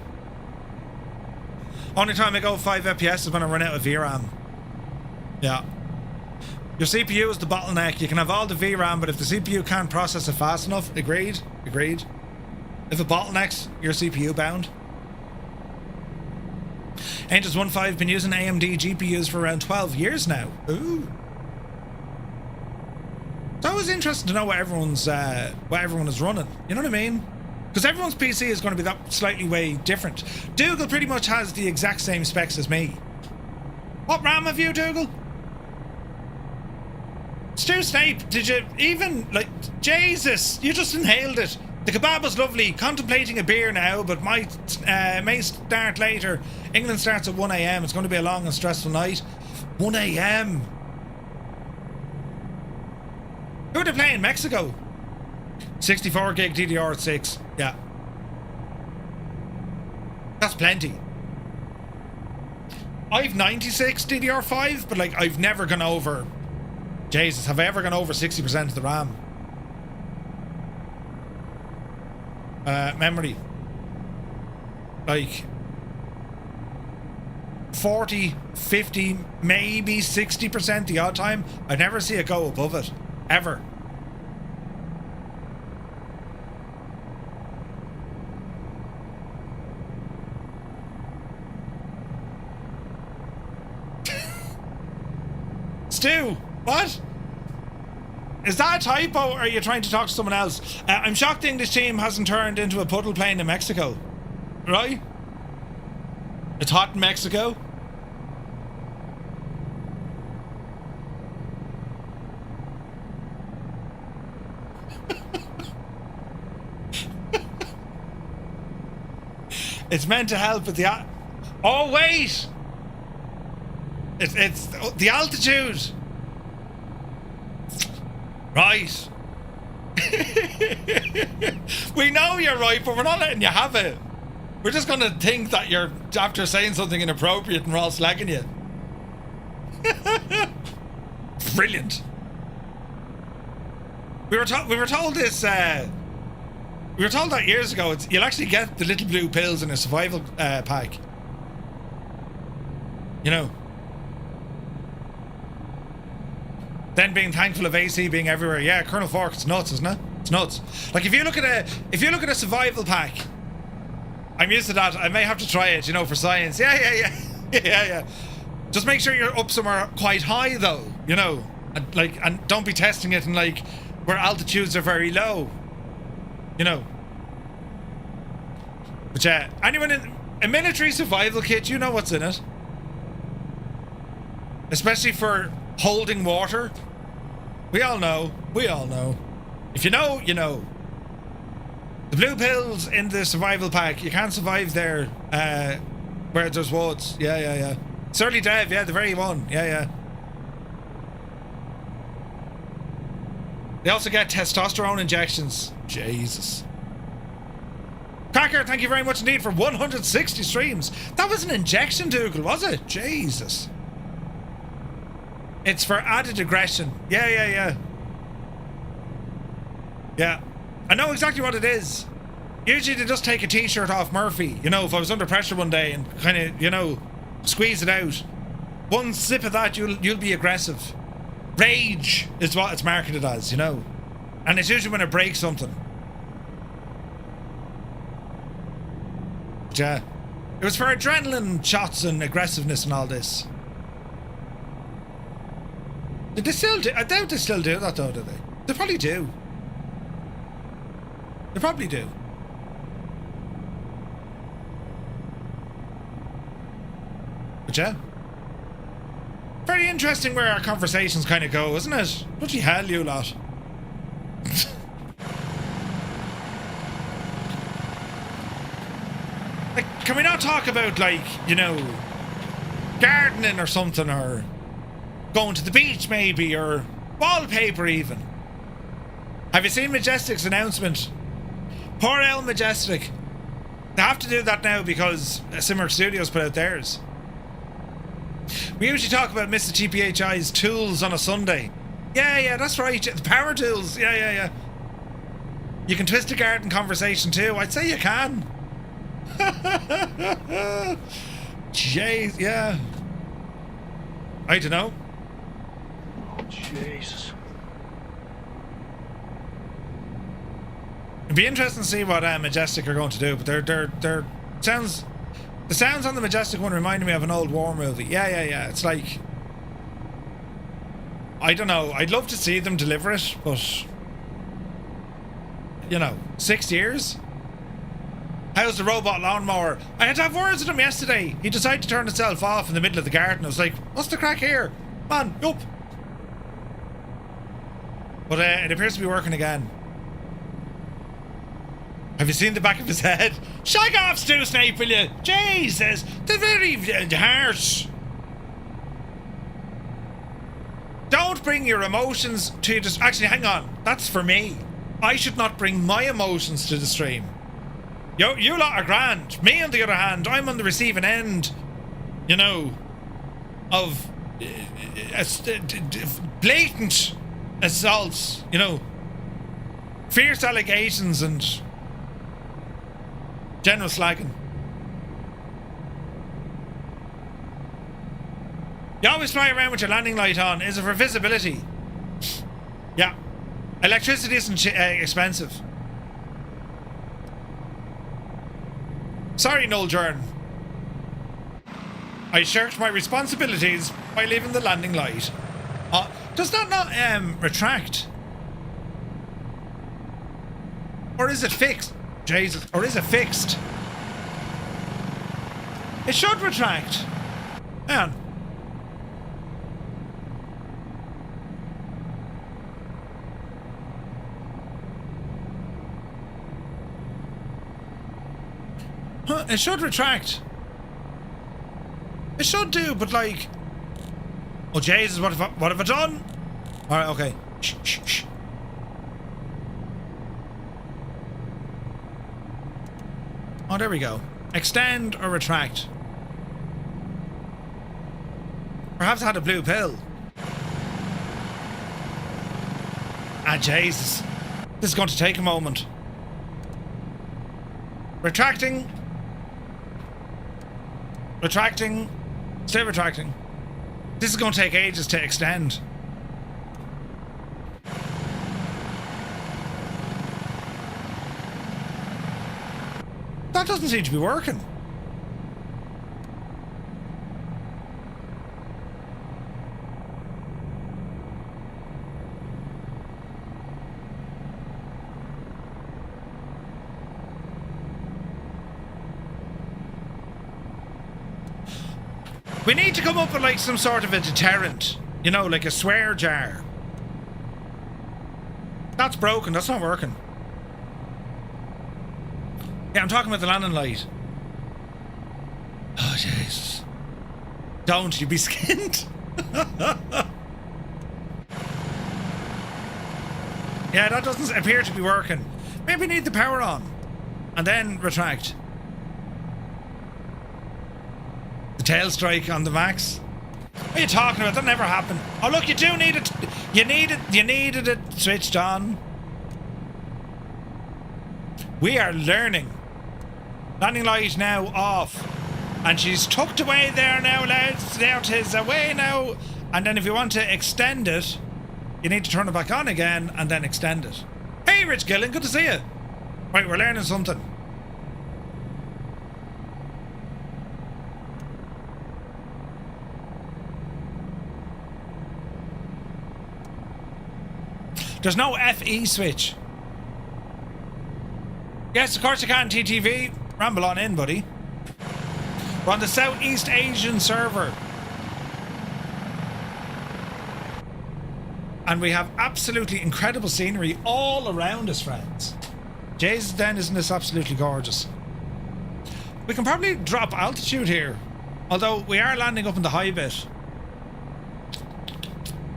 Only time I go 5 FPS is when I run out of VRAM. Yeah. Your CPU is the bottleneck. You can have all the VRAM, but if the CPU can't process it fast enough, agreed. If it bottlenecks, you're CPU bound. Angels 1.5 been using AMD GPUs for around 12 years now. Ooh. It's always interesting to know what everyone is running. You know what I mean? Because everyone's PC is going to be that slightly way different. Dougal pretty much has the exact same specs as me. What RAM have you, Dougal? Stu Snape, did you even, like, Jesus, you just inhaled it. The kebab was lovely. Contemplating a beer now, but may start later. England starts at 1 AM. It's going to be a long and stressful night. 1 AM. Who are they playing? Mexico. 64 gig DDR at 6. Yeah. That's plenty. I've 96 DDR5, but like I've never gone over... Jesus, have I ever gone over 60% of the RAM? Memory. Like 40, 50, maybe 60% the odd time. I never see it go above it. Ever. Stu, what? Is that a typo, or are you trying to talk to someone else? I'm shocked the English team hasn't turned into a puddle plane in Mexico. Right? It's hot in Mexico. It's meant to help with the... Oh, wait! It's the altitude. Right. We know you're right, but we're not letting you have it. We're just going to think that you're after saying something inappropriate and we're all slagging you. Brilliant. We were told this... we were told that years ago. You'll actually get the little blue pills in a survival pack. You know. Then being thankful of AC being everywhere. Yeah, Colonel Fork, it's nuts, isn't it? It's nuts. Like if you look at a survival pack, I'm used to that. I may have to try it, you know, for science. Yeah. Just make sure you're up somewhere quite high, though. You know, and don't be testing it in like where altitudes are very low. You know. But yeah, anyone in a military survival kit, you know what's in it. Especially for holding water. We all know. If you know, you know. The blue pills in the survival pack, you can't survive there where there's woods. Yeah. Surly Dev, yeah, the very one. Yeah. They also get testosterone injections. Jesus. Cracker, thank you very much indeed for 160 streams. That was an injection, Dougal, was it? Jesus. It's for added aggression. Yeah. Yeah. I know exactly what it is. Usually they just take a t-shirt off Murphy. You know, if I was under pressure one day and kind of, you know, squeeze it out. One sip of that, you'll be aggressive. Rage is what it's marketed as, you know. And it's usually when it breaks something. But yeah. It was for adrenaline shots and aggressiveness and all this. Did they still do? I doubt they still do that though, do they? They probably do. They probably do. But yeah. Very interesting where our conversations kind of go, isn't it? Bloody hell, you lot. Like, can we not talk about, like, you know, gardening or something, or going to the beach maybe, or wallpaper even? Have you seen Majestic's announcement? Poor El Majestic. They have to do that now because Simmer Studios put out theirs. We usually talk about Mr. GPHI's tools on a Sunday. Yeah, that's right. The power tools. Yeah. You can twist a garden conversation too. I'd say you can. Jeez, yeah. I don't know. Oh, Jesus. It'd be interesting to see what Majestic are going to do, but they're sounds. The sounds on the Majestic one reminded me of an old war movie. Yeah. It's like, I don't know. I'd love to see them deliver it, but you know, 6 years. How's the robot lawnmower? I had to have words with him yesterday. He decided to turn itself off in the middle of the garden. I was like, what's the crack here? Man, up. But it appears to be working again. Have you seen the back of his head? Shag off, Stu Snape, will you? Jesus, they're very harsh. Don't bring your emotions to just. Actually, hang on. That's for me. I should not bring my emotions to the stream. You lot are grand. Me, on the other hand, I'm on the receiving end, you know, of blatant assaults, you know, fierce allegations and general slagging. You always fly around with your landing light on. Is it for visibility? Yeah. Electricity isn't expensive. Sorry, Noel Jern. I shirked my responsibilities by leaving the landing light on. Does that not retract? Or is it fixed? Jesus. Or is it fixed? It should retract. Hang on. Huh, it should retract. It should do, but like... Oh, Jesus, what have I done? Alright, okay. Shh, shh, shh. Oh, there we go. Extend or retract. Perhaps I had a blue pill. Ah, Jesus. This is going to take a moment. Retracting. Retracting. Still retracting. This is going to take ages to extend. That doesn't seem to be working. We need to come up with like some sort of a deterrent. You know, like a swear jar. That's broken, that's not working. Yeah, I'm talking about the landing light. Oh, Jesus. Don't you be skinned. Yeah, that doesn't appear to be working. Maybe need the power on. And then retract. The tail strike on the max. What are you talking about? That never happened. Oh, look, you do need it. You needed it switched on. We are learning. Landing light now off. And she's tucked away there now, lads. There it is, away now. And then if you want to extend it, you need to turn it back on again and then extend it. Hey, Rich Gillen, good to see you. Right, we're learning something. There's no FE switch. Yes, of course you can, TTV. Ramble on in, buddy. We're on the Southeast Asian server. And we have absolutely incredible scenery all around us, friends. Jesus, then, isn't this absolutely gorgeous? We can probably drop altitude here. Although we are landing up in the high bit.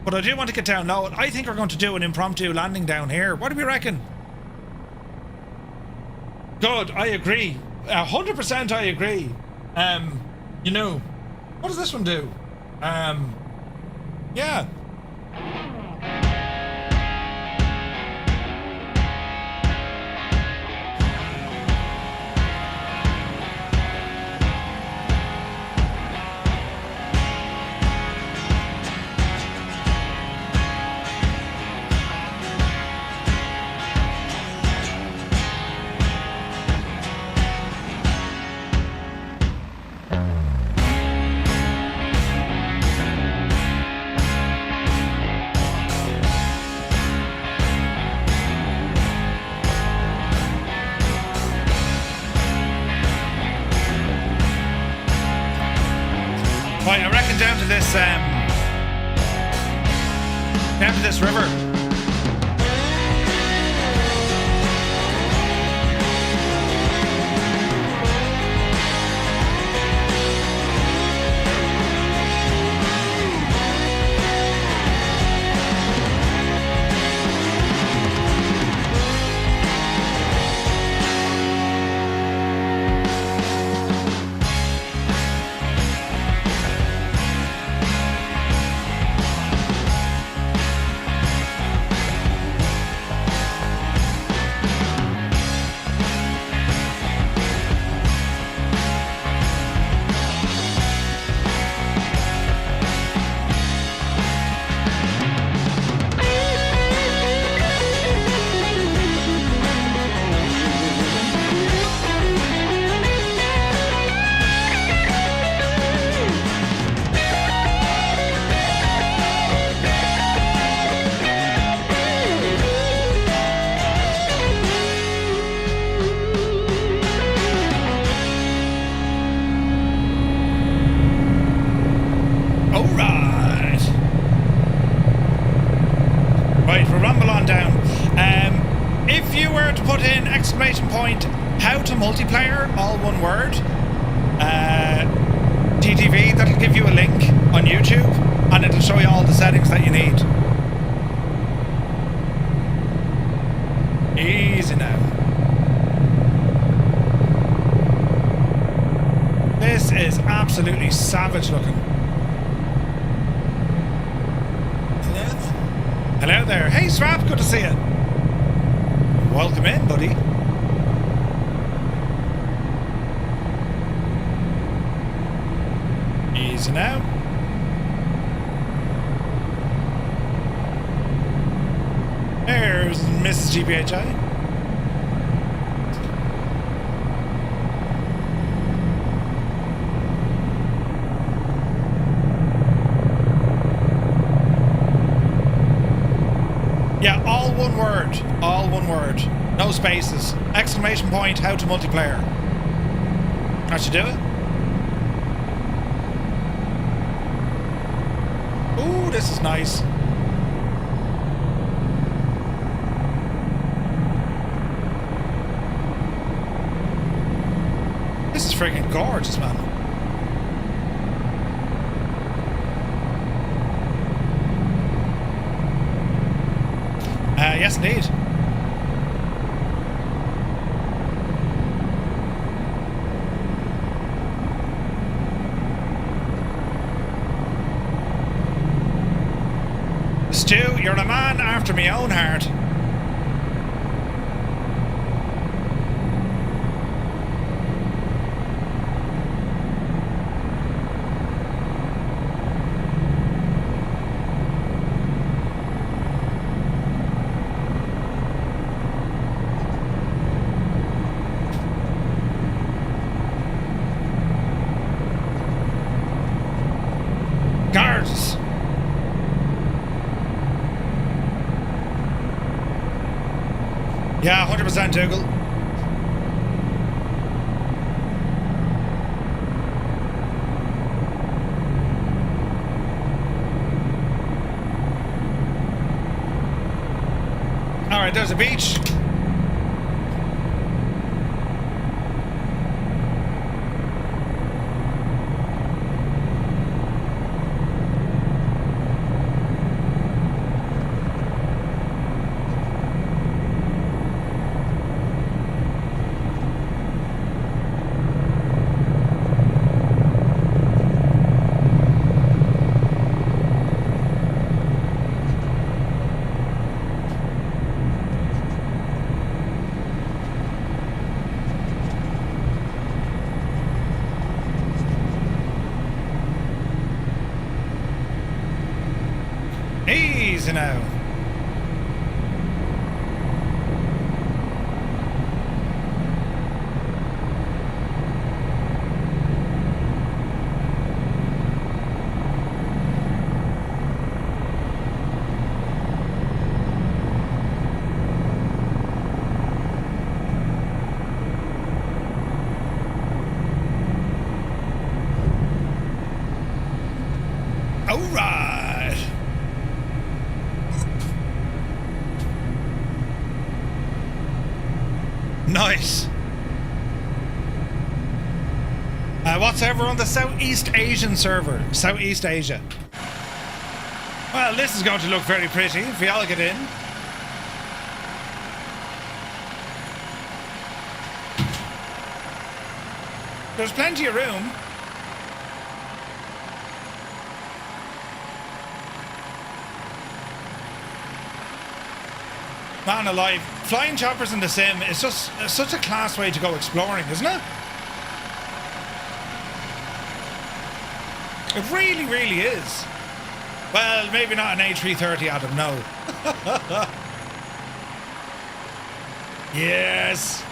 But I do want to get down low. I think we're going to do an impromptu landing down here. What do we reckon? Good, I agree. 100% I agree. You know, what does this one do? Yeah. Right, I reckon down to this river. Right, we'll rumble on down. If you were to put in exclamation point, how to multiplayer, all one word, TTV, that'll give you a link on YouTube and it'll show you all the settings that you need. Easy now. This is absolutely savage looking. Hello there. Hey, Swap, good to see you. Welcome in, buddy. Easy now. There's Mrs. GPHI. Yeah, all one word. All one word. No spaces. Exclamation point, how to multiplayer. That should do it. Ooh, this is nice. This is freaking gorgeous, man. Yes, indeed. Stu, you're a man after my own heart. Guards! Yeah, 100% Dougal. Alright, there's a beach. Easy now. All right. Nice. What server on the Southeast Asian server? Southeast Asia. Well, this is going to look very pretty if we all get in. There's plenty of room. Man alive, flying choppers in the sim is just such a class way to go exploring, isn't it? It really, really is. Well, maybe not an A330, Adam, no. Yes.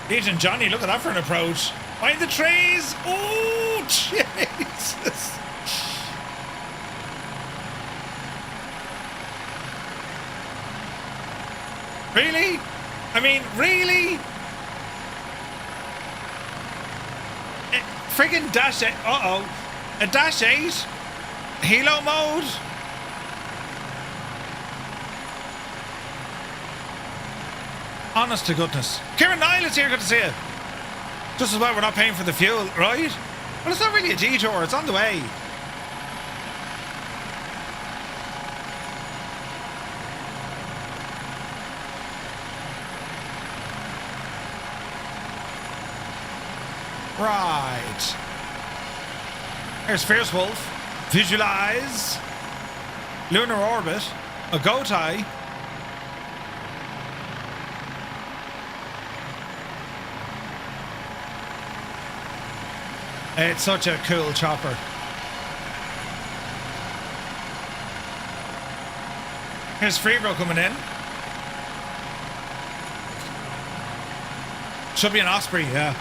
Agent Johnny, look at that for an approach. Behind the trees. Oh, Jesus. Really? I mean, really? Friggin' dash it. Uh-oh. A dash 8. Helo mode. Honest to goodness. Kieran Niall is here, good to see you. Just as well we're not paying for the fuel, right? Well, it's not really a detour, it's on the way. Right. Here's Fierce Wolf. Visualize. Lunar Orbit. A Gotai. It's such a cool chopper. Here's Freebro coming in. Should be an Osprey, yeah.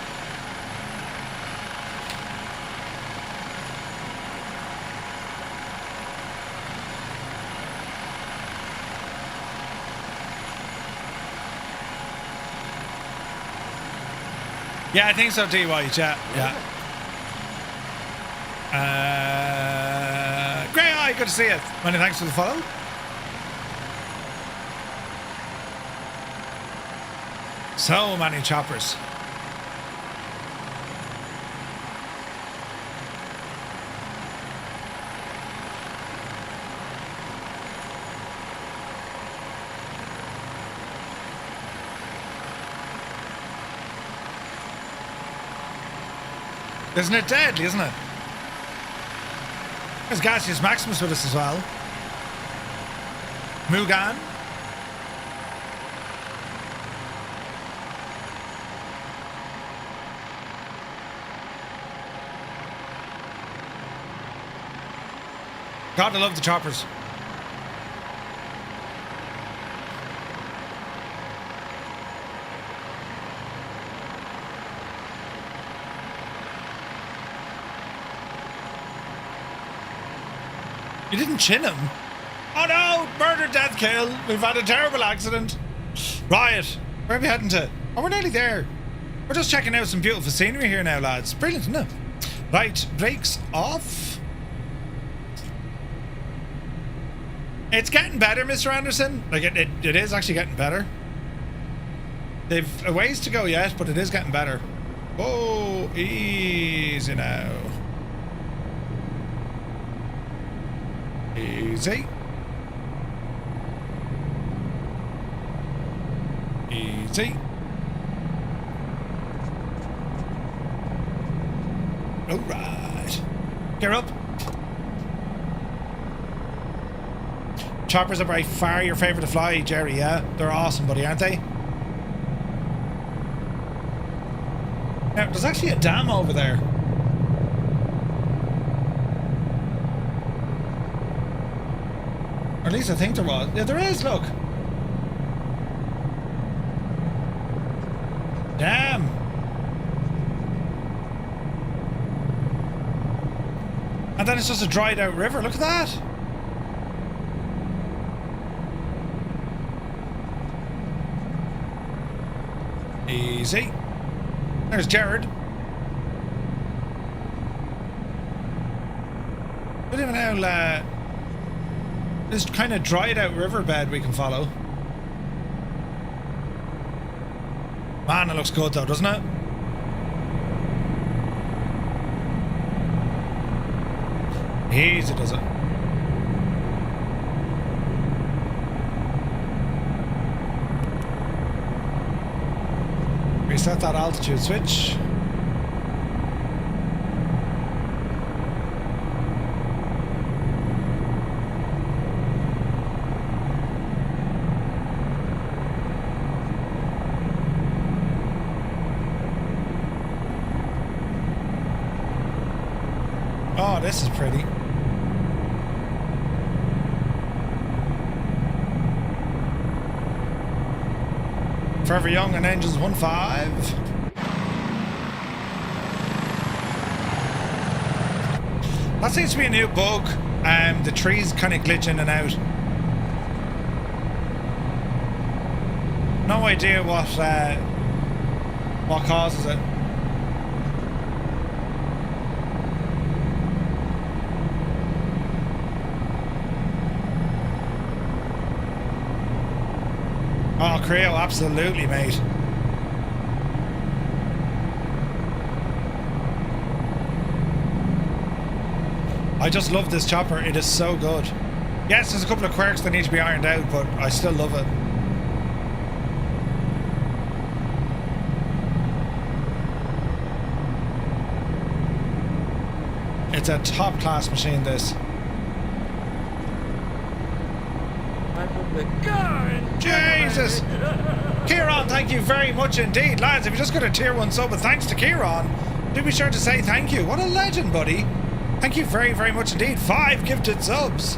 Yeah, I think so, D. White, yeah. Grey Eye, good to see you. Many thanks for the follow. So many choppers. Isn't it deadly, isn't it? There's Gaseous Maximus with us as well. Mugan. God, I love the choppers. You didn't chin him. Oh no! Murder, death, kill. We've had a terrible accident. Riot. Where are we heading to? Oh, we're nearly there. We're just checking out some beautiful scenery here now, lads. Brilliant, isn't it? Right, brakes off. It's getting better, Mr. Anderson. Like, it is actually getting better. They've a ways to go yet, but it is getting better. Oh, easy now. Easy. Easy. All right. Get up. Choppers are by far your favourite to fly, Jerry, yeah? They're awesome, buddy, aren't they? Now, there's actually a dam over there. Or at least I think there was. Yeah, there is, look. Damn. And then it's just a dried out river. Look at that. Easy. There's Jared. But even now, this kind of dried out riverbed we can follow. Man, it looks good though, doesn't it? Easy does it. Reset that altitude switch. Oh, this is pretty. Forever Young and Angels 1.5. That seems to be a new bug. The trees kind of glitch in and out. No idea what causes it. Creo, absolutely, mate. I just love this chopper. It is so good. Yes, there's a couple of quirks that need to be ironed out, but I still love it. It's a top-class machine, this. Jesus! Kieran, thank you very much indeed. Lads, if you just got a tier 1 sub, and thanks to Kieran, do be sure to say thank you. What a legend, buddy. Thank you very, very much indeed. 5 gifted subs.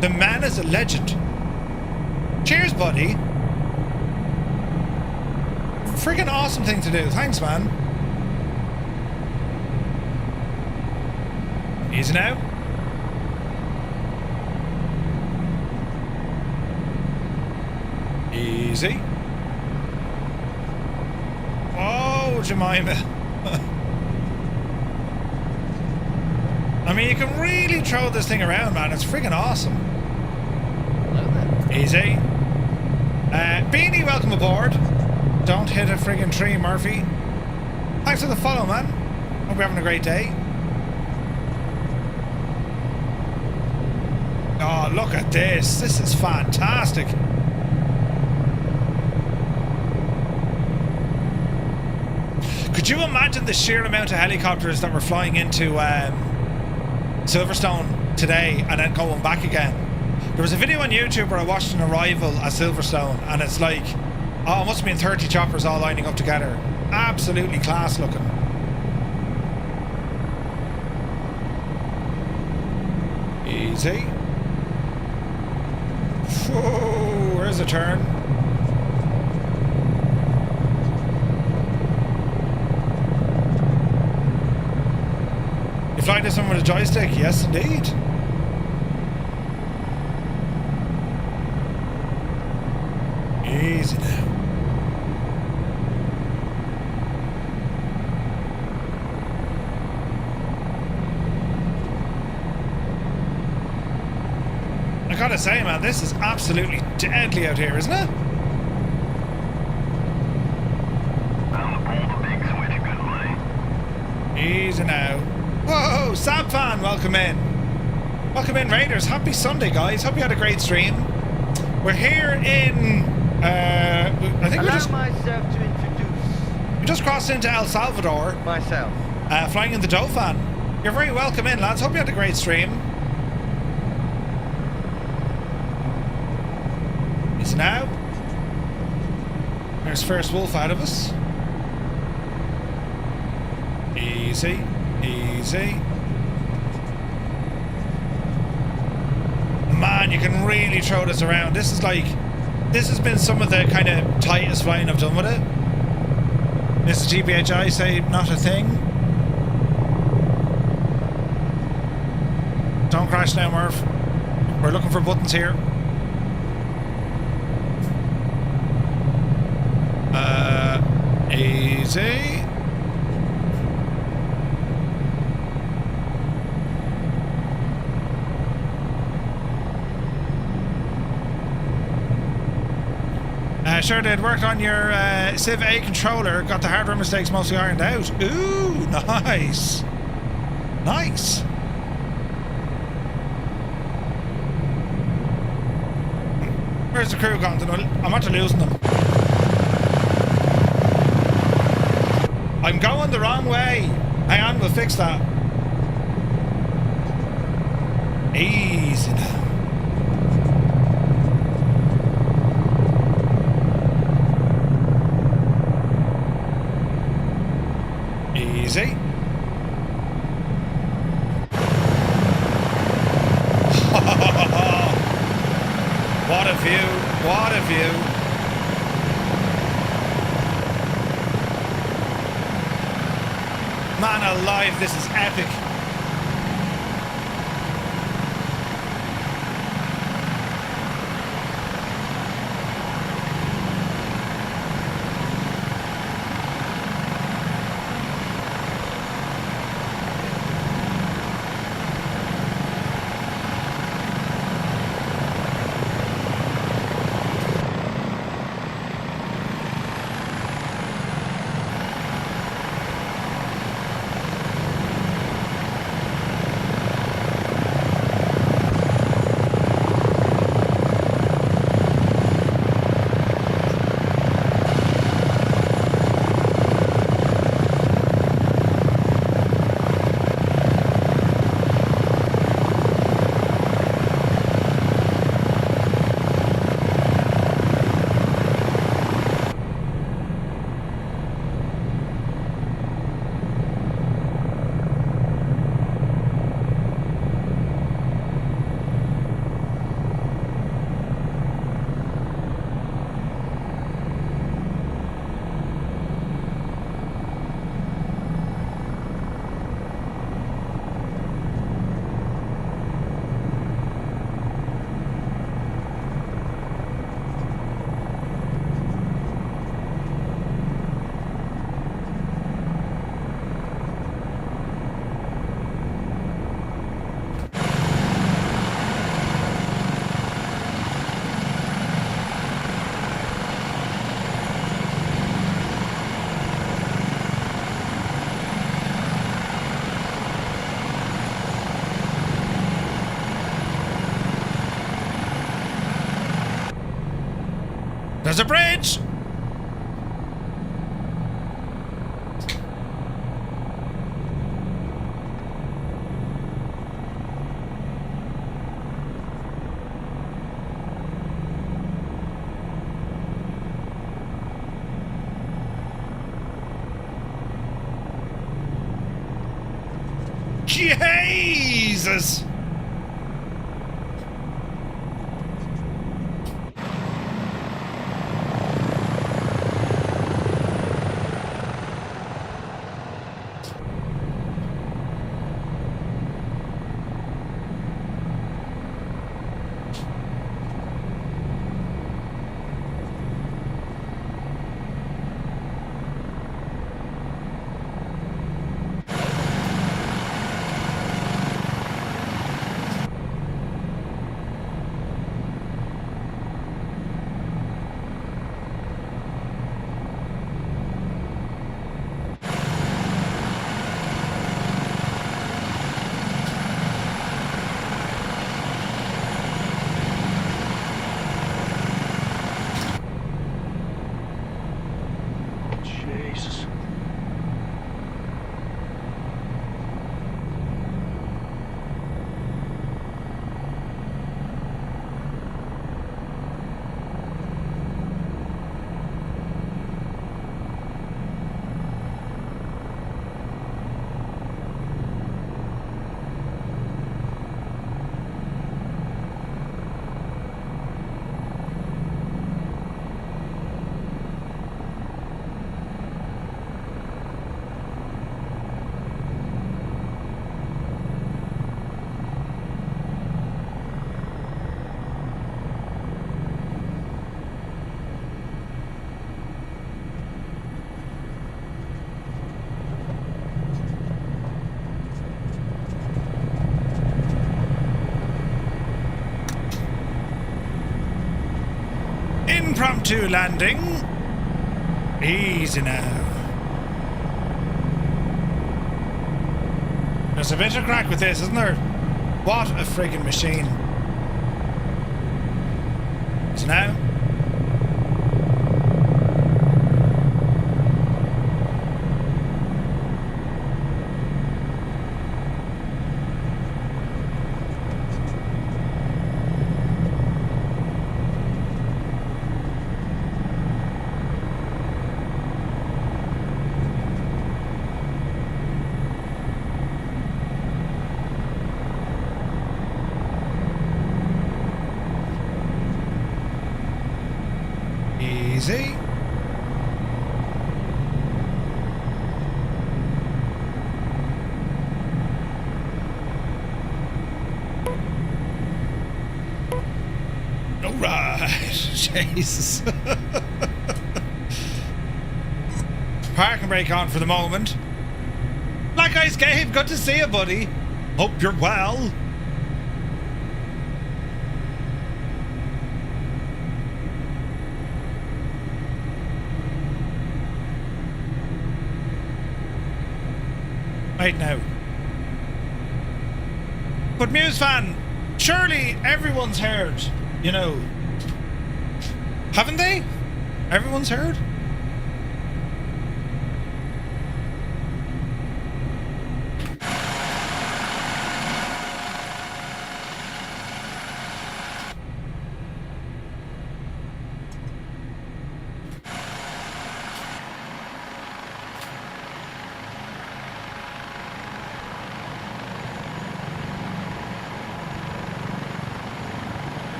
The man is a legend. Cheers, buddy. Freaking awesome thing to do. Thanks, man. Easy now. Easy. Oh, Jemima. I mean, you can really throw this thing around, man. It's freaking awesome. Easy. Beanie, welcome aboard. Don't hit a friggin' tree, Murphy. Thanks for the follow, man. Hope you're having a great day. Oh, look at this. This is fantastic. Could you imagine the sheer amount of helicopters that were flying into Silverstone today and then going back again? There was a video on YouTube where I watched an arrival at Silverstone, and it's like, oh, it must have been 30 choppers all lining up together. Absolutely class looking. Easy. Whoa, where's the turn? You fly this one with a joystick? Yes, indeed. Easy now. I gotta say, man, this is absolutely deadly out here, isn't it? Easy now. Whoa, Sab fan, welcome in. Welcome in, Raiders. Happy Sunday, guys. Hope you had a great stream. We're here in I think myself to introduce. We just crossed into El Salvador. Myself. Flying in the Dauphin. You're very welcome in, lads. Hope you had a great stream. It's now. There's first wolf out of us. Easy, easy. Man, you can really throw this around. This is like, this has been some of the kind of tightest flying I've done with it. Mr. GPHI say not a thing. Don't crash now, Murph. We're looking for buttons here. Easy. Sure did. Worked on your Civ A controller. Got the hardware mistakes mostly ironed out. Ooh, nice. Nice. Where's the crew gone? I'm after losing them. I'm going the wrong way. Hang on, we'll fix that. Easy now. Easy. What a view. What a view. Man alive, this is epic. There's a bridge! Jesus! Jesus. Impromptu landing. Easy now. There's a bit of crack with this, isn't there? What a friggin' machine. So now. Easy. All right. Jesus. Park and brake on for the moment. Black Ice Gabe, good to see you, buddy. Hope you're well. Right now. But Muse fan, surely everyone's heard, you know. Haven't they? Everyone's heard?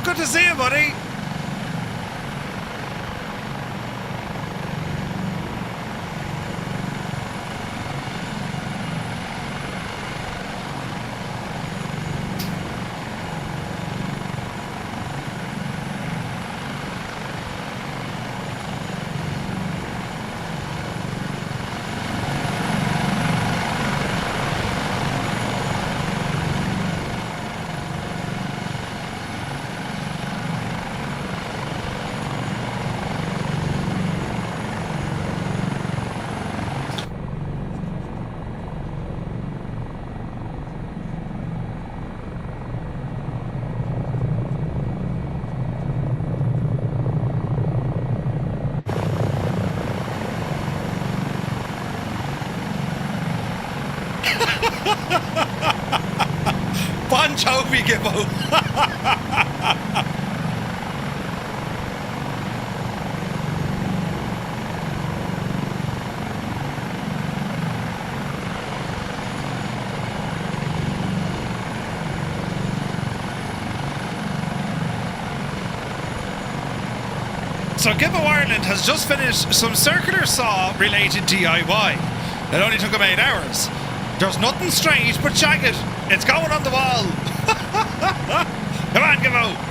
Good to see you, buddy. Bon Jovi, Gibbo. So Gibbo Ireland has just finished some circular saw related DIY. It only took him 8 hours. There's nothing straight but jagged. It's going on the wall. Come on, Gibbo.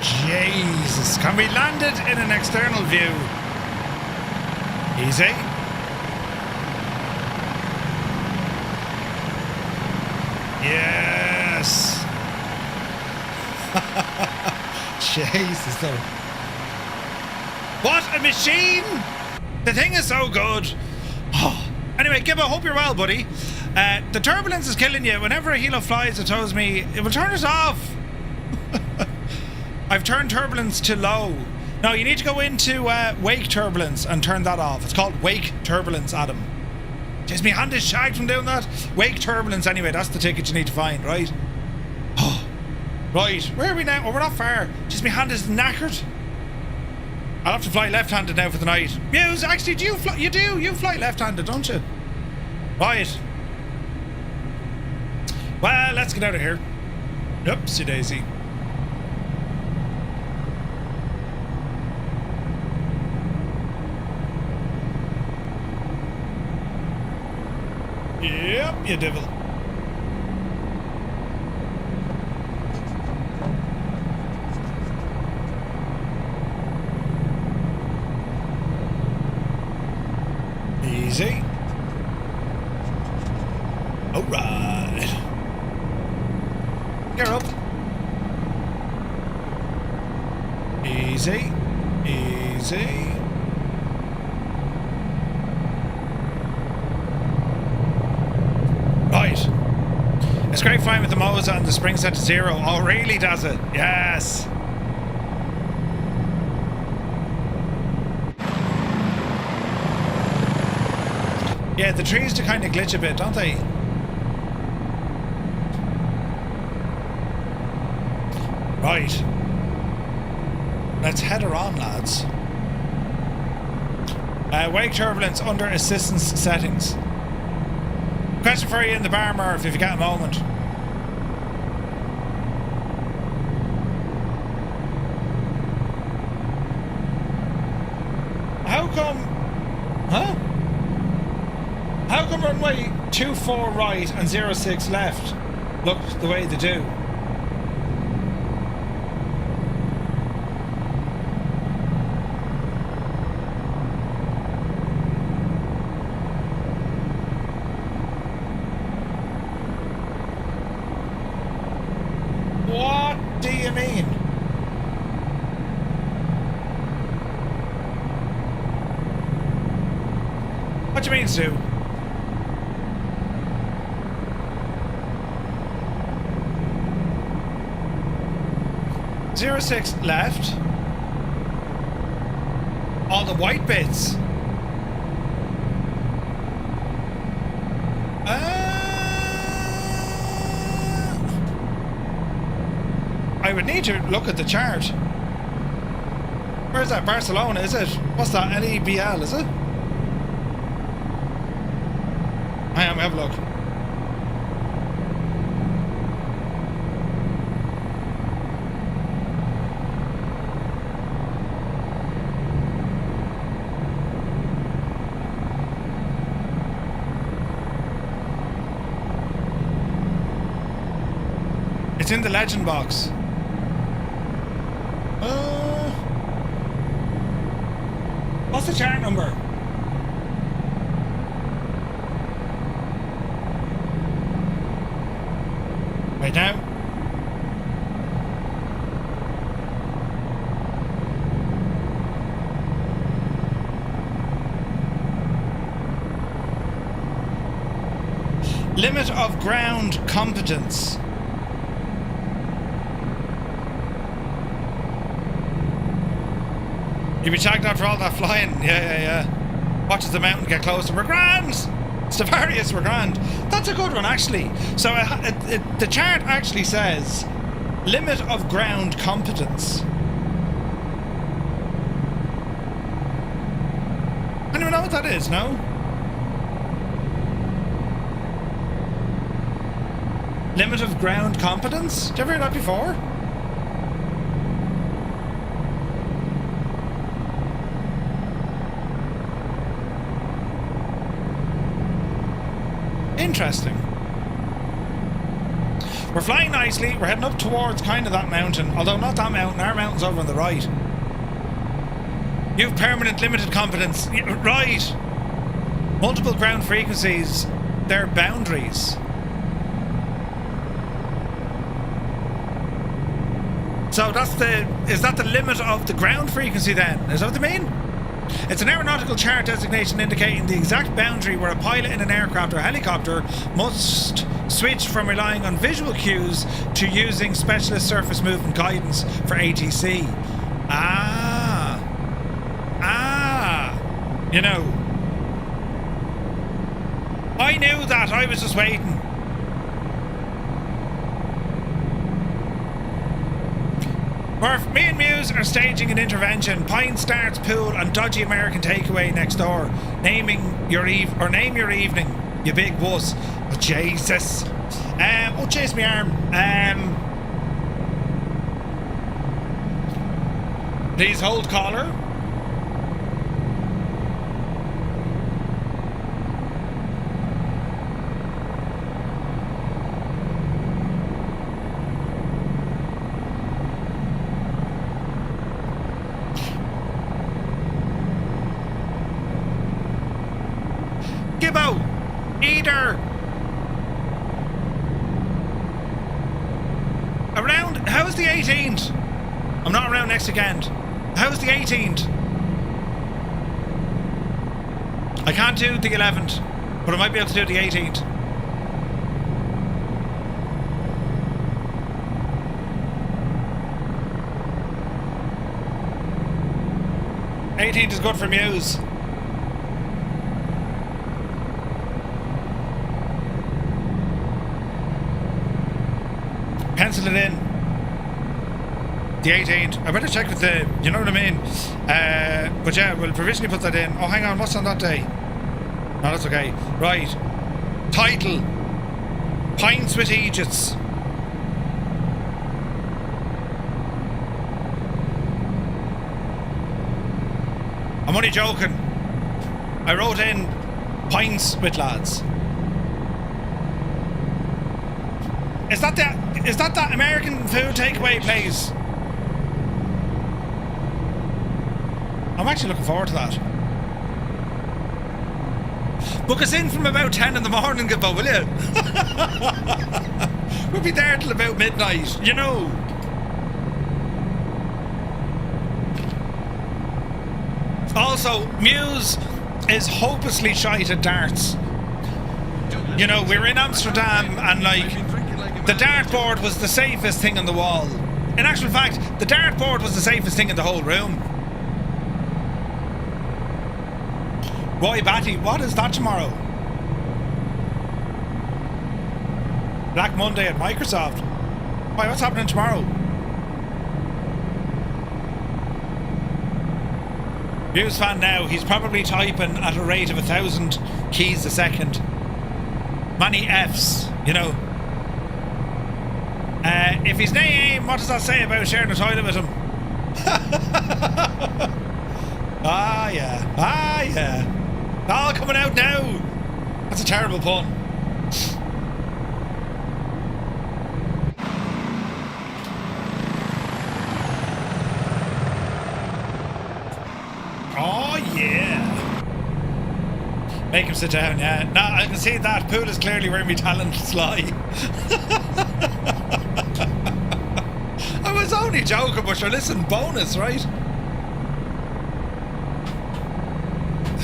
Jesus, can we land it in an external view? Easy. Yes. Jesus, though. What a machine! The thing is so good. Oh. Anyway, Gibbo, hope you're well, buddy. The turbulence is killing you. Whenever a helo flies, it tells me it will turn it off. I've turned turbulence to low. No, you need to go into wake turbulence and turn that off. It's called wake turbulence, Adam. Jeez, my hand is shagged from doing that. Wake turbulence, anyway. That's the ticket you need to find, right? Oh, right. Where are we now? Oh, we're not far. Jeez, my hand is knackered. I'll have to fly left-handed now for the night. Muse, actually, do you fly? You do. You fly left-handed, don't you? Right. Well, let's get out of here. Oopsie daisy. Yep, you devil. Easy. All right. Gear up. Easy. Easy. Right. It's great flying with the Moza and the spring set to 0. Oh, really, does it? Yes. Yeah, the trees do kind of glitch a bit, don't they? Right. Let's head her on, lads. Wake turbulence under assistance settings. Question for you in the bar, Murph, if you get a moment. How come... Huh? How come runway 24 right and 06 left look the way they do? What do you mean? What do you mean, Sue? Zero 06 left. All the white bits. I would need to look at the chart. Where's that? Barcelona, is it? What's that? LEBL, is it? I am, have a look. It's in the legend box. What's the chart number? Right now. Limit of ground competence. You've been shagged out for all that flying. Yeah. Watches the mountain get closer. We're grand! Stavarius, we're grand. That's a good one, actually. So the chart actually says limit of ground competence. Anyone know what that is, no? Limit of ground competence? Did you ever hear that before? Interesting. We're flying nicely. We're heading up towards kind of that mountain. Although not that mountain. Our mountain's over on the right. You've permanent limited competence. Right. Multiple ground frequencies. They're boundaries. So that's the... Is that the limit of the ground frequency then? Is that what they mean? It's an aeronautical chart designation indicating the exact boundary where a pilot in an aircraft or helicopter must switch from relying on visual cues to using specialist surface movement guidance for ATC. You know, I knew that. I was just waiting. Murph, me and Muse are staging an intervention. Pine starts pool and dodgy American takeaway next door. Name your evening, you big wuss. Oh, Jesus. Chase me arm. Please hold caller. Gibbo! Eater! Around... How's the 18th? I'm not around next weekend. How's the 18th? I can't do the 11th, but I might be able to do the 18th. '18th is good for Muse. Pencil it in. The 18th. I better check with the... You know what I mean? But yeah, we'll provisionally put that in. Oh, hang on. What's on that day? No, that's okay. Right. Title. Pints with Aegis. I'm only joking. I wrote in Pints with lads. Is that that American food takeaway place? I'm actually looking forward to that. Book us in from about 10 in the morning, Gibbo, will you? We'll be there till about midnight, you know. Also, Muse is hopelessly shite at darts. You know, we were in Amsterdam and like... The dartboard was the safest thing on the wall. In actual fact, the dartboard was the safest thing in the whole room. Roy Batty, what is that tomorrow? Black Monday at Microsoft. Why, what's happening tomorrow? News fan now, he's probably typing at a rate of 1,000 keys a second. Many Fs, you know. If he's name, what does that say about sharing a toilet with him? Ah, yeah. All coming out now. That's a terrible pun. Oh, yeah. Make him sit down, yeah. No, I can see that. Pool is clearly where my talents lie. I was only joking, but sure, listen, bonus, right?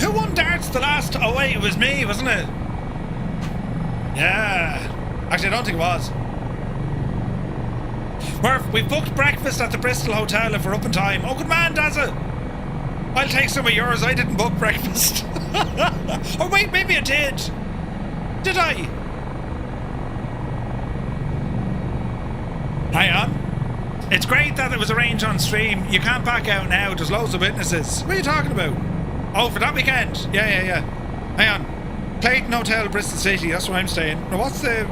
Who won darts the last... Oh wait, it was me, wasn't it? Yeah. Actually, I don't think it was. Murph, we've booked breakfast at the Bristol Hotel if we're up in time. Oh, good man, Dazza. I'll take some of yours. I didn't book breakfast. Oh wait, maybe I did. Did I? Hang on. It's great that it was arranged on stream. You can't back out now. There's loads of witnesses. What are you talking about? Oh, for that weekend? Yeah. Hang on. Clayton Hotel, Bristol City. That's where I'm staying. Now, what's the...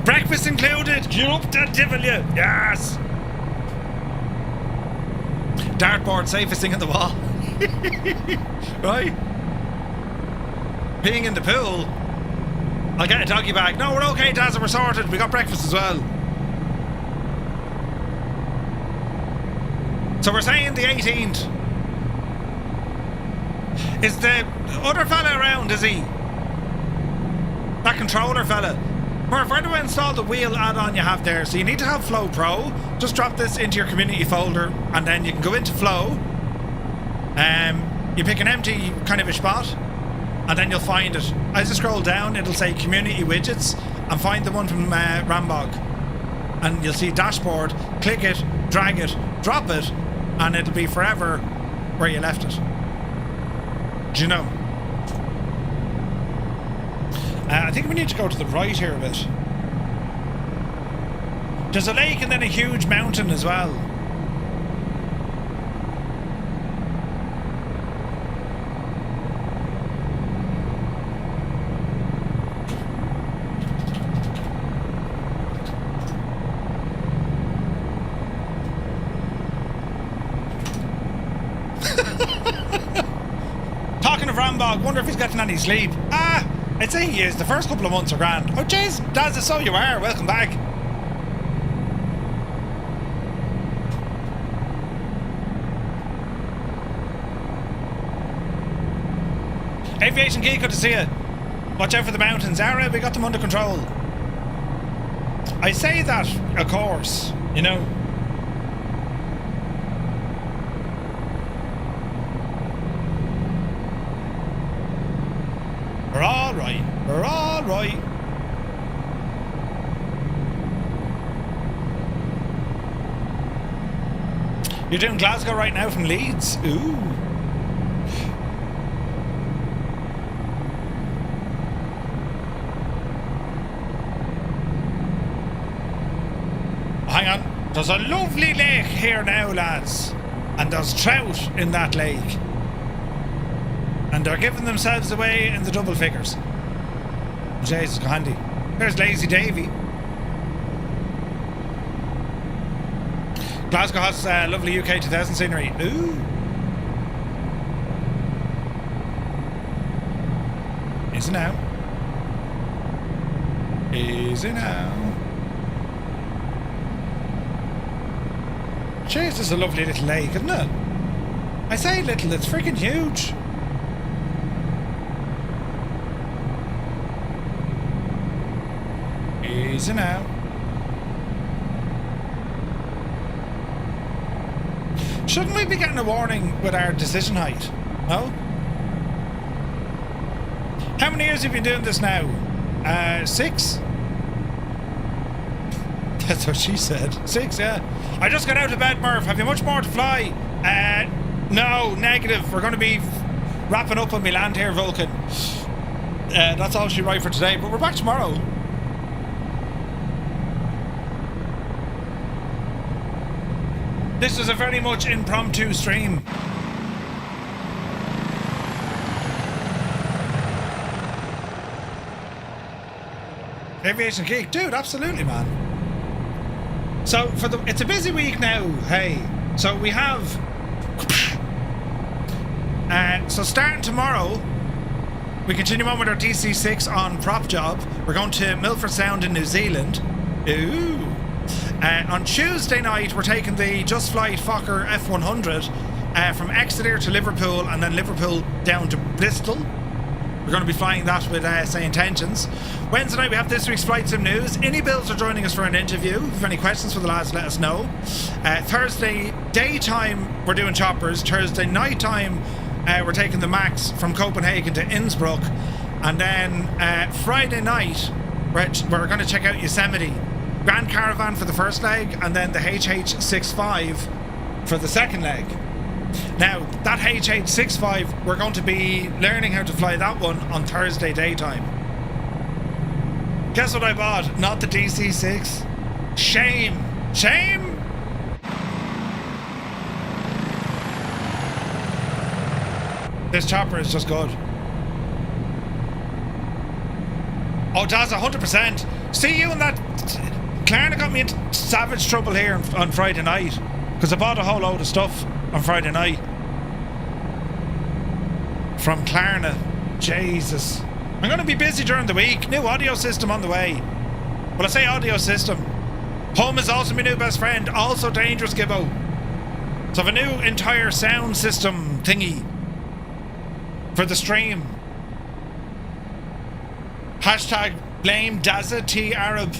Breakfast included. Get up that devil, you. Yes. Dartboard, safest thing in the wall. Right? Peeing in the pool. I'll get a doggy bag. No, we're okay, Daz. We're sorted. We got breakfast as well. So we're saying the 18th. Is the other fella around, is he? That controller fella. Murph, where do I install the wheel add-on you have there? So you need to have Flow Pro. Just drop this into your community folder and then you can go into Flow You pick an empty kind of a spot, and then you'll find it. As you scroll down, it'll say community widgets, and find the one from Rambog. And you'll see dashboard, click it, drag it, drop it, and it'll be forever where you left it. Do you know? I think we need to go to the right here a bit. There's a lake and then a huge mountain as well. Talking of Rambog, wonder if he's getting any sleep. I'd say he is. The first couple of months are grand. Oh jeez, Daz, so you are. Welcome back. Aviation Geek, good to see you. Watch out for the mountains. Ara, we got them under control. I say that, of course, you know. We're all right. We're all right. You're doing Glasgow right now from Leeds? Ooh. Hang on. There's a lovely lake here now, lads. And there's trout in that lake. And they're giving themselves away in the double figures. Jesus, go handy. There's Lazy Davy. Glasgow has lovely UK 2000 scenery. Ooh. Easy now. Easy now. Jeez, this is a lovely little lake, isn't it? I say little, it's freaking huge. Easy now. Shouldn't we be getting a warning with our decision height? No? How many years have you been doing this now? 6? That's what she said. 6, yeah. I just got out of bed, Murph. Have you much more to fly? No, negative. We're going to be wrapping up when we land here, Vulcan. That's all she wrote for today, but we're back tomorrow. This is a very much impromptu stream. Aviation Geek, dude, absolutely, man. So it's a busy week now. Hey, so we have. So starting tomorrow, we continue on with our DC6 on prop job. We're going to Milford Sound in New Zealand. Ooh. On Tuesday night, we're taking the Just Flight Fokker F100 from Exeter to Liverpool and then Liverpool down to Bristol. We're going to be flying that with say intentions. Wednesday night, we have this week's Flight Sim news. Any Bills are joining us for an interview. If you have any questions for the lads, let us know. Thursday daytime, we're doing choppers. Thursday nighttime, we're taking the Max from Copenhagen to Innsbruck. And then Friday night, we're going to check out Yosemite. Grand Caravan for the first leg, and then the HH65 for the second leg. Now, that HH65, we're going to be learning how to fly that one on Thursday daytime. Guess what I bought? Not the DC6. Shame. Shame! This chopper is just good. Oh, Daz, 100%. See you in that... Klarna got me into savage trouble here on Friday night because I bought a whole load of stuff on Friday night from Klarna. Jesus. I'm going to be busy during the week. New audio system on the way. Well, I say audio system. Home is also my new best friend. Also dangerous, Gibbo. So I have a new entire sound system thingy for the stream. Hashtag blame Daza T Arab.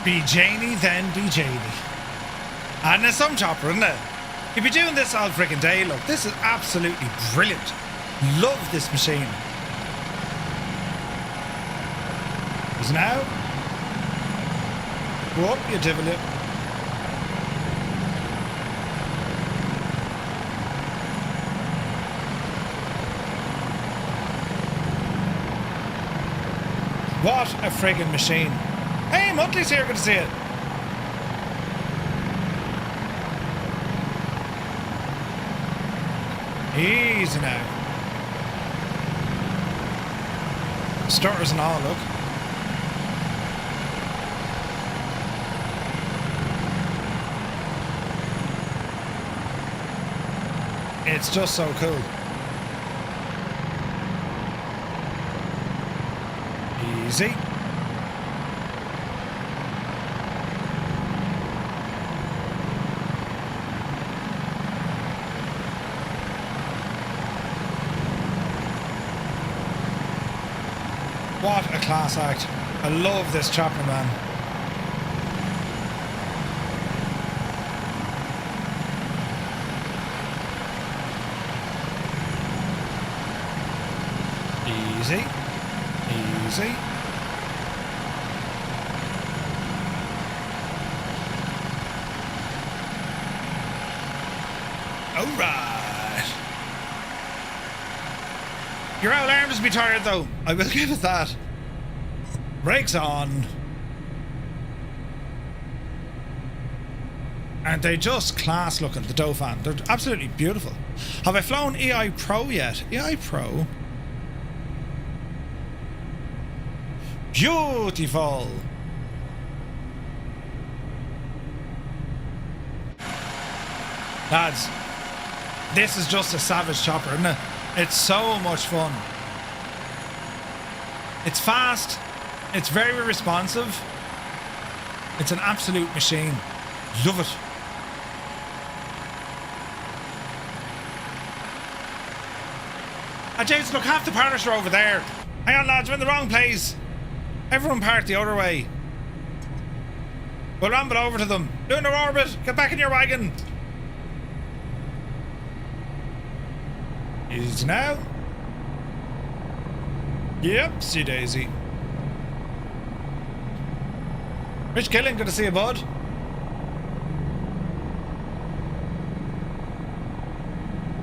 Be Janey, then be Janey. And it's some chopper, isn't it? You'd be doing this all freaking day, look. This is absolutely brilliant. Love this machine. Is now. Go up, you divil. What a friggin' machine. Hey, Muttley's here, good to see it. Easy now. Stutters and all, look. It's just so cool. Easy. What a class act. I love this chopper, man. Easy. Easy. Alright. Your old arms be tired though. I will give it that. Brakes on. Aren't they just class looking, the Dauphin? They're absolutely beautiful. Have I flown EI Pro yet? EI Pro? Beautiful. Lads, this is just a savage chopper, isn't it? It's so much fun. It's fast. It's very responsive. It's an absolute machine. Love it. Ah, James, look, half the parish are over there. Hang on, lads, we're in the wrong place. Everyone parked the other way. We'll ramble over to them. Doing their orbit. Get back in your wagon. Easy now. Yep, see Daisy. Rich Killing, good to see you, bud.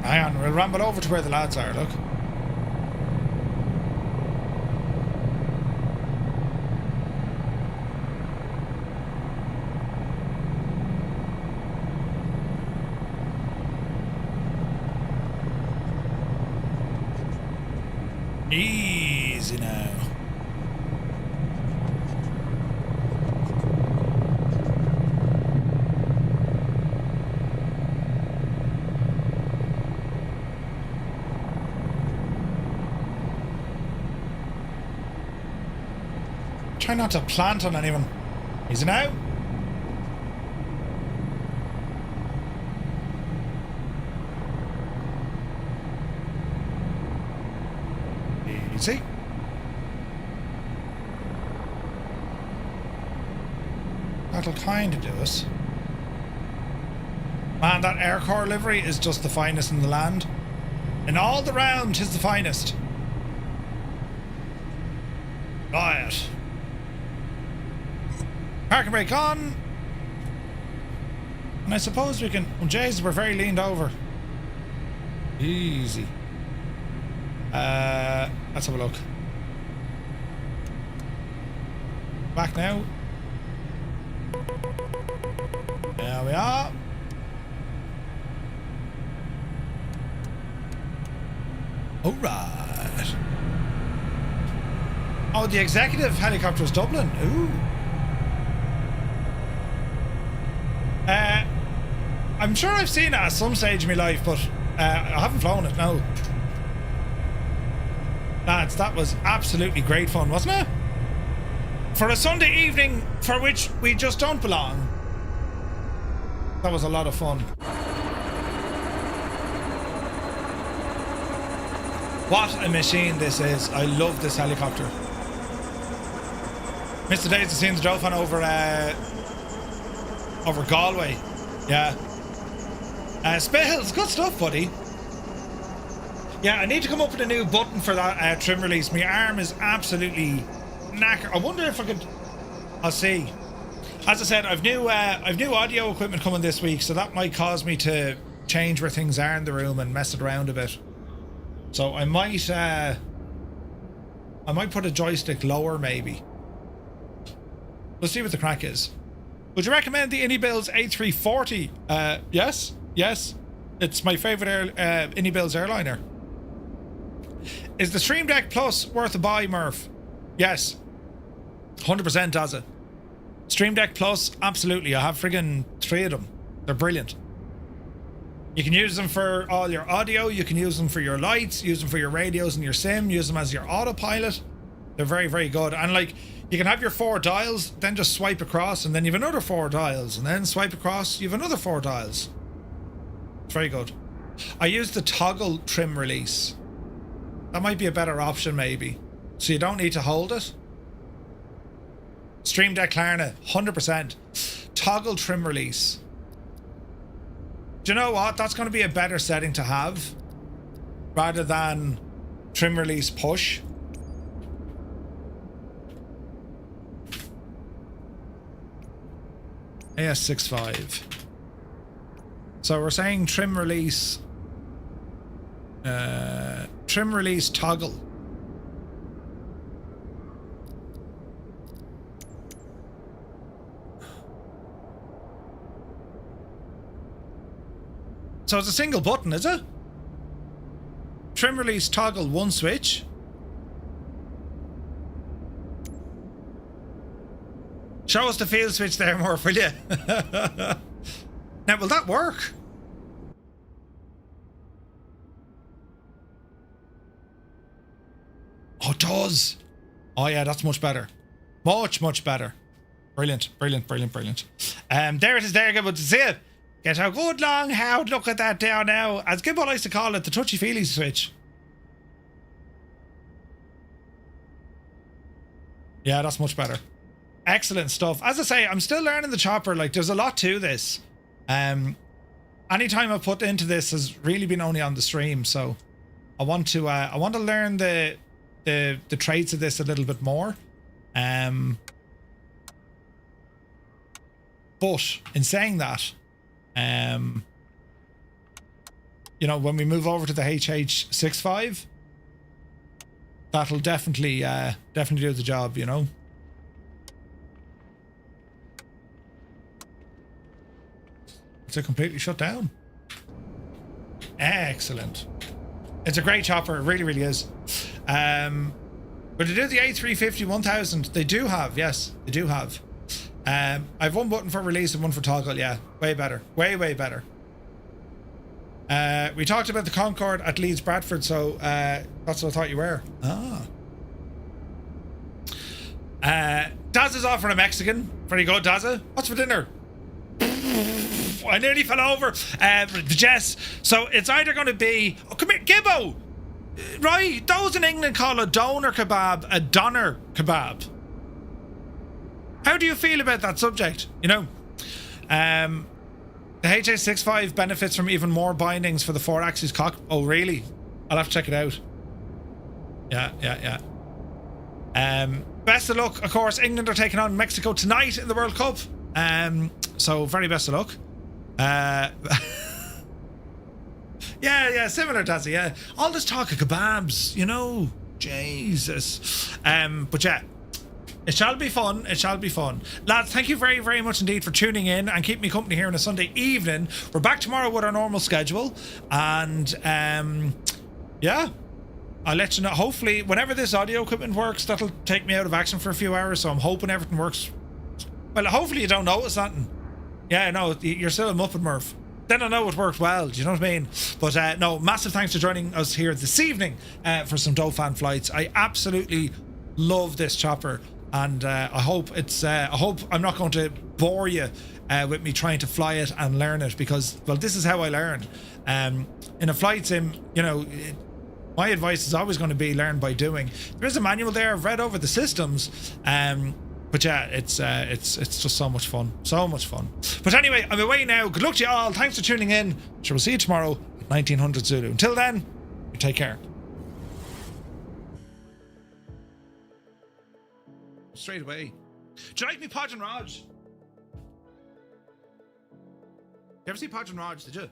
Hang on, we'll ramble over to where the lads are, look. Easy now. Try not to plant on anyone. Easy now. Easy. That'll kind of do us. Man, that air corps livery is just the finest in the land. In all the round, 'tis the finest. Right. Parking brake on. And I suppose we can... Oh, jeez, we're very leaned over. Easy. Let's have a look. Back now. There we are. Alright. Oh, the executive helicopter is Dublin. Ooh. I'm sure I've seen it at some stage in my life, but I haven't flown it, no. Lads, that was absolutely great fun, wasn't it? For a Sunday evening for which we just don't belong. That was a lot of fun. What a machine this is. I love this helicopter. Missed the days of seeing the Dauphin over Galway. Yeah. Spills, good stuff, buddy. Yeah, I need to come up with a new button for that trim release. My arm is absolutely knackered. I wonder if I could... I'll see. As I said, I've new audio equipment coming this week, so that might cause me to change where things are in the room and mess it around a bit. So I might put a joystick lower, maybe. We'll see what the crack is. Would you recommend the Inibills A340? Yes. It's my favorite Inibills airliner. Is the Stream Deck Plus worth a buy, Murph? Yes. 100% does it. Stream Deck Plus, absolutely. I have friggin' 3 of them. They're brilliant. You can use them for all your audio. You can use them for your lights. Use them for your radios and your sim. Use them as your autopilot. They're very, very good. And like, you can have your 4 dials, then just swipe across, and then you have another 4 dials, and then swipe across, you have another 4 dials. It's very good. I use the toggle trim release. That might be a better option, maybe. So you don't need to hold it. Stream Deck Klarna, 100%. Toggle trim release. Do you know what? That's going to be a better setting to have rather than trim release push. AS365. So we're saying trim release toggle. So it's a single button, is it? Trim release toggle, one switch. Show us the field switch there, Murph, will you? Now, will that work? Oh, it does. Oh, yeah, that's much better. Much better. Brilliant. There it is there, good to see it. Get a good long hard look at that down now. As Gibbo likes to call it, the touchy-feely switch. Yeah, that's much better. Excellent stuff. As I say, I'm still learning the chopper. Like, there's a lot to this. Any time I've put into this has really been only on the stream, so I want to learn the traits of this a little bit more. But in saying that, you know, when we move over to the HH65, that'll definitely do the job, you know. It's a completely shut down. Excellent. It's a great chopper, it really is. But to do the A350 1000, they do have, yes, they do have. I have one button for release and one for toggle. Yeah, way better, way better. We talked about the Concorde at Leeds Bradford, so that's what I thought you were. Daz is offering a Mexican. Very good, Dazza. What's for dinner? I nearly fell over. The Jess. So it's either going to be... Oh, come here, Gibbo! Right, those in England call a doner kebab a doner kebab. How do you feel about that subject? You know, the HH65 benefits from even more bindings for the 4-axis cock. Oh, really? I'll have to check it out. Yeah. Best of luck, of course. England are taking on Mexico tonight in the World Cup. So very best of luck. Yeah, similar, Dazzy. Yeah, all this talk of kebabs, you know, Jesus. But yeah, it shall be fun. Lads, thank you very much indeed for tuning in and keeping me company here on a Sunday evening. We're back tomorrow with our normal schedule, and yeah, I'll let you know. Hopefully, whenever this audio equipment works, that'll take me out of action for a few hours, so I'm hoping everything works. Well, hopefully you don't notice nothing. Yeah, no, you're still a Muppet, Murph. Then I know it worked well, do you know what I mean? But no, massive thanks for joining us here this evening for some Dauphin flights. I absolutely love this chopper, and I hope I'm not going to bore you with me trying to fly it and learn it, because, well, this is how I learn. In a flight sim, you know, my advice is always going to be learn by doing. There is a manual there. I've read over the systems. But yeah, it's just so much fun. So much fun. But anyway, I'm away now. Good luck to you all. Thanks for tuning in. Sure, we'll see you tomorrow at 1900 Zulu. Until then, you take care. Straight away. Do you like me, Podge and Raj? You ever see Podge and Raj, did you?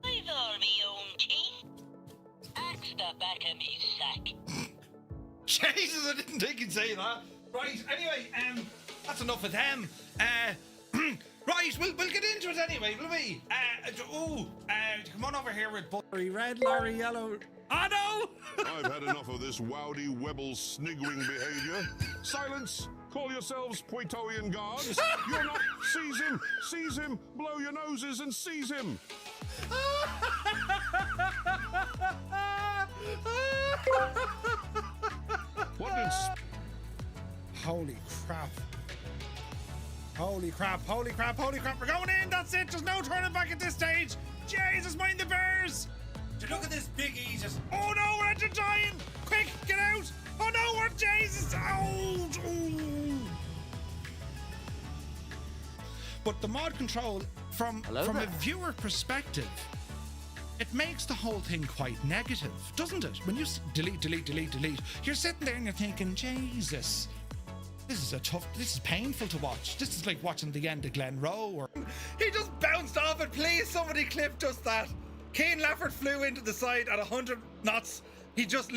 I've all me own teeth. Axe the back of me sack. Jesus, I didn't think you'd say that. Right, anyway, that's enough of them. Right, we'll get into it anyway, will we? Come on over here with Larry Red, Larry Yellow. Oh no! I've had enough of this wowdy webble sniggering behavior. Silence! Call yourselves Poitorian guards. You're not. Seize him, blow your noses and seize him. What did... Holy crap. Holy crap, holy crap, holy crap. We're going in, that's it. There's no turning back at this stage. Jesus, mind the bears. Look at this big Jesus. Oh no, we're actually dying. Quick, get out. Oh no, we're Jesus. Oh. But the mod control, from a viewer perspective, it makes the whole thing quite negative, doesn't it? When you delete, you're sitting there and you're thinking, Jesus, this is painful to watch. This is like watching the end of Glen Rowe. Or he just bounced off it. Please, somebody clip just that. Kane Lafford flew into the side at 100 knots. He just literally